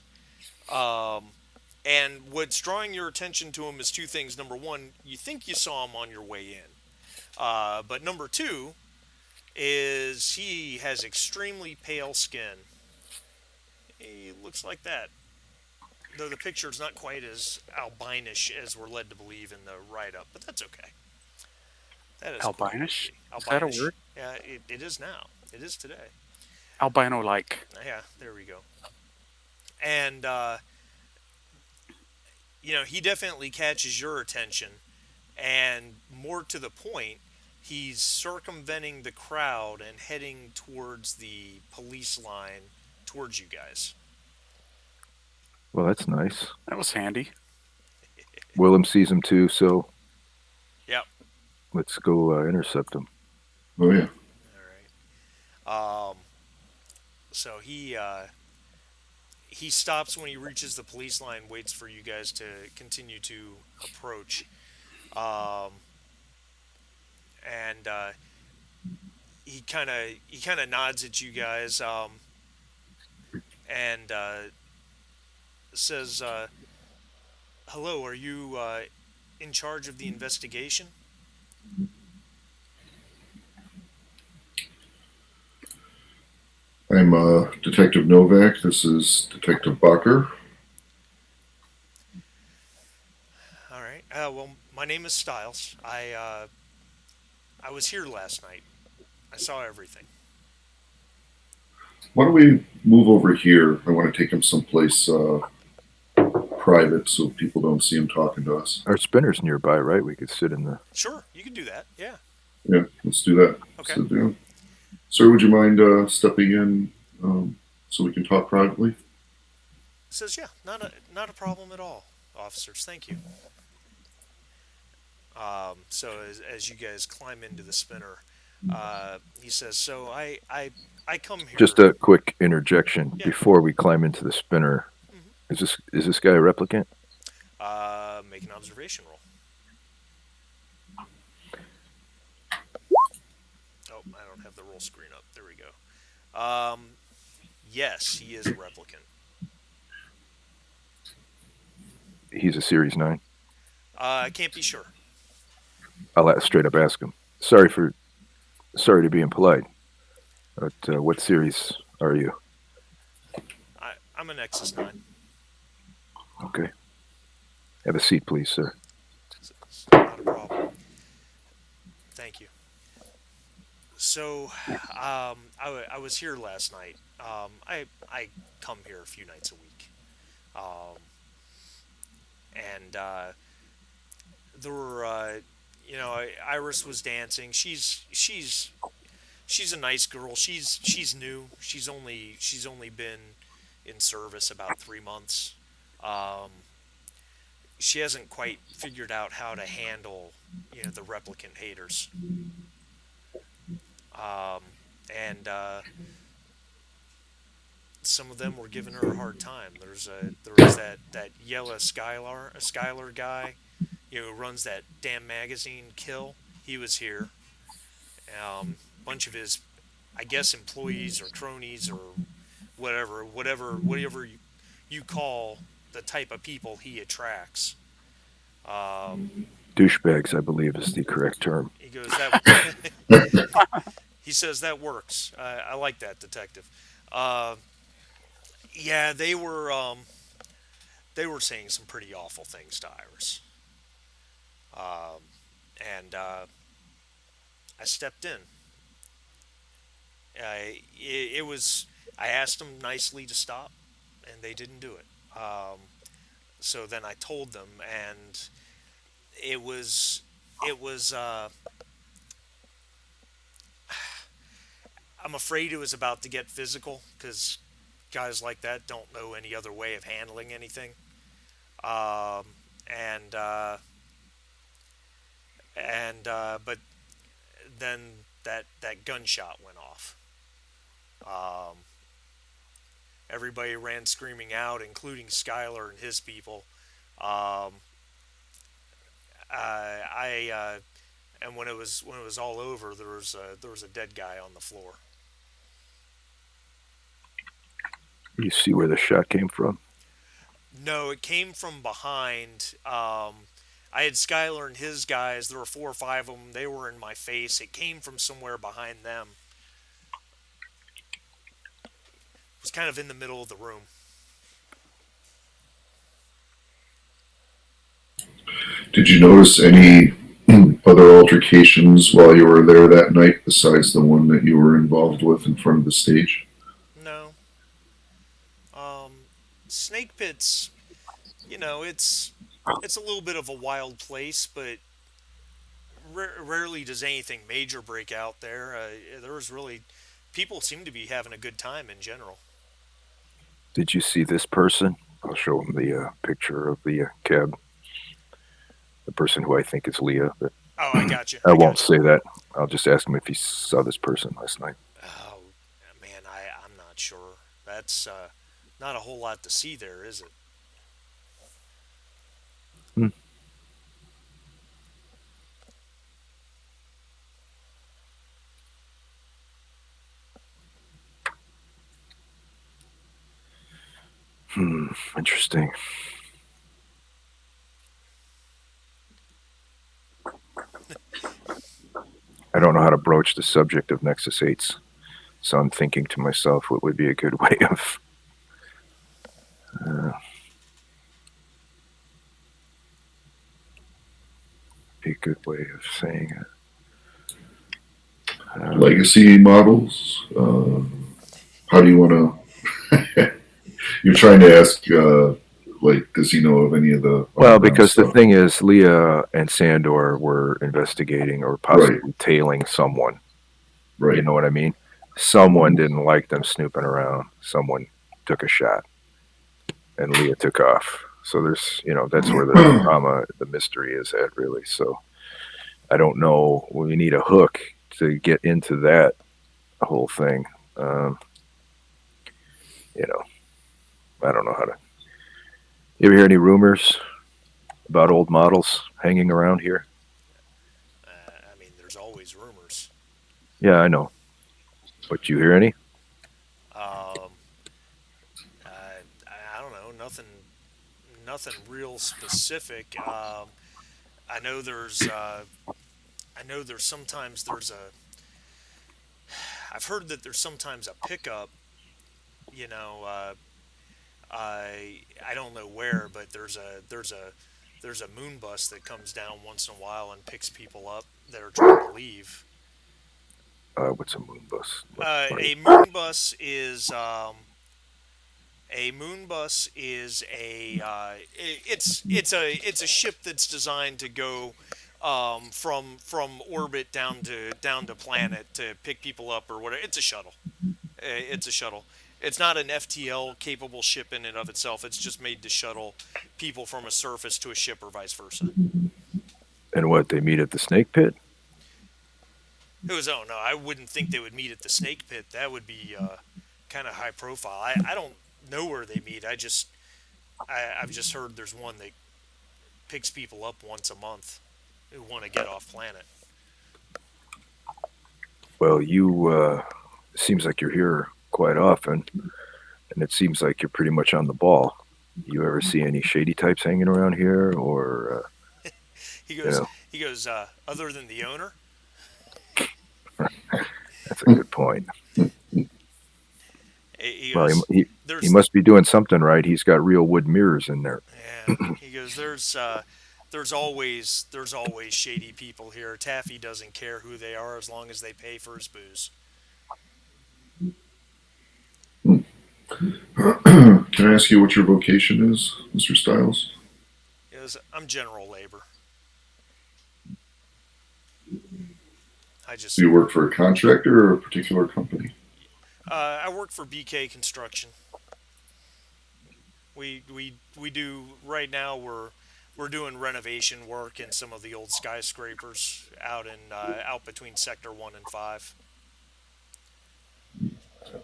And what's drawing your attention to him is two things. Number one, you think you saw him on your way in. But number two is he has extremely pale skin. He looks like that. Though the picture's not quite as albinish as we're led to believe in the write-up, but that's okay. That is Albinish? quite Is that a albinish. word? Yeah, it is now. It is today. Albino-like. Yeah, there we go. And he definitely catches your attention, and more to the point, he's circumventing the crowd and heading towards the police line towards you guys. Well, that's nice. That was handy. Willem sees him too, so Yep. let's go intercept him. Oh yeah. All right. So he stops when he reaches the police line, waits for you guys to continue to approach, and he kind of nods at you guys, and says, "Hello, are you in charge of the investigation?" I'm Detective Novak. This is Detective Bacher. All right. Well, my name is Styles. I was here last night. I saw everything. Why don't we move over here? I want to take him someplace private so people don't see him talking to us. Our spinner's nearby, right? We could sit in the. Sure, you can do that. Yeah. Yeah, let's do that. Okay. Sit down. Sir, would you mind stepping in so we can talk privately? Says, yeah, not a problem at all, officers. Thank you. So as you guys climb into the spinner, he says, so I come here. Just a quick interjection Yeah. before we climb into the spinner. Mhm. Is this guy a replicant? Make an observation roll. full screen up. There we go. Yes, he is a replicant. He's a Series 9. I can't be sure. I'll straight up ask him. Sorry to be impolite, but what series are you? I'm a Nexus 9. Okay. Have a seat, please, sir. Not a problem. Thank you. So, I was here last night. I come here a few nights a week, and there were, Iris was dancing. She's a nice girl. She's new. She's only been in service about 3 months. Um, she hasn't quite figured out how to handle, the replicant haters. Um, and some of them were giving her a hard time. There was that yellow Skylar guy, who runs that damn magazine, Kill. He was here. Bunch of his, I guess, employees or cronies or whatever you call the type of people he attracts. Douchebags, I believe, is the correct term. He goes that. He says that works. I like that, detective. Yeah, they were saying some pretty awful things to Iris, and I stepped in. It was. I asked them nicely to stop, and they didn't do it. So then I told them, and it was. I'm afraid it was about to get physical because guys like that don't know any other way of handling anything. Um, and but then that gunshot went off. Um, Everybody ran screaming out, including Skylar and his people. Um, and when it was all over, there was a dead guy on the floor. You see where the shot came from? No, it came from behind. I had Skylar and his guys. There were 4 or 5 of them. They were in my face. It came from somewhere behind them. It was kind of in the middle of the room. Did you notice any other altercations while you were there that night besides the one that you were involved with in front of the stage? No. Snake Pit's, it's a little bit of a wild place, but rarely does anything major break out there. There was really, people seem to be having a good time in general. Did you see this person? I'll show him the picture of the cab. The person who I think is Leah, but Oh, I got you. I won't say that. I'll just ask him if he saw this person last night. Oh, man, I'm not sure. That's not a whole lot to see there, is it? Interesting. I don't know how to broach the subject of Nexus 8s, so I'm thinking to myself what would be a good way of saying it. Legacy models? How do you want to... You're trying to ask, does he know of any of the... Well, because the thing is, Leah and Sandor were investigating or possibly tailing someone. Right. You know what I mean? Someone didn't like them snooping around. Someone took a shot, and Leah took off. So there's, that's where the drama, the mystery is at, really. So I don't know. We need a hook to get into that whole thing. I don't know how to. You ever hear any rumors about old models hanging around here? There's always rumors. Yeah, I know. But you hear any? Um, I don't know, nothing real specific. I know there's I know there's sometimes there's a I've heard that there's sometimes a pickup. You know, I don't know where, but there's a moon bus that comes down once in a while and picks people up that are trying to leave. What's a moon bus? A moon bus is it's a ship that's designed to go from orbit down to planet to pick people up or whatever. It's a shuttle. It's a shuttle. It's not an FTL capable ship in and of itself. It's just made to shuttle people from a surface to a ship or vice versa. And what, they meet at the snake pit? It was, oh no, I wouldn't think they would meet at the snake pit. That would be kind of high profile. I don't know where they meet. I've just heard there's one that picks people up once a month who want to get off planet. Well, you seems like you're here quite often, and it seems like you're pretty much on the ball. You ever see any shady types hanging around here, or He goes, other than the owner? That's a good point. He Well, goes, he must be doing something right. He's got real wood mirrors in there. yeah. He goes, there's always shady people here. Taffy doesn't care who they are as long as they pay for his booze. Can I ask you what your vocation is, Mr. Stiles? He goes, I'm general labor. Do you work for a contractor or a particular company? I work for BK Construction. We do right now. We're doing renovation work in some of the old skyscrapers out between Sector 1 and 5.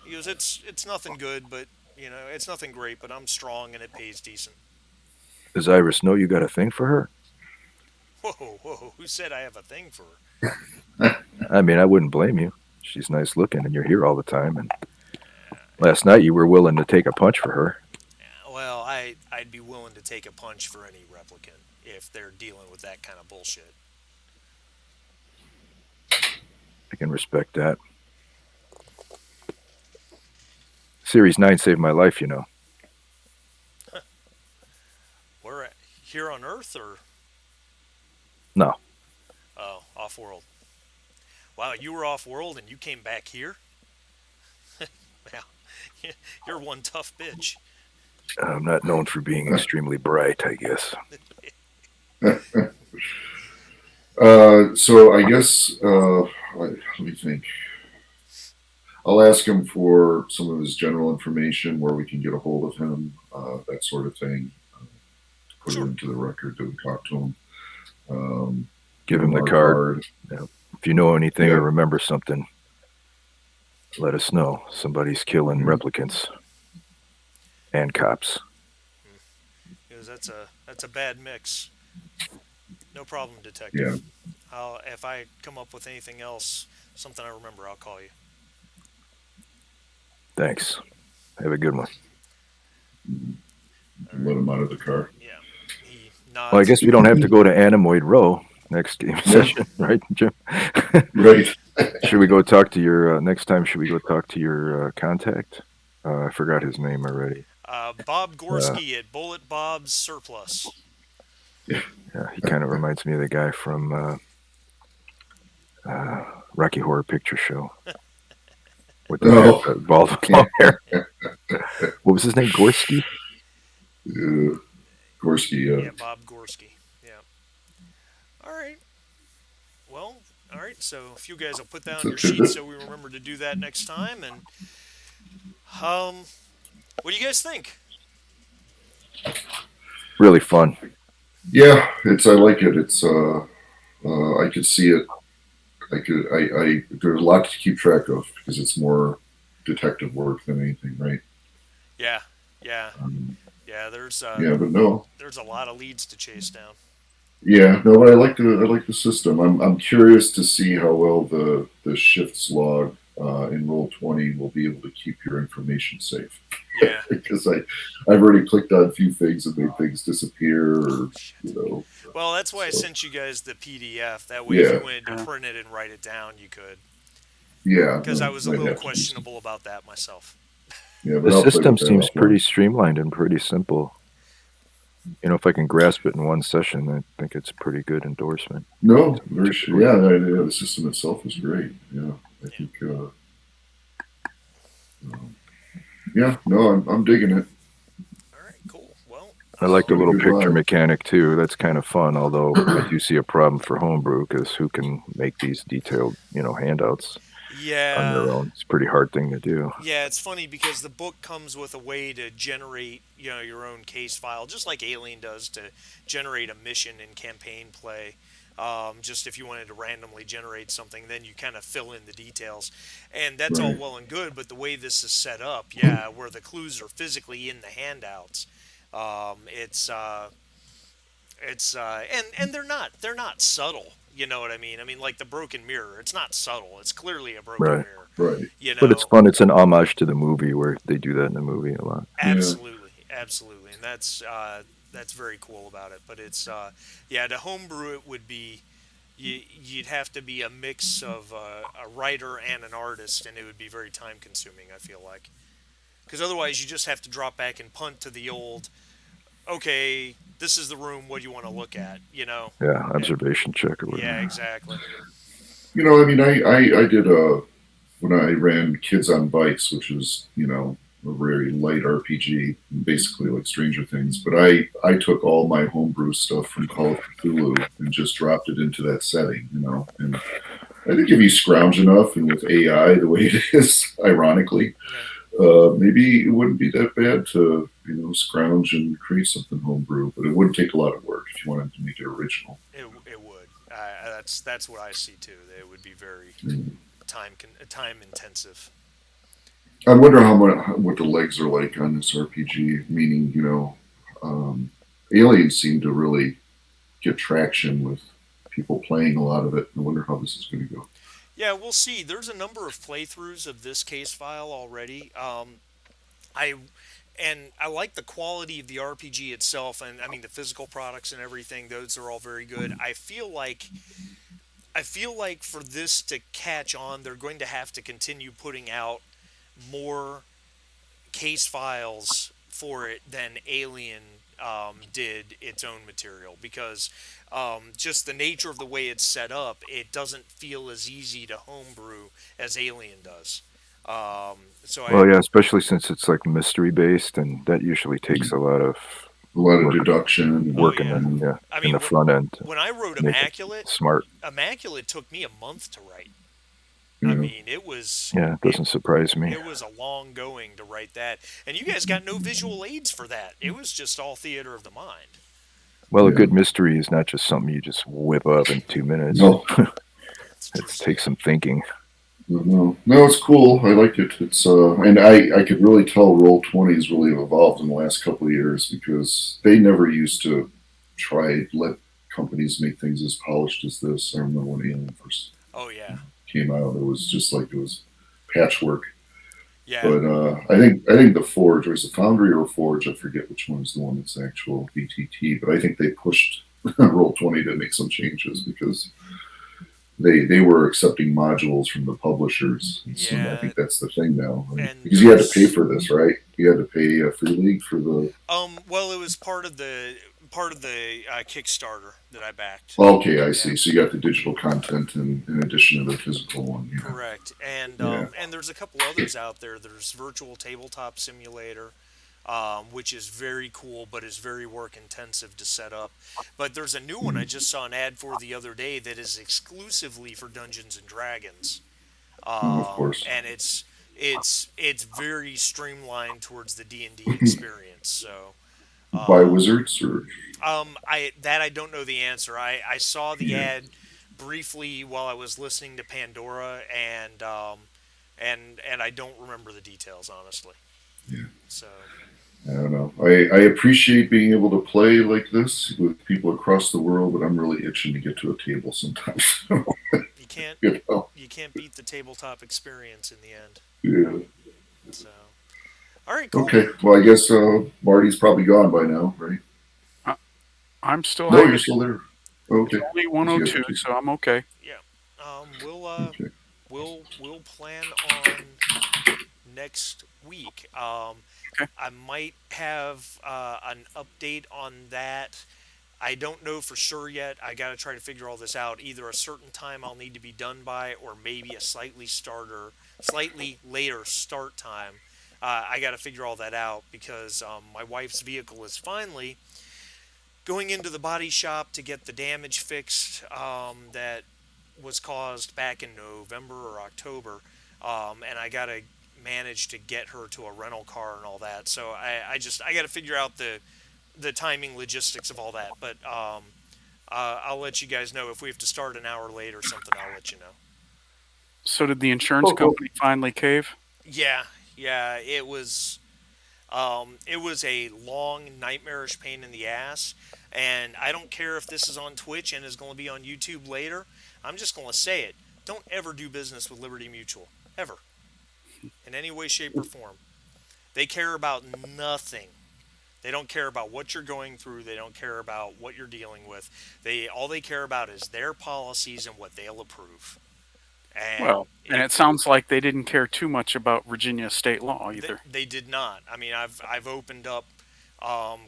He goes, it's nothing good, but it's nothing great, but I'm strong and it pays decent. Does Iris know you got a thing for her? Whoa! Who said I have a thing for her? I mean, I wouldn't blame you. She's nice looking, and you're here all the time. And last night you were willing to take a punch for her. Well, I'd be willing to take a punch for any replicant if they're dealing with that kind of bullshit. I can respect that. Series 9 saved my life, you know. We're here on Earth, or? No. Oh, off-world. Wow, you were off-world and you came back here? Well, you're one tough bitch. I'm not known for being extremely bright, I guess. So I guess, let me think. I'll ask him for some of his general information, where we can get a hold of him, that sort of thing. Put it into the record that we talk to him. Give him the card. Yeah. If you know anything or remember something, let us know. Somebody's killing replicants and cops. Because that's a bad mix. No problem, detective. Yeah. If I come up with anything else, something I remember, I'll call you. Thanks. Have a good one. Let him out of the car. Yeah. He nods. Well, I guess we don't have to go to Animoid Row next game session, right, Jim? Right. Should we go talk to your next time? Should we go talk to your contact? I forgot his name already. Bob Gorski at Bullet Bob's Surplus. Yeah, he kind of reminds me of the guy from Rocky Horror Picture Show. With the bald hair. What was his name? Gorski? Gorski, yeah. Bob Gorski. Yeah. All right. Well, all right. So if you guys will put that on your sheet so we remember to do that next time. And what do you guys think? Really fun. Yeah, I like it. It's I could see it. There's a lot to keep track of because it's more detective work than anything, right? Yeah. But no, there's a lot of leads to chase down. Yeah, no, but I like the system. I'm curious to see how well the shifts log in Roll20 will be able to keep your information safe. Yeah. Because I've already clicked on a few things and made things disappear, or Well, that's why I so, sent you guys the PDF. That way, if you wanted to Yeah. print it and write it down, you could. yeah, Because I was a I'd little have to do some. questionable about that myself. Yeah, The but I'll play system with that seems offline. pretty streamlined and pretty simple. You know, if I can grasp it in one session, I think it's a pretty good endorsement. No, very sure. Yeah, the system itself is great. Yeah, I think. Yeah, no, I'm digging it. All right, cool. Well, I like the Pretty little good picture vibe. mechanic too. That's kind of fun. Although I do see a problem for homebrew because who can make these detailed, handouts on yeah. their own? It's a pretty hard thing to do. Yeah, it's funny because the book comes with a way to generate, your own case file, just like Alien does to generate a mission in campaign play. Just if you wanted to randomly generate something, then you kind of fill in the details, and that's all Right. well and good. But the way this is set up, yeah, where the clues are physically in the handouts, it's and they're not subtle. You know what I mean? I mean, like the broken mirror, it's not subtle. It's clearly a broken Right. mirror. Right. You But it's know, fun. It's an homage to the movie where they do that in the movie a lot. absolutely, absolutely, and that's very cool about it. But it's yeah, to homebrew it would be you'd have to be a mix of a writer and an artist, and it would be very time consuming. I feel like because otherwise you just have to drop back and punt to the old. Okay, this is the room. What do you want to look at? Yeah, observation check or whatever. Yeah, exactly. I mean, I did when I ran Kids on Bikes, which was a very light RPG, basically like Stranger Things. But I took all my homebrew stuff from Call of Cthulhu and just dropped it into that setting, and I think if you scrounge enough and with AI the way it is, ironically, maybe it wouldn't be that bad to scrounge and create something homebrew. But it would take a lot of work if you wanted to make it original. It would. That's what I see too. It would be very time intensive. I wonder what the legs are like on this RPG. Meaning, aliens seem to really get traction with people playing a lot of it. I wonder how this is going to go. Yeah, we'll see. There's a number of playthroughs of this case file already. I I like the quality of the RPG itself, and I mean the physical products and everything. Those are all very good. I feel like for this to catch on, they're going to have to continue putting out more case files for it than Alien did its own material because just the nature of the way it's set up, it doesn't feel as easy to homebrew as Alien does. Well, yeah, especially since it's like mystery based, and that usually takes a lot of A lot of deduction and work yeah. in I mean, the front end. when I wrote Make it Immaculate, smart. Immaculate took me a month to write. Yeah. I mean, it was Yeah, it doesn't surprise me. it was a long going to write that, and you guys got no visual aids for that. It was just all theater of the mind. Well, a Yeah. good mystery is not just something you just whip up in 2 minutes. No, It's It true. takes some thinking. no, it's cool. I like it. It's and I could really tell Roll20's really evolved in the last couple of years because they never used to let companies make things as polished as this. I remember when Alien first Oh yeah, came out, it was just like it was patchwork. yeah. But I think the Forge, or is it Foundry or Forge? I forget which one is the one that's actual BTT. But I think they pushed Roll20 to make some changes because they were accepting modules from the publishers. And so Yeah. I think that's the thing now. And Because you had to there's- pay for this, right? You had to pay a free league for the. Well, it was part of the Kickstarter that I backed. Okay, I see. So you got the digital content in addition to the physical one. Yeah. Correct. And Yeah. and there's a couple others out there. There's Virtual Tabletop Simulator, which is very cool, but is very work intensive to set up. But there's a new one I just saw an ad for the other day that is exclusively for Dungeons and Dragons. Of course. And it's very streamlined towards the D&D experience. So By Wizards or. I don't know the answer. I saw the Yeah. ad briefly while I was listening to Pandora, and I don't remember the details honestly. Yeah. So I don't know. I appreciate being able to play like this with people across the world, but I'm really itching to get to a table sometimes. can't You know? you can't beat the tabletop experience in the end. Yeah. So, all right, cool. Okay. Well, I guess Marty's probably gone by now, right? I, I'm still No, hanging. you're still there. It's Okay. only Guess you 102, have to- so I'm okay. Yeah. We'll Okay. we'll plan on next week. Okay. I might have an update on that. I don't know for sure yet. I got to try to figure all this out. Either a certain time I'll need to be done by, or maybe a slightly later start time. I got to figure all that out because my wife's vehicle is finally going into the body shop to get the damage fixed that was caused back in November or October, and I gotta manage to get her to a rental car and all that. So I got to figure out the timing logistics of all that. But I'll let you guys know if we have to start an hour late or something. I'll let you know. So did the insurance company finally cave? Yeah, yeah, it was. It was a long, nightmarish pain in the ass, and I don't care if this is on Twitch and is going to be on YouTube later. I'm just going to say it. Don't ever do business with Liberty Mutual. Ever. In any way, shape, or form. They care about nothing. They don't care about what you're going through. They don't care about what you're dealing with. All they care about is their policies and what they'll approve. And it sounds like they didn't care too much about Virginia state law either. They did not. I mean, I've opened up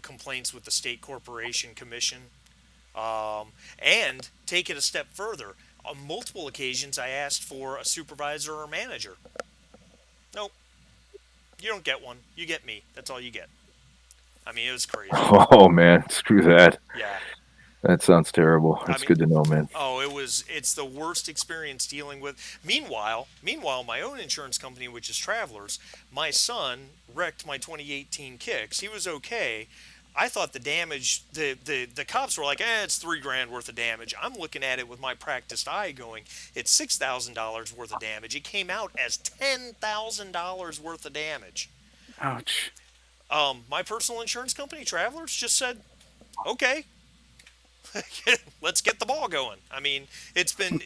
complaints with the State Corporation Commission, and take it a step further. On multiple occasions, I asked for a supervisor or manager. Nope, you don't get one. You get me. That's all you get. I mean, it was crazy. Oh man, screw that. Yeah. That sounds terrible. That's good to know, man. Oh, it's the worst experience dealing with. Meanwhile, my own insurance company, which is Travelers, my son wrecked my 2018 Kicks. He was okay. I thought the damage, the cops were like, it's $3,000 worth of damage. I'm looking at it with my practiced eye going, it's $6,000 worth of damage. It came out as $10,000 worth of damage. Ouch. My personal insurance company, Travelers, just said, okay. Let's get the ball going. I mean, it's been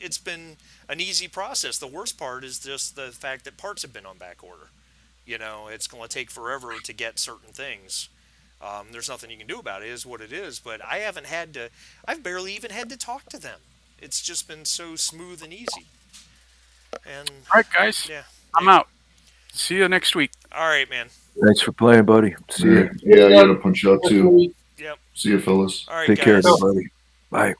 an easy process. The worst part is just the fact that parts have been on back order. You know, it's going to take forever to get certain things. There's nothing you can do about it. It is what it is. But I've barely even had to talk to them. It's just been so smooth and easy. And all right, guys. Yeah. I'm out. See you next week. All right, man. Thanks for playing, buddy. See you. Yeah, you got to punch out too. Yep. See you, fellas. All right, Take guys. care, everybody. Bye.